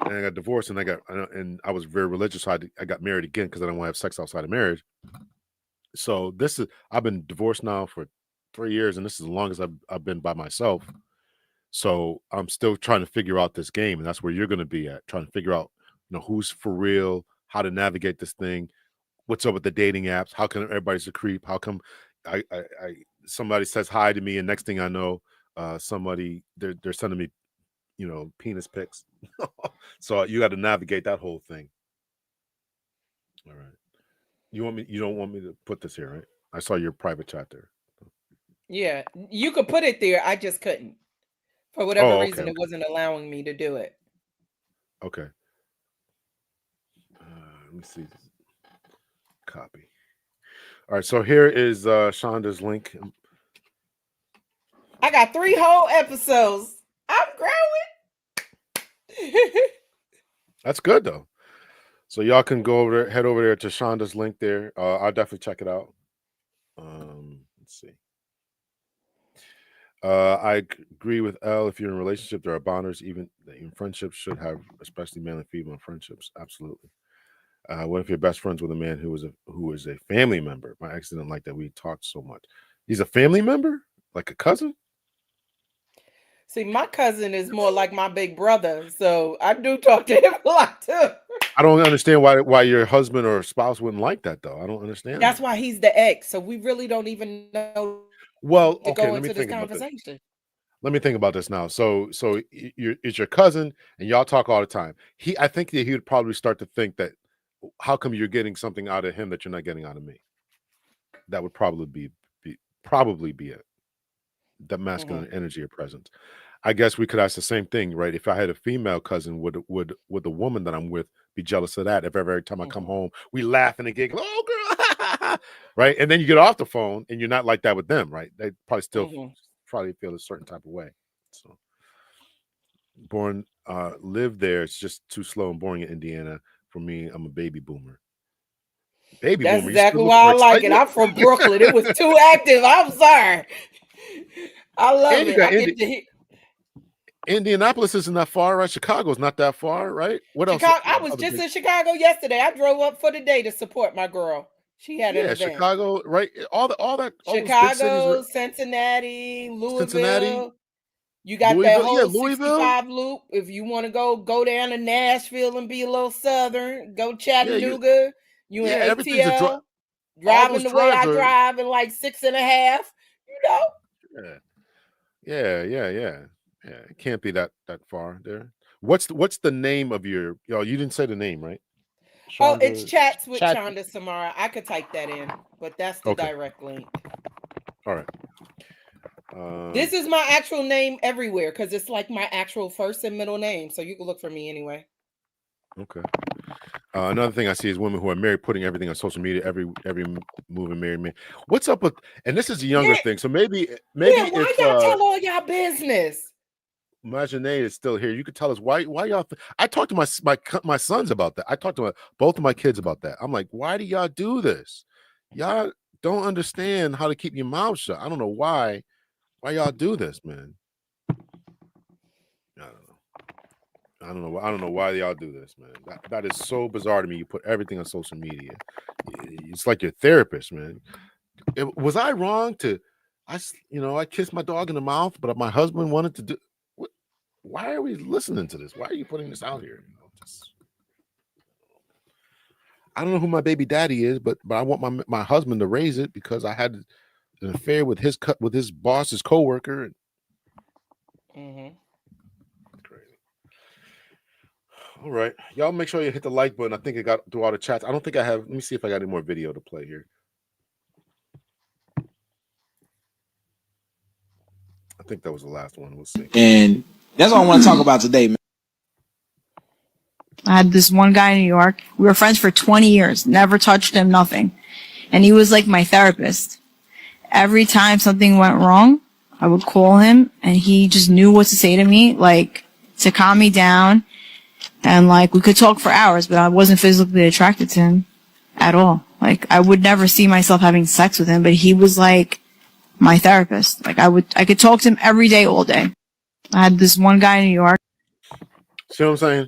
and I got divorced, and I was very religious. So I got married again because I don't want to have sex outside of marriage. So I've been divorced now for 3 years, and this is the longest I've been by myself. So I'm still trying to figure out this game, and that's where you're going to be at, trying to figure out, who's for real, how to navigate this thing, what's up with the dating apps, how come everybody's a creep, how come somebody says hi to me, and next thing I know, somebody they're sending me, penis pics. So you got to navigate that whole thing. All right. You don't want me to put this here, right? I saw your private chat there. Yeah, you could put it there. I just couldn't. For whatever reason, it wasn't allowing me to do it. Okay. Let me see. Copy. All right, so here is Shonda's link. I got 3 whole episodes. I'm growing. That's good though. So y'all can go over there, head over there to Shonda's link there. I'll definitely check it out. Let's see. I agree with Elle. If you're in a relationship, there are bonders. Even friendships should have, especially male and female friendships. Absolutely. What if you're best friends with a man who is a family member? My ex didn't like that we talked so much. He's a family member, like a cousin. See, my cousin is more like my big brother, so I do talk to him a lot too. I don't understand why your husband or spouse wouldn't like that though. I don't understand. That's why he's the ex. So we really don't even know. Well, to okay. go Let me into this think about this. conversation. Let me think about this now. So it's your cousin, and y'all talk all the time. I think that he would probably start to think that, how come you're getting something out of him that you're not getting out of me? That would probably be it. The masculine energy or presence. I guess we could ask the same thing, right? If I had a female cousin, would the woman that I'm with be jealous of that? If every time I come home, we laugh and giggle, oh girl, right? And then you get off the phone and you're not like that with them, right? They probably still probably feel a certain type of way. So live there. It's just too slow and boring in Indiana. For me, I'm a baby boomer. That's boomer. Exactly why I like it. I'm from Brooklyn. It was too active. I'm sorry. I love it. Indianapolis isn't that far, right? Chicago's not that far, right? What else? I was just in Chicago yesterday. I drove up for the day to support my girl. She had an event. Chicago, right? All that. Chicago, Cincinnati, Louisville. Cincinnati. You got that whole 65 loop. If you want to go down to Nashville and be a little southern, go Chattanooga. You in ATL, driving the way I drive in like 6.5. You know. Yeah. It can't be that far there. What's the name of your? You didn't say the name, right? Shonda, it's Chats with Chonda Samara. I could type that in, but that's the direct link. All right. This is my actual name everywhere because it's like my actual first and middle name, so you can look for me anyway. Okay. Another thing I see is women who are married putting everything on social media, every move and married man. What's up with? And this is a younger thing, so maybe why y'all tell all y'all business? Imagine is still here. You could tell us why y'all. I talked to my sons about that. I talked to both of my kids about that. I'm like, why do y'all do this? Y'all don't understand how to keep your mouth shut. I don't know why y'all do this, man. I don't know why y'all do this, man. That is so bizarre to me. You put everything on social media. It's like your therapist, man. Was I wrong to? I kissed my dog in the mouth, but my husband wanted to do. Why are we listening to this? Why are you putting this out here? I don't know who my baby daddy is, but I want my husband to raise it because I had an affair with his boss's coworker. Crazy. All right, y'all make sure you hit the like button. I think it got through all the chats. I don't think I have. Let me see if I got any more video to play here. I think that was the last one. We'll see. And that's what I want to talk about today, man. I had this one guy in New York. We were friends for 20 years, never touched him, nothing. And he was like my therapist. Every time something went wrong, I would call him and he just knew what to say to me, like to calm me down. And like we could talk for hours, but I wasn't physically attracted to him at all. Like I would never see myself having sex with him, but he was like my therapist. Like I could talk to him every day, all day. I had this one guy in New York. See what I'm saying?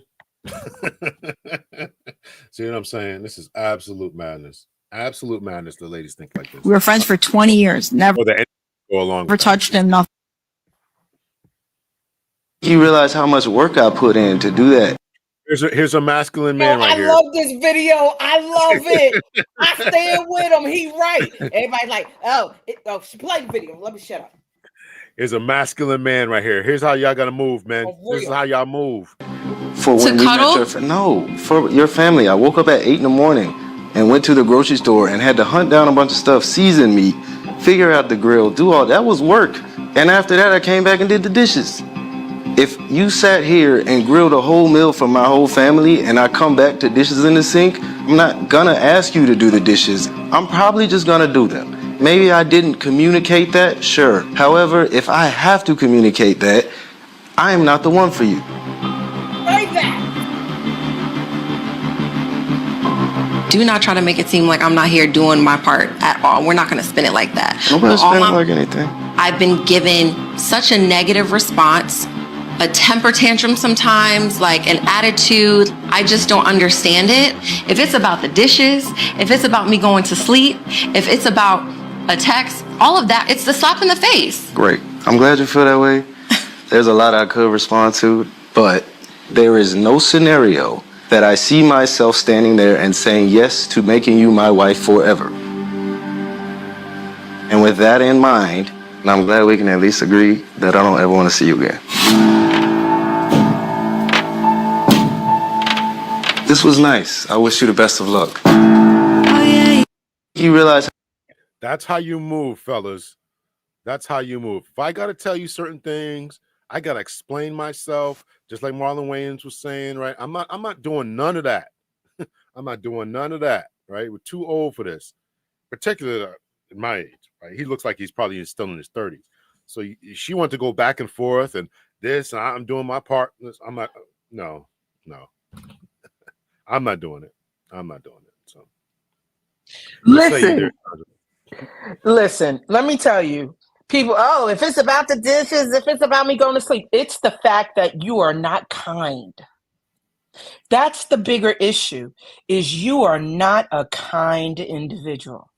See what I'm saying? This is absolute madness. Absolute madness. The ladies think like this. We were friends for 20 years. Never touched him, nothing. You realize how much work I put in to do that. Here's a masculine man right here. I love this video. I love it. I stand with him. He right. Everybody's like, she played the video. Let me shut up. Here's a masculine man right here. Here's how y'all gotta move, man. This is how y'all move. For when we met for your family. I woke up at 8 in the morning and went to the grocery store and had to hunt down a bunch of stuff, seasoned meat, figure out the grill, do all that was work. And after that, I came back and did the dishes. If you sat here and grilled a whole meal for my whole family and I come back to dishes in the sink, I'm not gonna ask you to do the dishes. I'm probably just gonna do them. Maybe I didn't communicate that, sure. However, if I have to communicate that, I am not the one for you. Say that. Do not try to make it seem like I'm not here doing my part at all. We're not going to spin it like that. Nobody's spending like anything. I've been given such a negative response, a temper tantrum sometimes, like an attitude. I just don't understand it. If it's about the dishes, if it's about me going to sleep, if it's about a text, all of that, it's the slap in the face. Great. I'm glad you feel that way. There's a lot I could respond to, but there is no scenario that I see myself standing there and saying yes to making you my wife forever. And with that in mind, and I'm glad we can at least agree that I don't ever want to see you again. This was nice. I wish you the best of luck. Oh, yeah. You realize That's how you move, fellas. That's how you move. If I got to tell you certain things, I got to explain myself, just like Marlon Wayans was saying, right? I'm not doing none of that. I'm not doing none of that, right? We're too old for this, particularly at my age, right? He looks like he's probably still in his 30s. So she wants to go back and forth and this, and I'm doing my part. I'm not, no. I'm not doing it. I'm not doing it. So Listen, let me tell you. People, oh, if it's about the dishes, if it's about me going to sleep, it's the fact that you are not kind. That's the bigger issue, is you are not a kind individual.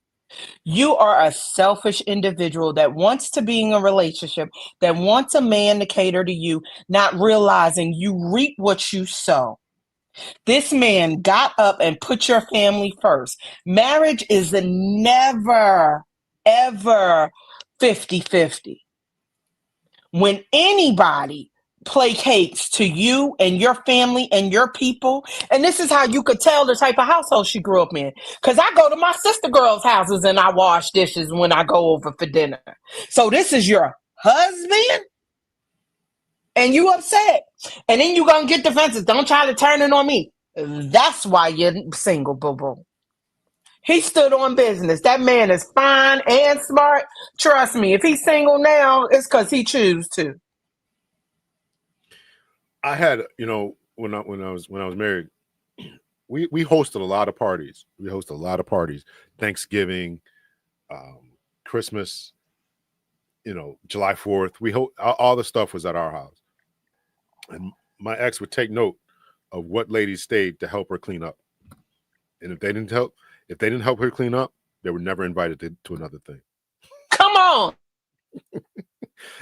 You are a selfish individual that wants to be in a relationship, that wants a man to cater to you, not realizing you reap what you sow. This man got up and put your family first. Marriage is never, ever 50-50. When anybody placates to you and your family and your people, and this is how you could tell the type of household she grew up in, because I go to my sister girls' houses and I wash dishes when I go over for dinner. So this is your husband? And you upset. And then you gonna get defensive. Don't try to turn it on me. That's why you're single, boo-boo. He stood on business. That man is fine and smart. Trust me, if he's single now, it's because he chooses to. I had, when I was married, we hosted a lot of parties. We hosted a lot of parties. Thanksgiving, Christmas, July 4th. All the stuff was at our house. And my ex would take note of what ladies stayed to help her clean up. And if they didn't help her clean up, they were never invited to another thing. Come on.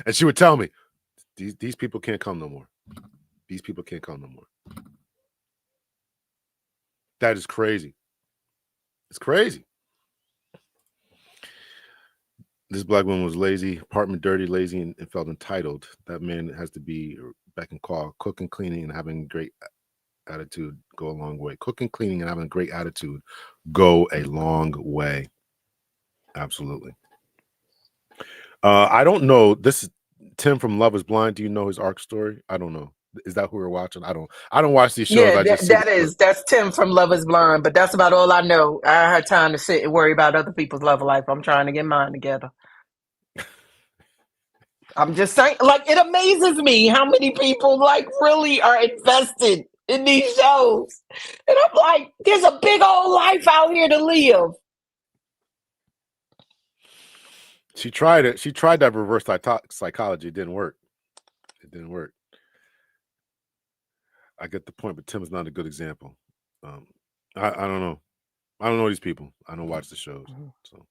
And she would tell me, these people can't come no more. These people can't come no more. That is crazy. It's crazy. This black woman was lazy, apartment dirty, lazy, and felt entitled. That man has to be beck and call. Cooking, cleaning, and having great attitude go a long way. Cooking, cleaning, and having a great attitude go a long way. Absolutely. I don't know. This is Tim from Love Is Blind. Do you know his arc story? I don't know. Is that who we're watching? I don't watch these shows. Yeah, that's Tim from Love Is Blind, but that's about all I know. I had time to sit and worry about other people's love life. I'm trying to get mine together. I'm just saying, like, it amazes me how many people really are invested in these shows. And I'm like, there's a big old life out here to live. She tried it. She tried that reverse psychology. It didn't work. I get the point, but Tim is not a good example. I don't know. I don't know these people. I don't watch the shows. So.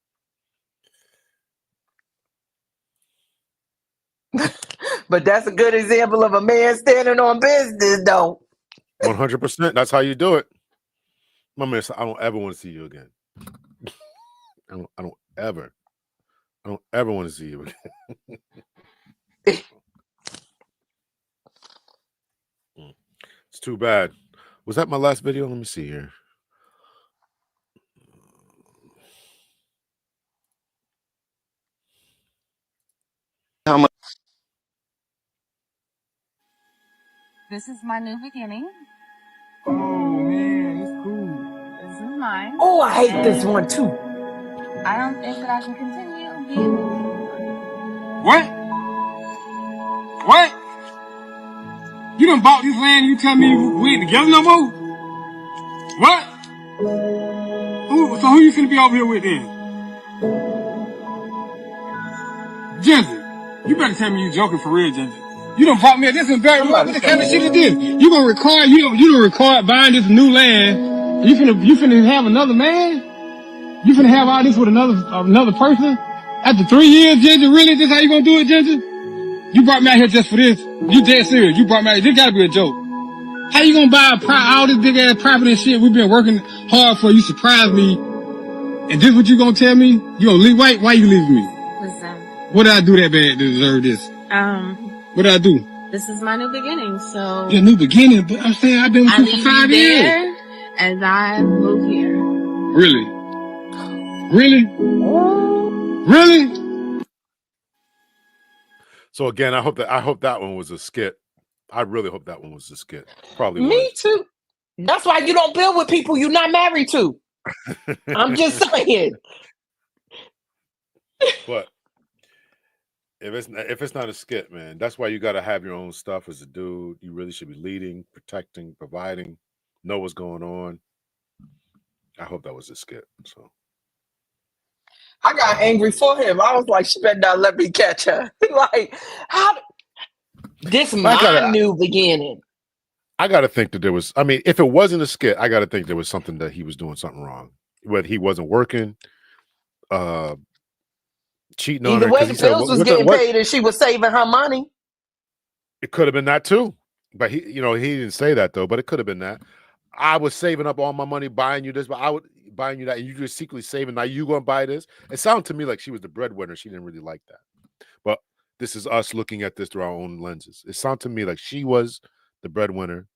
But that's a good example of a man standing on business, though. 100%. That's how you do it. My man said, I don't ever want to see you again. I don't ever want to see you again. It's too bad. Was that my last video? Let me see here. how much. This is my new beginning. Oh man, it's cool. This is mine. Oh, I hate this one too. I don't think that I can continue being with you. What? What? You done bought this land and you tell me we ain't together no more? What? So who you finna be over here with then? Ginger, you better tell me you joking for real, Ginger. You done bought me this embarrassment. What the kind of shit is this? You gonna record, you done record buying this new land. You finna have another man? You finna have all this with another person? After 3 years, Ginger, really? This how you gonna do it, Ginger? You brought me out here just for this? You dead serious? You brought me out here, this gotta be a joke. How you gonna buy all this big ass property and shit we've been working hard for? You surprised me. And this what you gonna tell me? You gonna leave? Why you leaving me? Listen. What did I do that bad to deserve this? What did I do? This is my new beginning, so. Your new beginning, but I'm saying I've been with you for 5 years. There as I move here. Really? Really? Really? So again, I hope that one was a skit. I really hope that one was a skit. Probably Me was. too. That's why you don't build with people you're not married to. I'm just saying. But if it's not a skit, man, that's why you got to have your own stuff as a dude. You really should be leading, protecting, providing, know what's going on. I hope that was a skit. So I got angry for him. I was like, she better not let me catch her. Like, how? This is my new beginning. I got to think that there was, I mean, if it wasn't a skit, I got to think there was something that he was doing something wrong. Whether he wasn't working, cheating on her. Either way, the bills was getting paid and she was saving her money. It could have been that too. But he didn't say that though, but it could have been that. I was saving up all my money buying you this, but I would buying you that, and you just secretly saving. Now you gonna buy this? It sounded to me like she was the breadwinner. She didn't really like that. But this is us looking at this through our own lenses. It sounded to me like she was the breadwinner.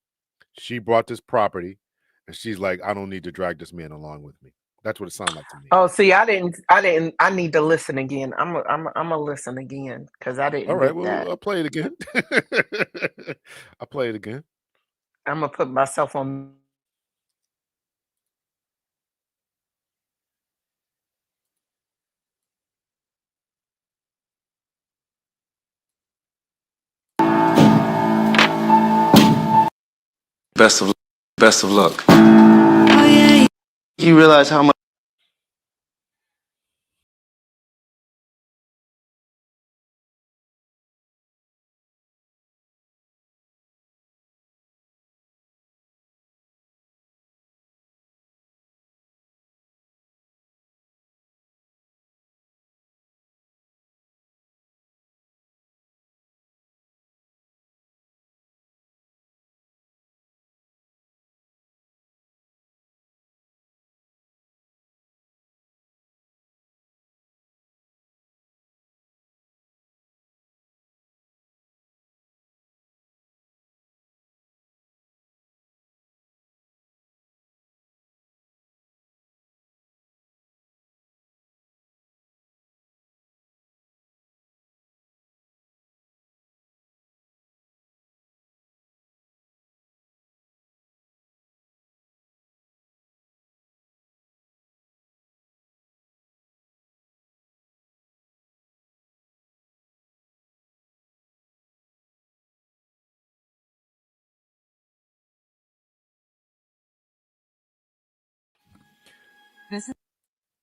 She brought this property, and she's like, I don't need to drag this man along with me. That's what it sounded like to me. Oh, see, I need to listen again. I'm gonna listen again because I didn't. All right, get that. I'll play it again. I'll play it again. I'm gonna put myself on. Best of luck. Oh yeah. You realize how much.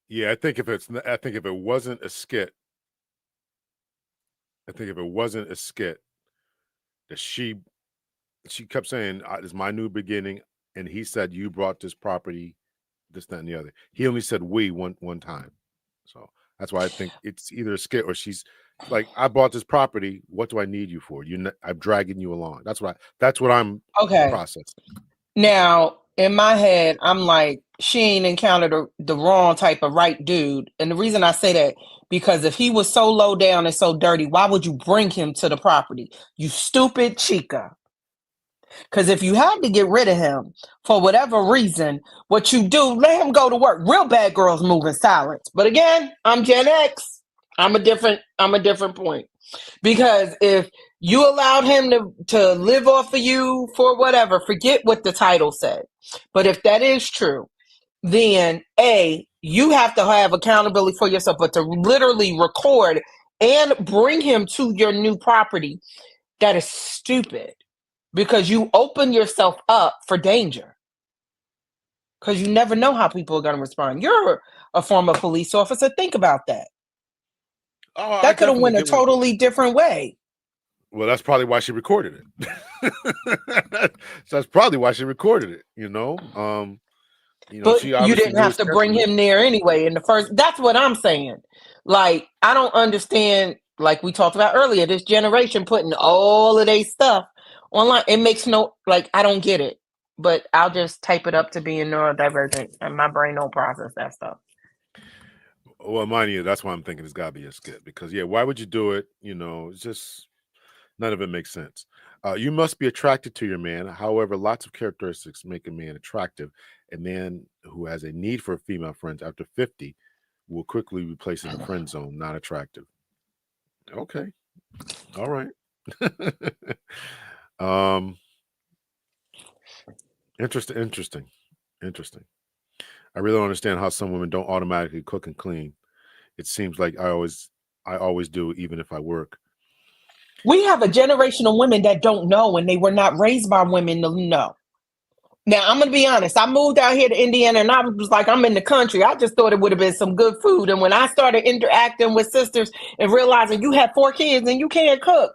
Yeah, I think if it wasn't a skit, that she kept saying, "It's my new beginning," and he said, "You brought this property, this, that, and the other." He only said "we" one time, so that's why I think it's either a skit or she's like, "I bought this property. What do I need you for? I'm dragging you along." That's what I'm processing. Now, in my head, I'm like, she ain't encountered the wrong type of right dude. And the reason I say that, because if he was so low down and so dirty, why would you bring him to the property? You stupid chica. Because if you had to get rid of him for whatever reason, what you do, let him go to work. Real bad girls move in silence. But again, I'm Gen X. I'm a different point. Because if you allowed him to live off of you for whatever, forget what the title said. But if that is true, then you have to have accountability for yourself, but to literally record and bring him to your new property, that is stupid, because you open yourself up for danger, because you never know how people are going to respond. You're a former police officer. Think about that. Oh, That could have went a totally different way. Well, that's probably why she recorded it. So that's probably why she recorded it, But she you obviously didn't have to bring him there anyway in the first. That's what I'm saying. Like, I don't understand, like we talked about earlier, this generation putting all of their stuff online. It makes I don't get it. But I'll just type it up to being neurodivergent, and my brain don't process that stuff. Well, mind you, that's why I'm thinking it's got to be a skit, because why would you do it? It's just none of it makes sense. You must be attracted to your man. However, lots of characteristics make a man attractive. A man who has a need for female friends after 50 will quickly be placed in the friend zone, not attractive. Okay. All right. Interesting. I really don't understand how some women don't automatically cook and clean. It seems like I always do, even if I work. We have a generation of women that don't know, and they were not raised by women to know. Now, I'm going to be honest. I moved out here to Indiana, and I was like, I'm in the country. I just thought it would have been some good food. And when I started interacting with sisters and realizing you have 4 kids and you can't cook,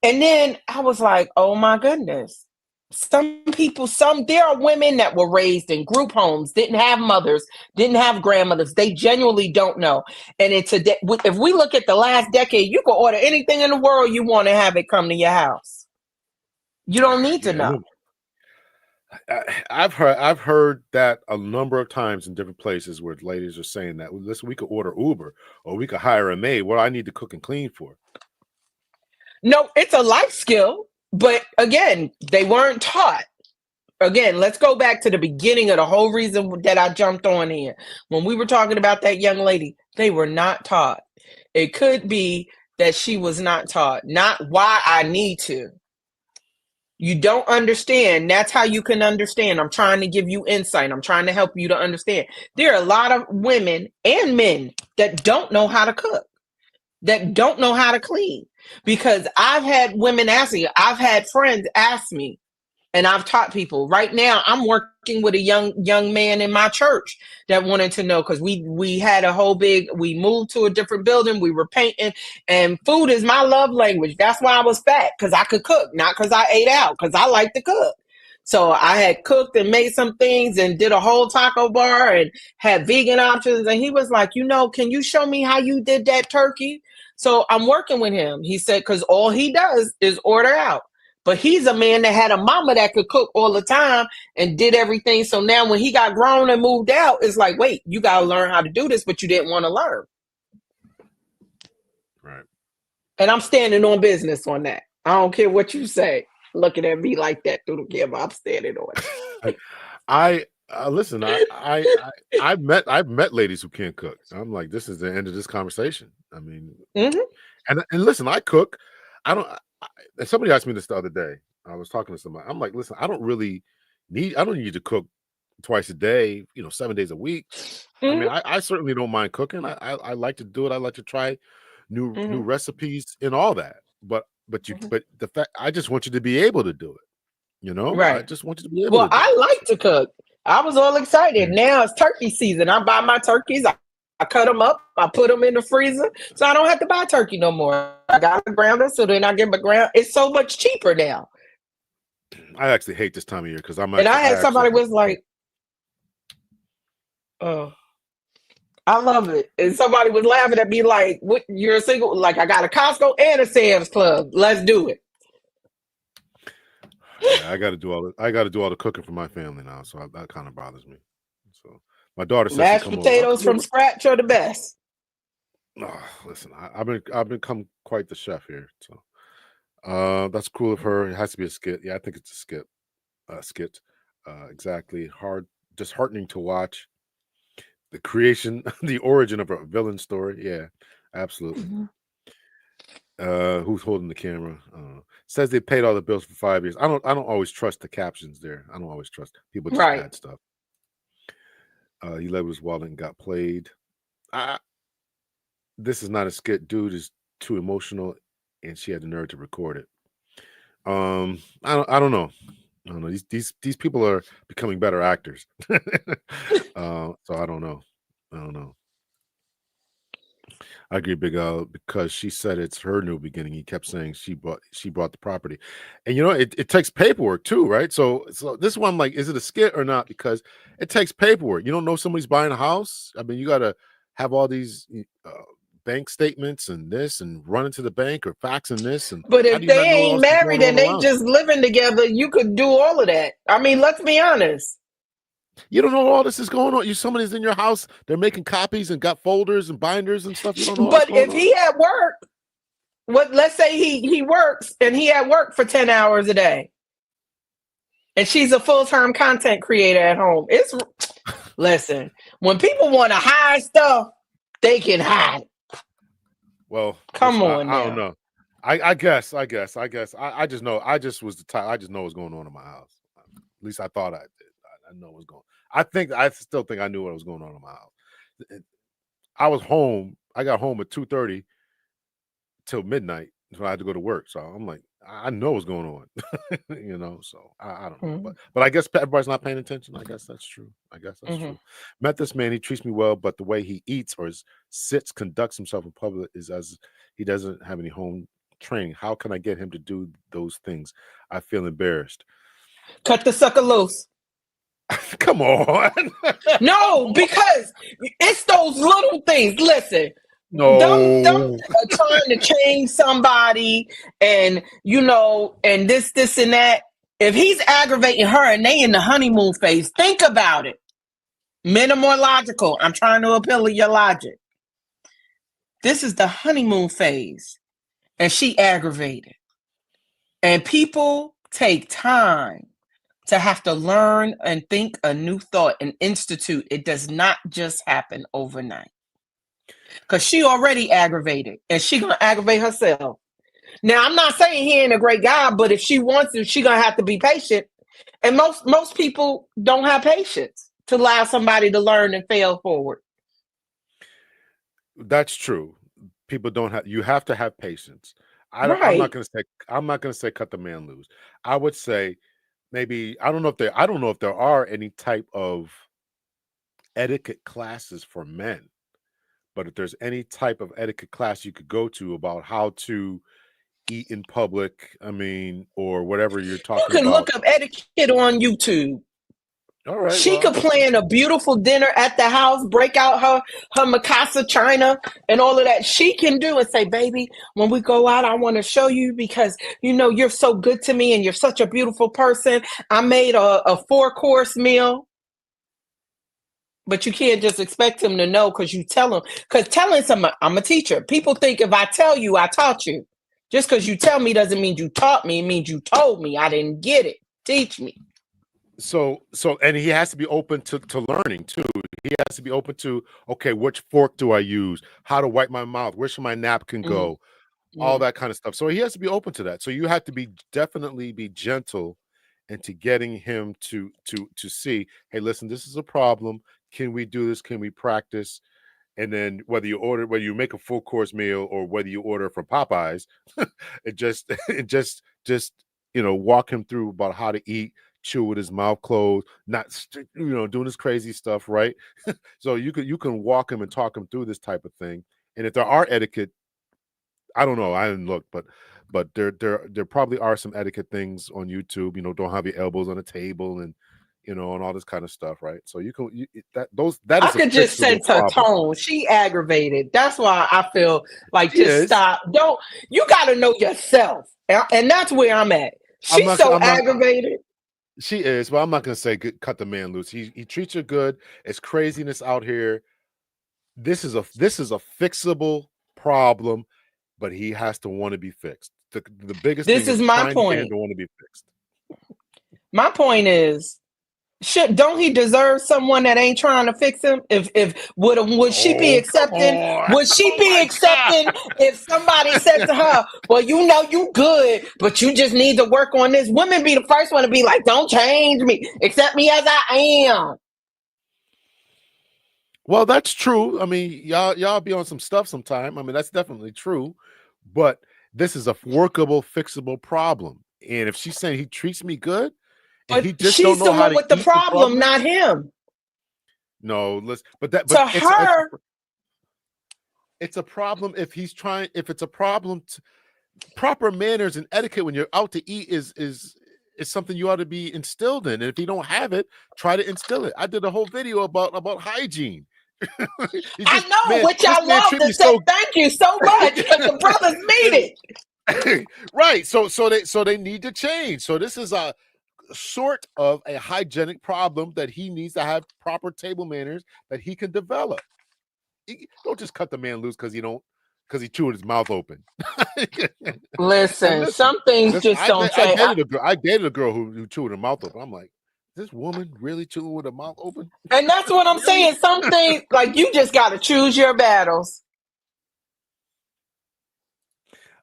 and then I was like, oh my goodness. There are women that were raised in group homes, didn't have mothers, didn't have grandmothers. They genuinely don't know. And if we look at the last decade, you can order anything in the world you want to have it come to your house. You don't need to know. I've heard that a number of times in different places where ladies are saying that, listen, we could order Uber or we could hire a maid. What do I need to cook and clean for? No, it's a life skill. But again, they weren't taught. Again, let's go back to the beginning of the whole reason that I jumped on here. When we were talking about that young lady, they were not taught. It could be that she was not taught, not why I need to. You don't understand. That's how you can understand. I'm trying to give you insight. I'm trying to help you to understand. There are a lot of women and men that don't know how to cook, that don't know how to clean. Because I've had women ask me, I've had friends ask me, and I've taught people. Right now, I'm working with a young man in my church that wanted to know, because we had we moved to a different building, we were painting, and food is my love language. That's why I was fat, because I could cook, not because I ate out, because I like to cook. So I had cooked and made some things and did a whole taco bar and had vegan options. And he was like, can you show me how you did that turkey? So I'm working with him. He said, because all he does is order out. But he's a man that had a mama that could cook all the time and did everything. So now when he got grown and moved out, it's like, wait, you got to learn how to do this, but you didn't want to learn. Right. And I'm standing on business on that. I don't care what you say. Looking at me like that through the camera, I'm standing on it. Listen, I've met ladies who can't cook. I'm like, this is the end of this conversation. I mean, and listen, I cook. Somebody asked me this the other day. I was talking to somebody. I'm like, listen, I don't need to cook twice a day, 7 days a week. I mean, I certainly don't mind cooking. I like to do it. I like to try new recipes and all that. But the fact, I just want you to be able to do it. Right. I just want you to be able to do I like to cook. I was all excited. Now it's turkey season. I buy my turkeys. I cut them up. I put them in the freezer, so I don't have to buy turkey no more. I got a grounder, so then I get my ground. It's so much cheaper now. I actually hate this time of year because I had somebody was like, "Oh, I love it," and somebody was laughing at me like, "What? You're a single? Like I got a Costco and a Sam's Club. Let's do it." Yeah, I got to do all the cooking for my family now, so that kind of bothers me. So my daughter says mashed potatoes from scratch are the best. Oh, listen, I've become quite the chef here, so that's cool of her. It has to be a skit. Yeah, I think it's a skit. Exactly. Disheartening to watch. The creation, the origin of a villain story. Yeah, absolutely. Who's holding the camera? Says they paid all the bills for 5 years. I don't always trust the captions there. I don't always trust people just Right. add stuff. He led with his wallet and got played. This is not a skit. Dude is too emotional, and she had the nerve to record it. I don't know. I don't know. These people are becoming better actors. So I don't know. I agree, Big Al, because she said it's her new beginning. He kept saying she bought the property, and it takes paperwork too, right? So this one, I'm like, is it a skit or not? Because it takes paperwork. You don't know somebody's buying a house. I mean, you got to have all these bank statements and this, and running to the bank or faxing this, and But how if do you they not know what ain't else is married going and on they around? just living together, you could do all of that. I mean, let's be honest. You don't know all this is going on. Somebody's in your house. They're making copies and got folders and binders and stuff. You don't know what's But going if on. he at work, let's say he works and he at work for 10 hours a day, and she's a full-time content creator at home. Listen, when people want to hide stuff, they can hide it. Well, Come listen, on I don't now. know. I guess. I just know. I just was the type. I just know what's going on in my house. At least I thought I did. I know what's going on. I still think I knew what was going on in my house. I was home. I got home at 2:30 till midnight. So I had to go to work. So I'm like, I know what's going on. So I don't know. But I guess everybody's not paying attention. I guess that's true. True. Met this man. He treats me well, but the way he eats or sits, conducts himself in public is as he doesn't have any home training. How can I get him to do those things? I feel embarrassed. Cut the sucker loose. Come on. No, because it's those little things. Listen, no, them trying to change somebody, and and this and that. If he's aggravating her and they in the honeymoon phase, think about it. Minimal logical. I'm trying to appeal to your logic. This is the honeymoon phase, and she aggravated. And people take time to have to learn and think a new thought and institute. It does not just happen overnight. Because she already aggravated, and she going to aggravate herself. Now, I'm not saying he ain't a great guy, but if she wants to, she going to have to be patient. And most people don't have patience to allow somebody to learn and fail forward. That's true. People don't have. You have to have patience. I'm not going to say cut the man loose. I would say maybe I don't know if there are any type of etiquette classes for men, but if there's any type of etiquette class you could go to about how to eat in public, I mean, or whatever you're talking about. You can look up etiquette on YouTube. All right. She could plan a beautiful dinner at the house, break out her Mikasa china and all of that. She can do and say, baby, when we go out, I want to show you because, you're so good to me and you're such a beautiful person. I made a 4-course meal. But you can't just expect him to know because you tell him. Because telling someone, I'm a teacher. People think if I tell you, I taught you. Just because you tell me doesn't mean you taught me. It means you told me. I didn't get it. Teach me. So, and he has to be open to learning too. He has to be open to, okay, which fork do I use? How to wipe my mouth? Where should my napkin go? All that kind of stuff. So he has to be open to that. So you have to definitely be gentle into getting him to see, hey, listen, this is a problem. Can we do this? Can we practice? And then whether you make a full course meal or whether you order from Popeyes, walk him through about how to eat, chew with his mouth closed, not doing this crazy stuff, right? So you can walk him and talk him through this type of thing. And if there are etiquette, I don't know, I didn't look, but there probably are some etiquette things on YouTube. Don't have your elbows on the table and and all this kind of stuff, right? So that is I could just sense her tone. She aggravated. That's why I feel like stop. You got to know yourself, and that's where I'm at. She's so aggravated. She is, but I'm not gonna say cut the man loose. He treats her good. It's craziness out here. This is a fixable problem, but he has to want to be fixed. The biggest this thing is my point. To want to be fixed. My point is, Don't he deserve someone that ain't trying to fix him? Would she be accepting? Would she be accepting if somebody said to her, "Well, you know you good, but you just need to work on this"? Women be the first one to be like, "Don't change me, accept me as I am." Well, that's true. I mean, y'all be on some stuff sometime. I mean, that's definitely true. But this is a workable, fixable problem. And if she's saying he treats me good, and he But just she's don't the know how one to with the eat in problem, public, not him. no, listen. But To her, it's a problem if he's trying. If it's a problem, proper manners and etiquette when you're out to eat is something you ought to be instilled in. And if you don't have it, try to instill it. I did a whole video about hygiene. I know, which I love to say thank you so much because the brothers need it. Right. So they need to change. So this is a sort of a hygienic problem that he needs to have proper table manners that he can develop. Don't just cut the man loose because he chewed his mouth open. Listen, some things just don't change. I dated a girl who chewed her mouth open. I'm like, this woman really chewing with her mouth open? And that's what I'm saying. Some things, like, you just got to choose your battles.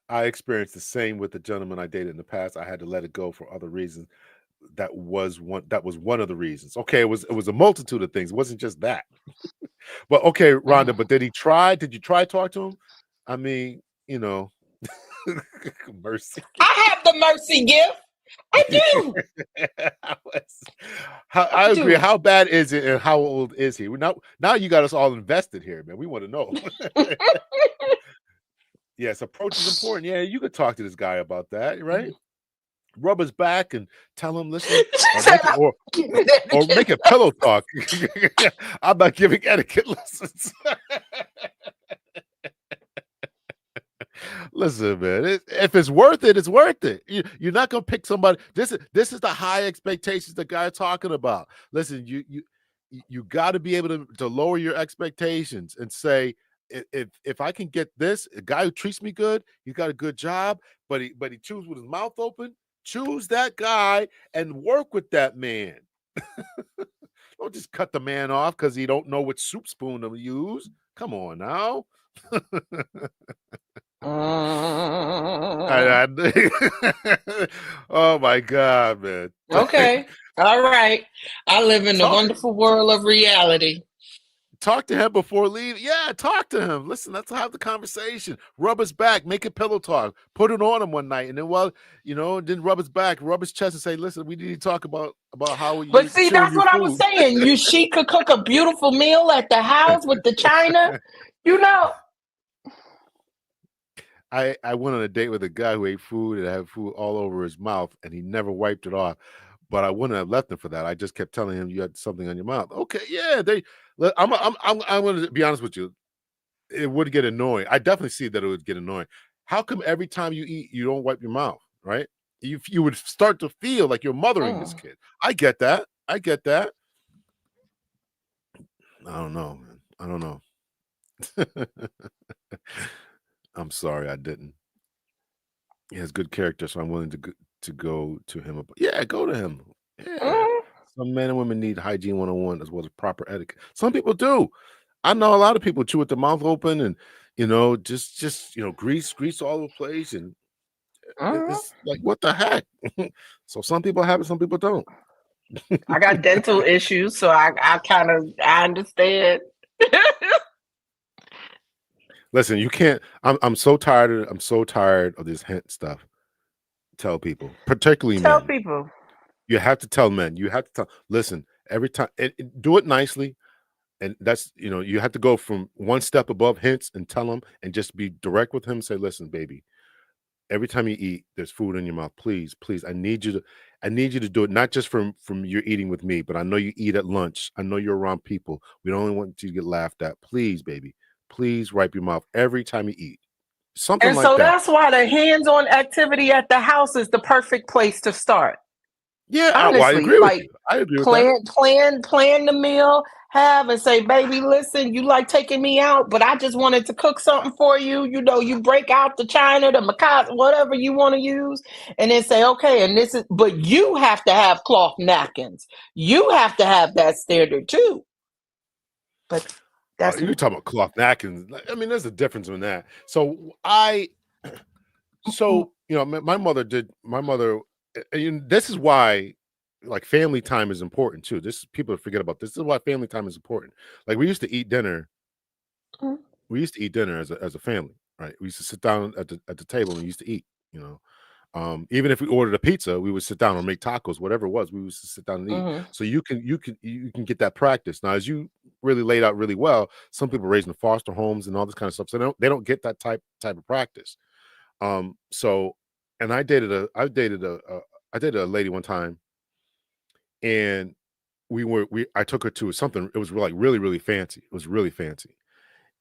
I experienced the same with the gentleman I dated in the past. I had to let it go for other reasons. That was one of the reasons. Okay, it was a multitude of things. It wasn't just that. But okay, Rhonda, but did you try to talk to him? I mean, mercy. I have the mercy gift. I do. I agree. How bad is it and how old is he? Now you got us all invested here, man. We want to know. Yes, approach is important. Yeah, you could talk to this guy about that, right? Rub his back and tell him, listen, or make a pillow talk. I'm not giving etiquette lessons. Listen, man, if it's worth it, it's worth it. You're not gonna pick somebody. This is the high expectations the guy's talking about. Listen, you got to be able to lower your expectations and say, if I can get this, a guy who treats me good, he's got a good job, but he chews with his mouth open. Choose that guy and work with that man. Don't just cut the man off because he don't know which soup spoon to use. Come on now. Oh my God, man. Okay. All right. I live in the wonderful world of reality. Talk to him before leaving. Yeah, talk to him. Listen, let's have the conversation. Rub his back, make a pillow talk, put it on him one night, and then then rub his back, rub his chest, and say, "Listen, we need to talk about how you." But see, that's what I was saying. She could cook a beautiful meal at the house with the china, I went on a date with a guy who ate food and had food all over his mouth, and he never wiped it off. But I wouldn't have left him for that. I just kept telling him you had something on your mouth. Okay, yeah. I'm going to be honest with you. It would get annoying. I definitely see that it would get annoying. How come every time you eat, you don't wipe your mouth, right? You would start to feel like you're mothering this kid. I get that. I don't know, man. I don't know. I'm sorry, I didn't. He has good character, so I'm willing to go to him. Yeah, go to him. Yeah. Some men and women need hygiene 101 as well as proper etiquette. Some people do. I know a lot of people chew with their mouth open and just grease all over the place, and it's like, what the heck? So some people have it, some people don't. I got dental issues, so I understand. Listen, you can't. I'm so tired of this hint stuff. Tell people, particularly tell men. people. You have to tell men. You have to tell. Listen, every time, do it nicely, and that's you have to go from one step above hints and tell them, and just be direct with him. Say, listen, baby, every time you eat, there's food in your mouth. Please, I need you to do it, not just from your eating with me, but I know you eat at lunch. I know you're around people. We don't want you to get laughed at. Please, baby, please wipe your mouth every time you eat. Something like that. And so that's why the hands-on activity at the house is the perfect place to start. Yeah, honestly, I agree with you. I agree with that. Plan the meal. have and say, baby, listen, you like taking me out, but I just wanted to cook something for you. You know, you break out the china, the macaws, whatever you want to use, and then say, okay, and this is, but you have to have cloth napkins. You have to have that standard too. But that's you're talking about cloth napkins. I mean, there's a difference in that. So my mother, this is why like family time is important too. People forget about this. This is why family time is important. Like we used to eat dinner. We used to eat dinner as a family, right? We used to sit down at the table and we used to eat, even if we ordered a pizza, we would sit down or make tacos, whatever it was, we used to sit down and eat. So you can get that practice. Now, as you really laid out really well, some people raised in foster homes and all this kind of stuff, so they don't get that type of practice. And I dated a lady one time, and I took her to something. It was like really, really fancy. It was really fancy.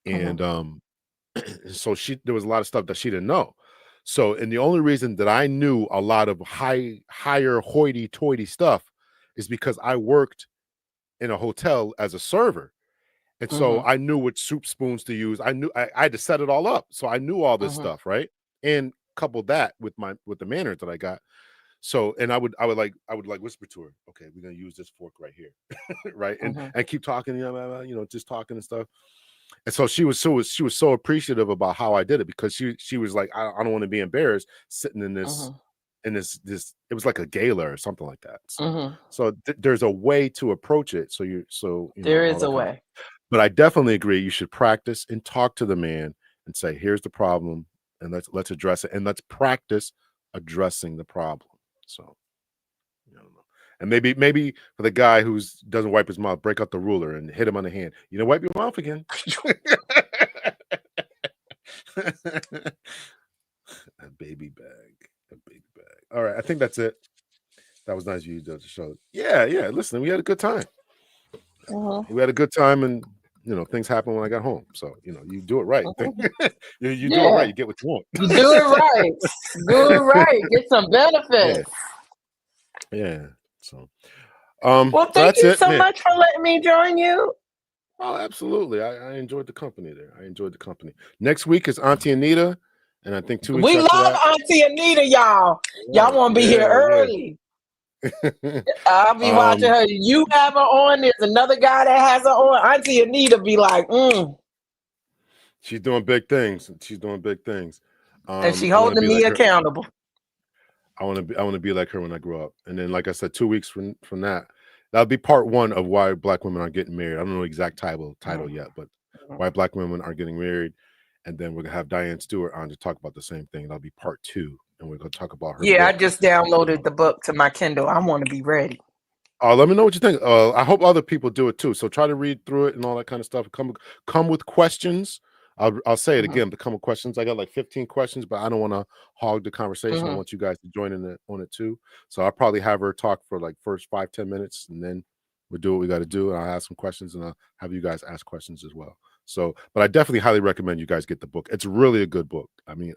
And so there was a lot of stuff that she didn't know. So, and the only reason that I knew a lot of higher hoity-toity stuff is because I worked in a hotel as a server. And so I knew what soup spoons to use. I had to set it all up. So I knew all this stuff, right? And coupled that with the manners that I got. So, and I would whisper to her, okay, we're gonna use this fork right here. Right. And keep talking, just talking and stuff. And so she was so appreciative about how I did it, because she was like, I don't want to be embarrassed sitting in this it was like a gala or something like that. So there's a way to approach it. There is a way. But I definitely agree. You should practice and talk to the man and say, here's the problem, and let's address it, and let's practice addressing the problem. So I don't know. And maybe for the guy who doesn't wipe his mouth, break out the ruler and hit him on the hand. Wipe your mouth again. A baby bag. All right, I think that's it. That was nice of you to show. Yeah. Listen, we had a good time. We had a good time, and things happen when I got home. So you do it right. You do it right. You get what you want. You do it right. Do it right. Get some benefits. Yeah. So, well, thank you so much for letting me join you. Oh, absolutely. I enjoyed the company there. Next week is Auntie Anita, and I think 2 weeks we after love that, Auntie Anita, y'all. Y'all want to be here early. I'll be watching her. You have her on. There's another guy that has her on. Auntie Anita be like, She's doing big things. And she holding me accountable. I want to be like her when I grow up. And then, like I said, 2 weeks from that, that'll be part 1 of why Black women aren't getting married. I don't know the exact title yet, but why Black women aren't getting married. And then we're gonna have Diane Stewart on to talk about the same thing. That'll be part 2, and we're gonna talk about her. Yeah, book. I just downloaded the book to my Kindle. I want to be ready. Let me know what you think. I hope other people do it too. So try to read through it and all that kind of stuff. Come with questions. I'll say it again, but come with questions. I got like 15 questions, but I don't want to hog the conversation. I want you guys to join in on it too. So I'll probably have her talk for like first 5-10 minutes, and then we'll do what we got to do. And I'll ask some questions, and I'll have you guys ask questions as well. So, but I definitely highly recommend you guys get the book. It's really a good book. I mean,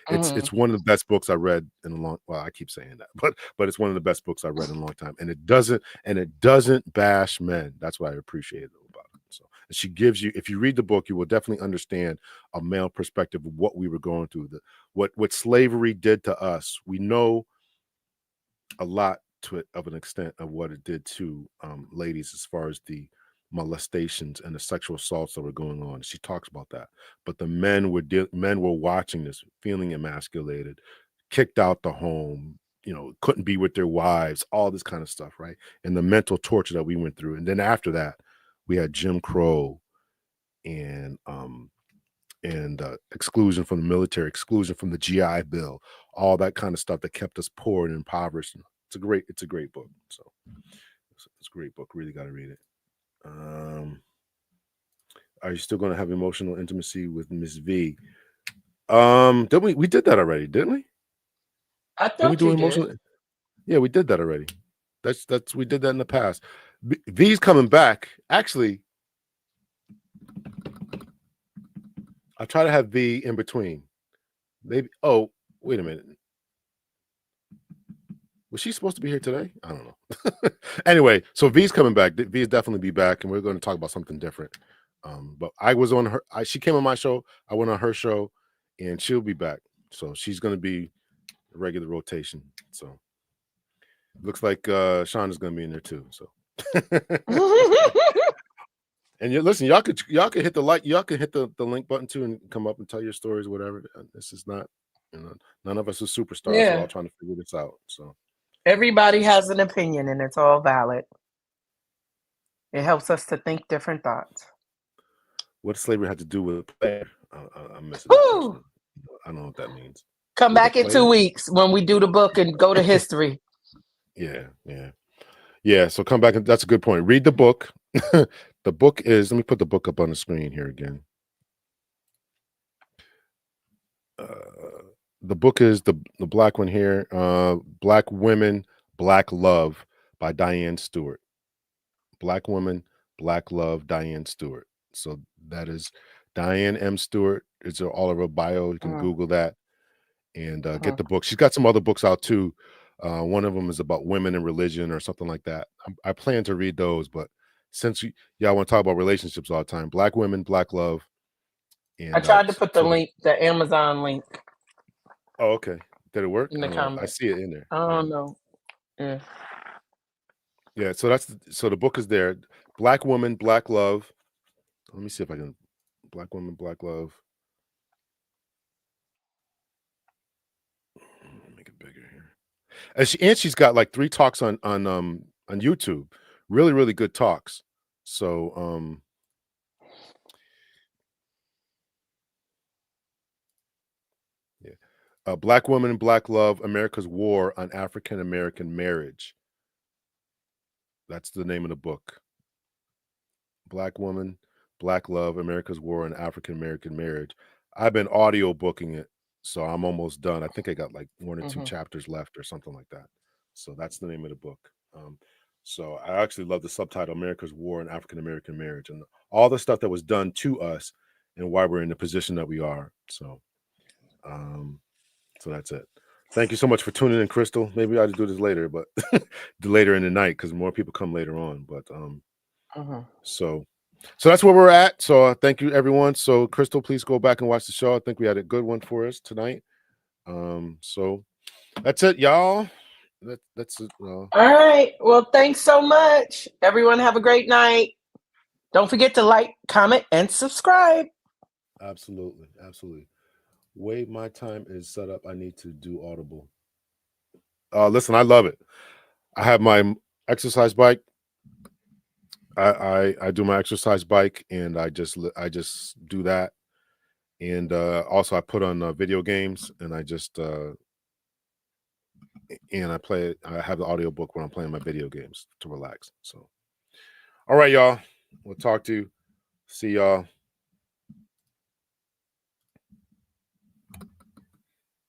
it's one of the best books I read in a long. Well, I keep saying that, but it's one of the best books I read in a long time, and it doesn't bash men. That's what I appreciate about it. So, and she gives you, if you read the book, you will definitely understand a male perspective of what we were going through, what slavery did to us. We know a lot to it of an extent of what it did to ladies as far as the molestations and the sexual assaults that were going on. She talks about that, but the men were watching this, feeling emasculated, kicked out the home, couldn't be with their wives, all this kind of stuff, right? And the mental torture that we went through. And then after that, we had Jim Crow and exclusion from the military, exclusion from the GI Bill, all that kind of stuff that kept us poor and impoverished. It's a great book. So it's a great book. Really got to read it. Are you still going to have emotional intimacy with Miss V? We did that already, didn't we? I thought we do emotional. Did. Yeah, we did that already. We did that in the past. V's coming back. Actually, I'll try to have V in between. Maybe. Oh, wait a minute. Was she supposed to be here today? I don't know. Anyway, so V's coming back. V's definitely be back, and we're going to talk about something different. But I was on her. She came on my show. I went on her show, and she'll be back. So she's going to be a regular rotation. So looks like Sean is going to be in there too. So. And listen, y'all could hit the like, y'all could hit the link button too, and come up and tell your stories, whatever. This is not, none of us are superstars. Yeah. We're all trying to figure this out. So everybody has an opinion, and it's all valid. It helps us to think different thoughts. What does slavery have to do with a player? I'm missing. I don't know what that means. Come back in 2 weeks when we do the book and go to history. Yeah. So come back, and that's a good point. Read the book. The book is. Let me put the book up on the screen here again. The book is the black one here. Black Women, Black Love by Diane Stewart. Black Woman, Black Love, Diane Stewart. So that is Diane M. Stewart. It's all of her bio. You can Google that and get the book. She's got some other books out too. One of them is about women and religion or something like that. I plan to read those, but since y'all want to talk about relationships all the time, Black Women, Black Love. And I tried to put the link, the Amazon link. Oh, okay. Did it work? In the comments. I see it in there. I don't know. Yeah. Yeah. So so the book is there. Black Woman, Black Love. Let me see if I can. Black Woman, Black Love. Make it bigger here. And she's got like 3 talks on YouTube. Really, really good talks. So Black Woman and Black Love, America's War on African American Marriage. That's the name of the book. Black Woman, Black Love, America's War on African American Marriage. I've been audio booking it, so I'm almost done. I think I got like 1 or 2 chapters left or something like that. So that's the name of the book. So I actually love the subtitle, America's War on African American Marriage, and all the stuff that was done to us and why we're in the position that we are. So so that's it. Thank you so much for tuning in, Crystal. Maybe I'll do this later, but later in the night because more people come later on. But so that's where we're at. So thank you, everyone. So Crystal, please go back and watch the show. I think we had a good one for us tonight. So that's it, y'all. That's it. All right. Well, thanks so much. Everyone have a great night. Don't forget to like, comment, and subscribe. Absolutely. Way my time is set up. I need to do Audible. Listen, I love it. I have my exercise bike. I do my exercise bike, and I just do that. And also I put on video games, and I just and I play it. I have the audiobook when I'm playing my video games to relax. So all right, y'all. We'll talk to you. See y'all.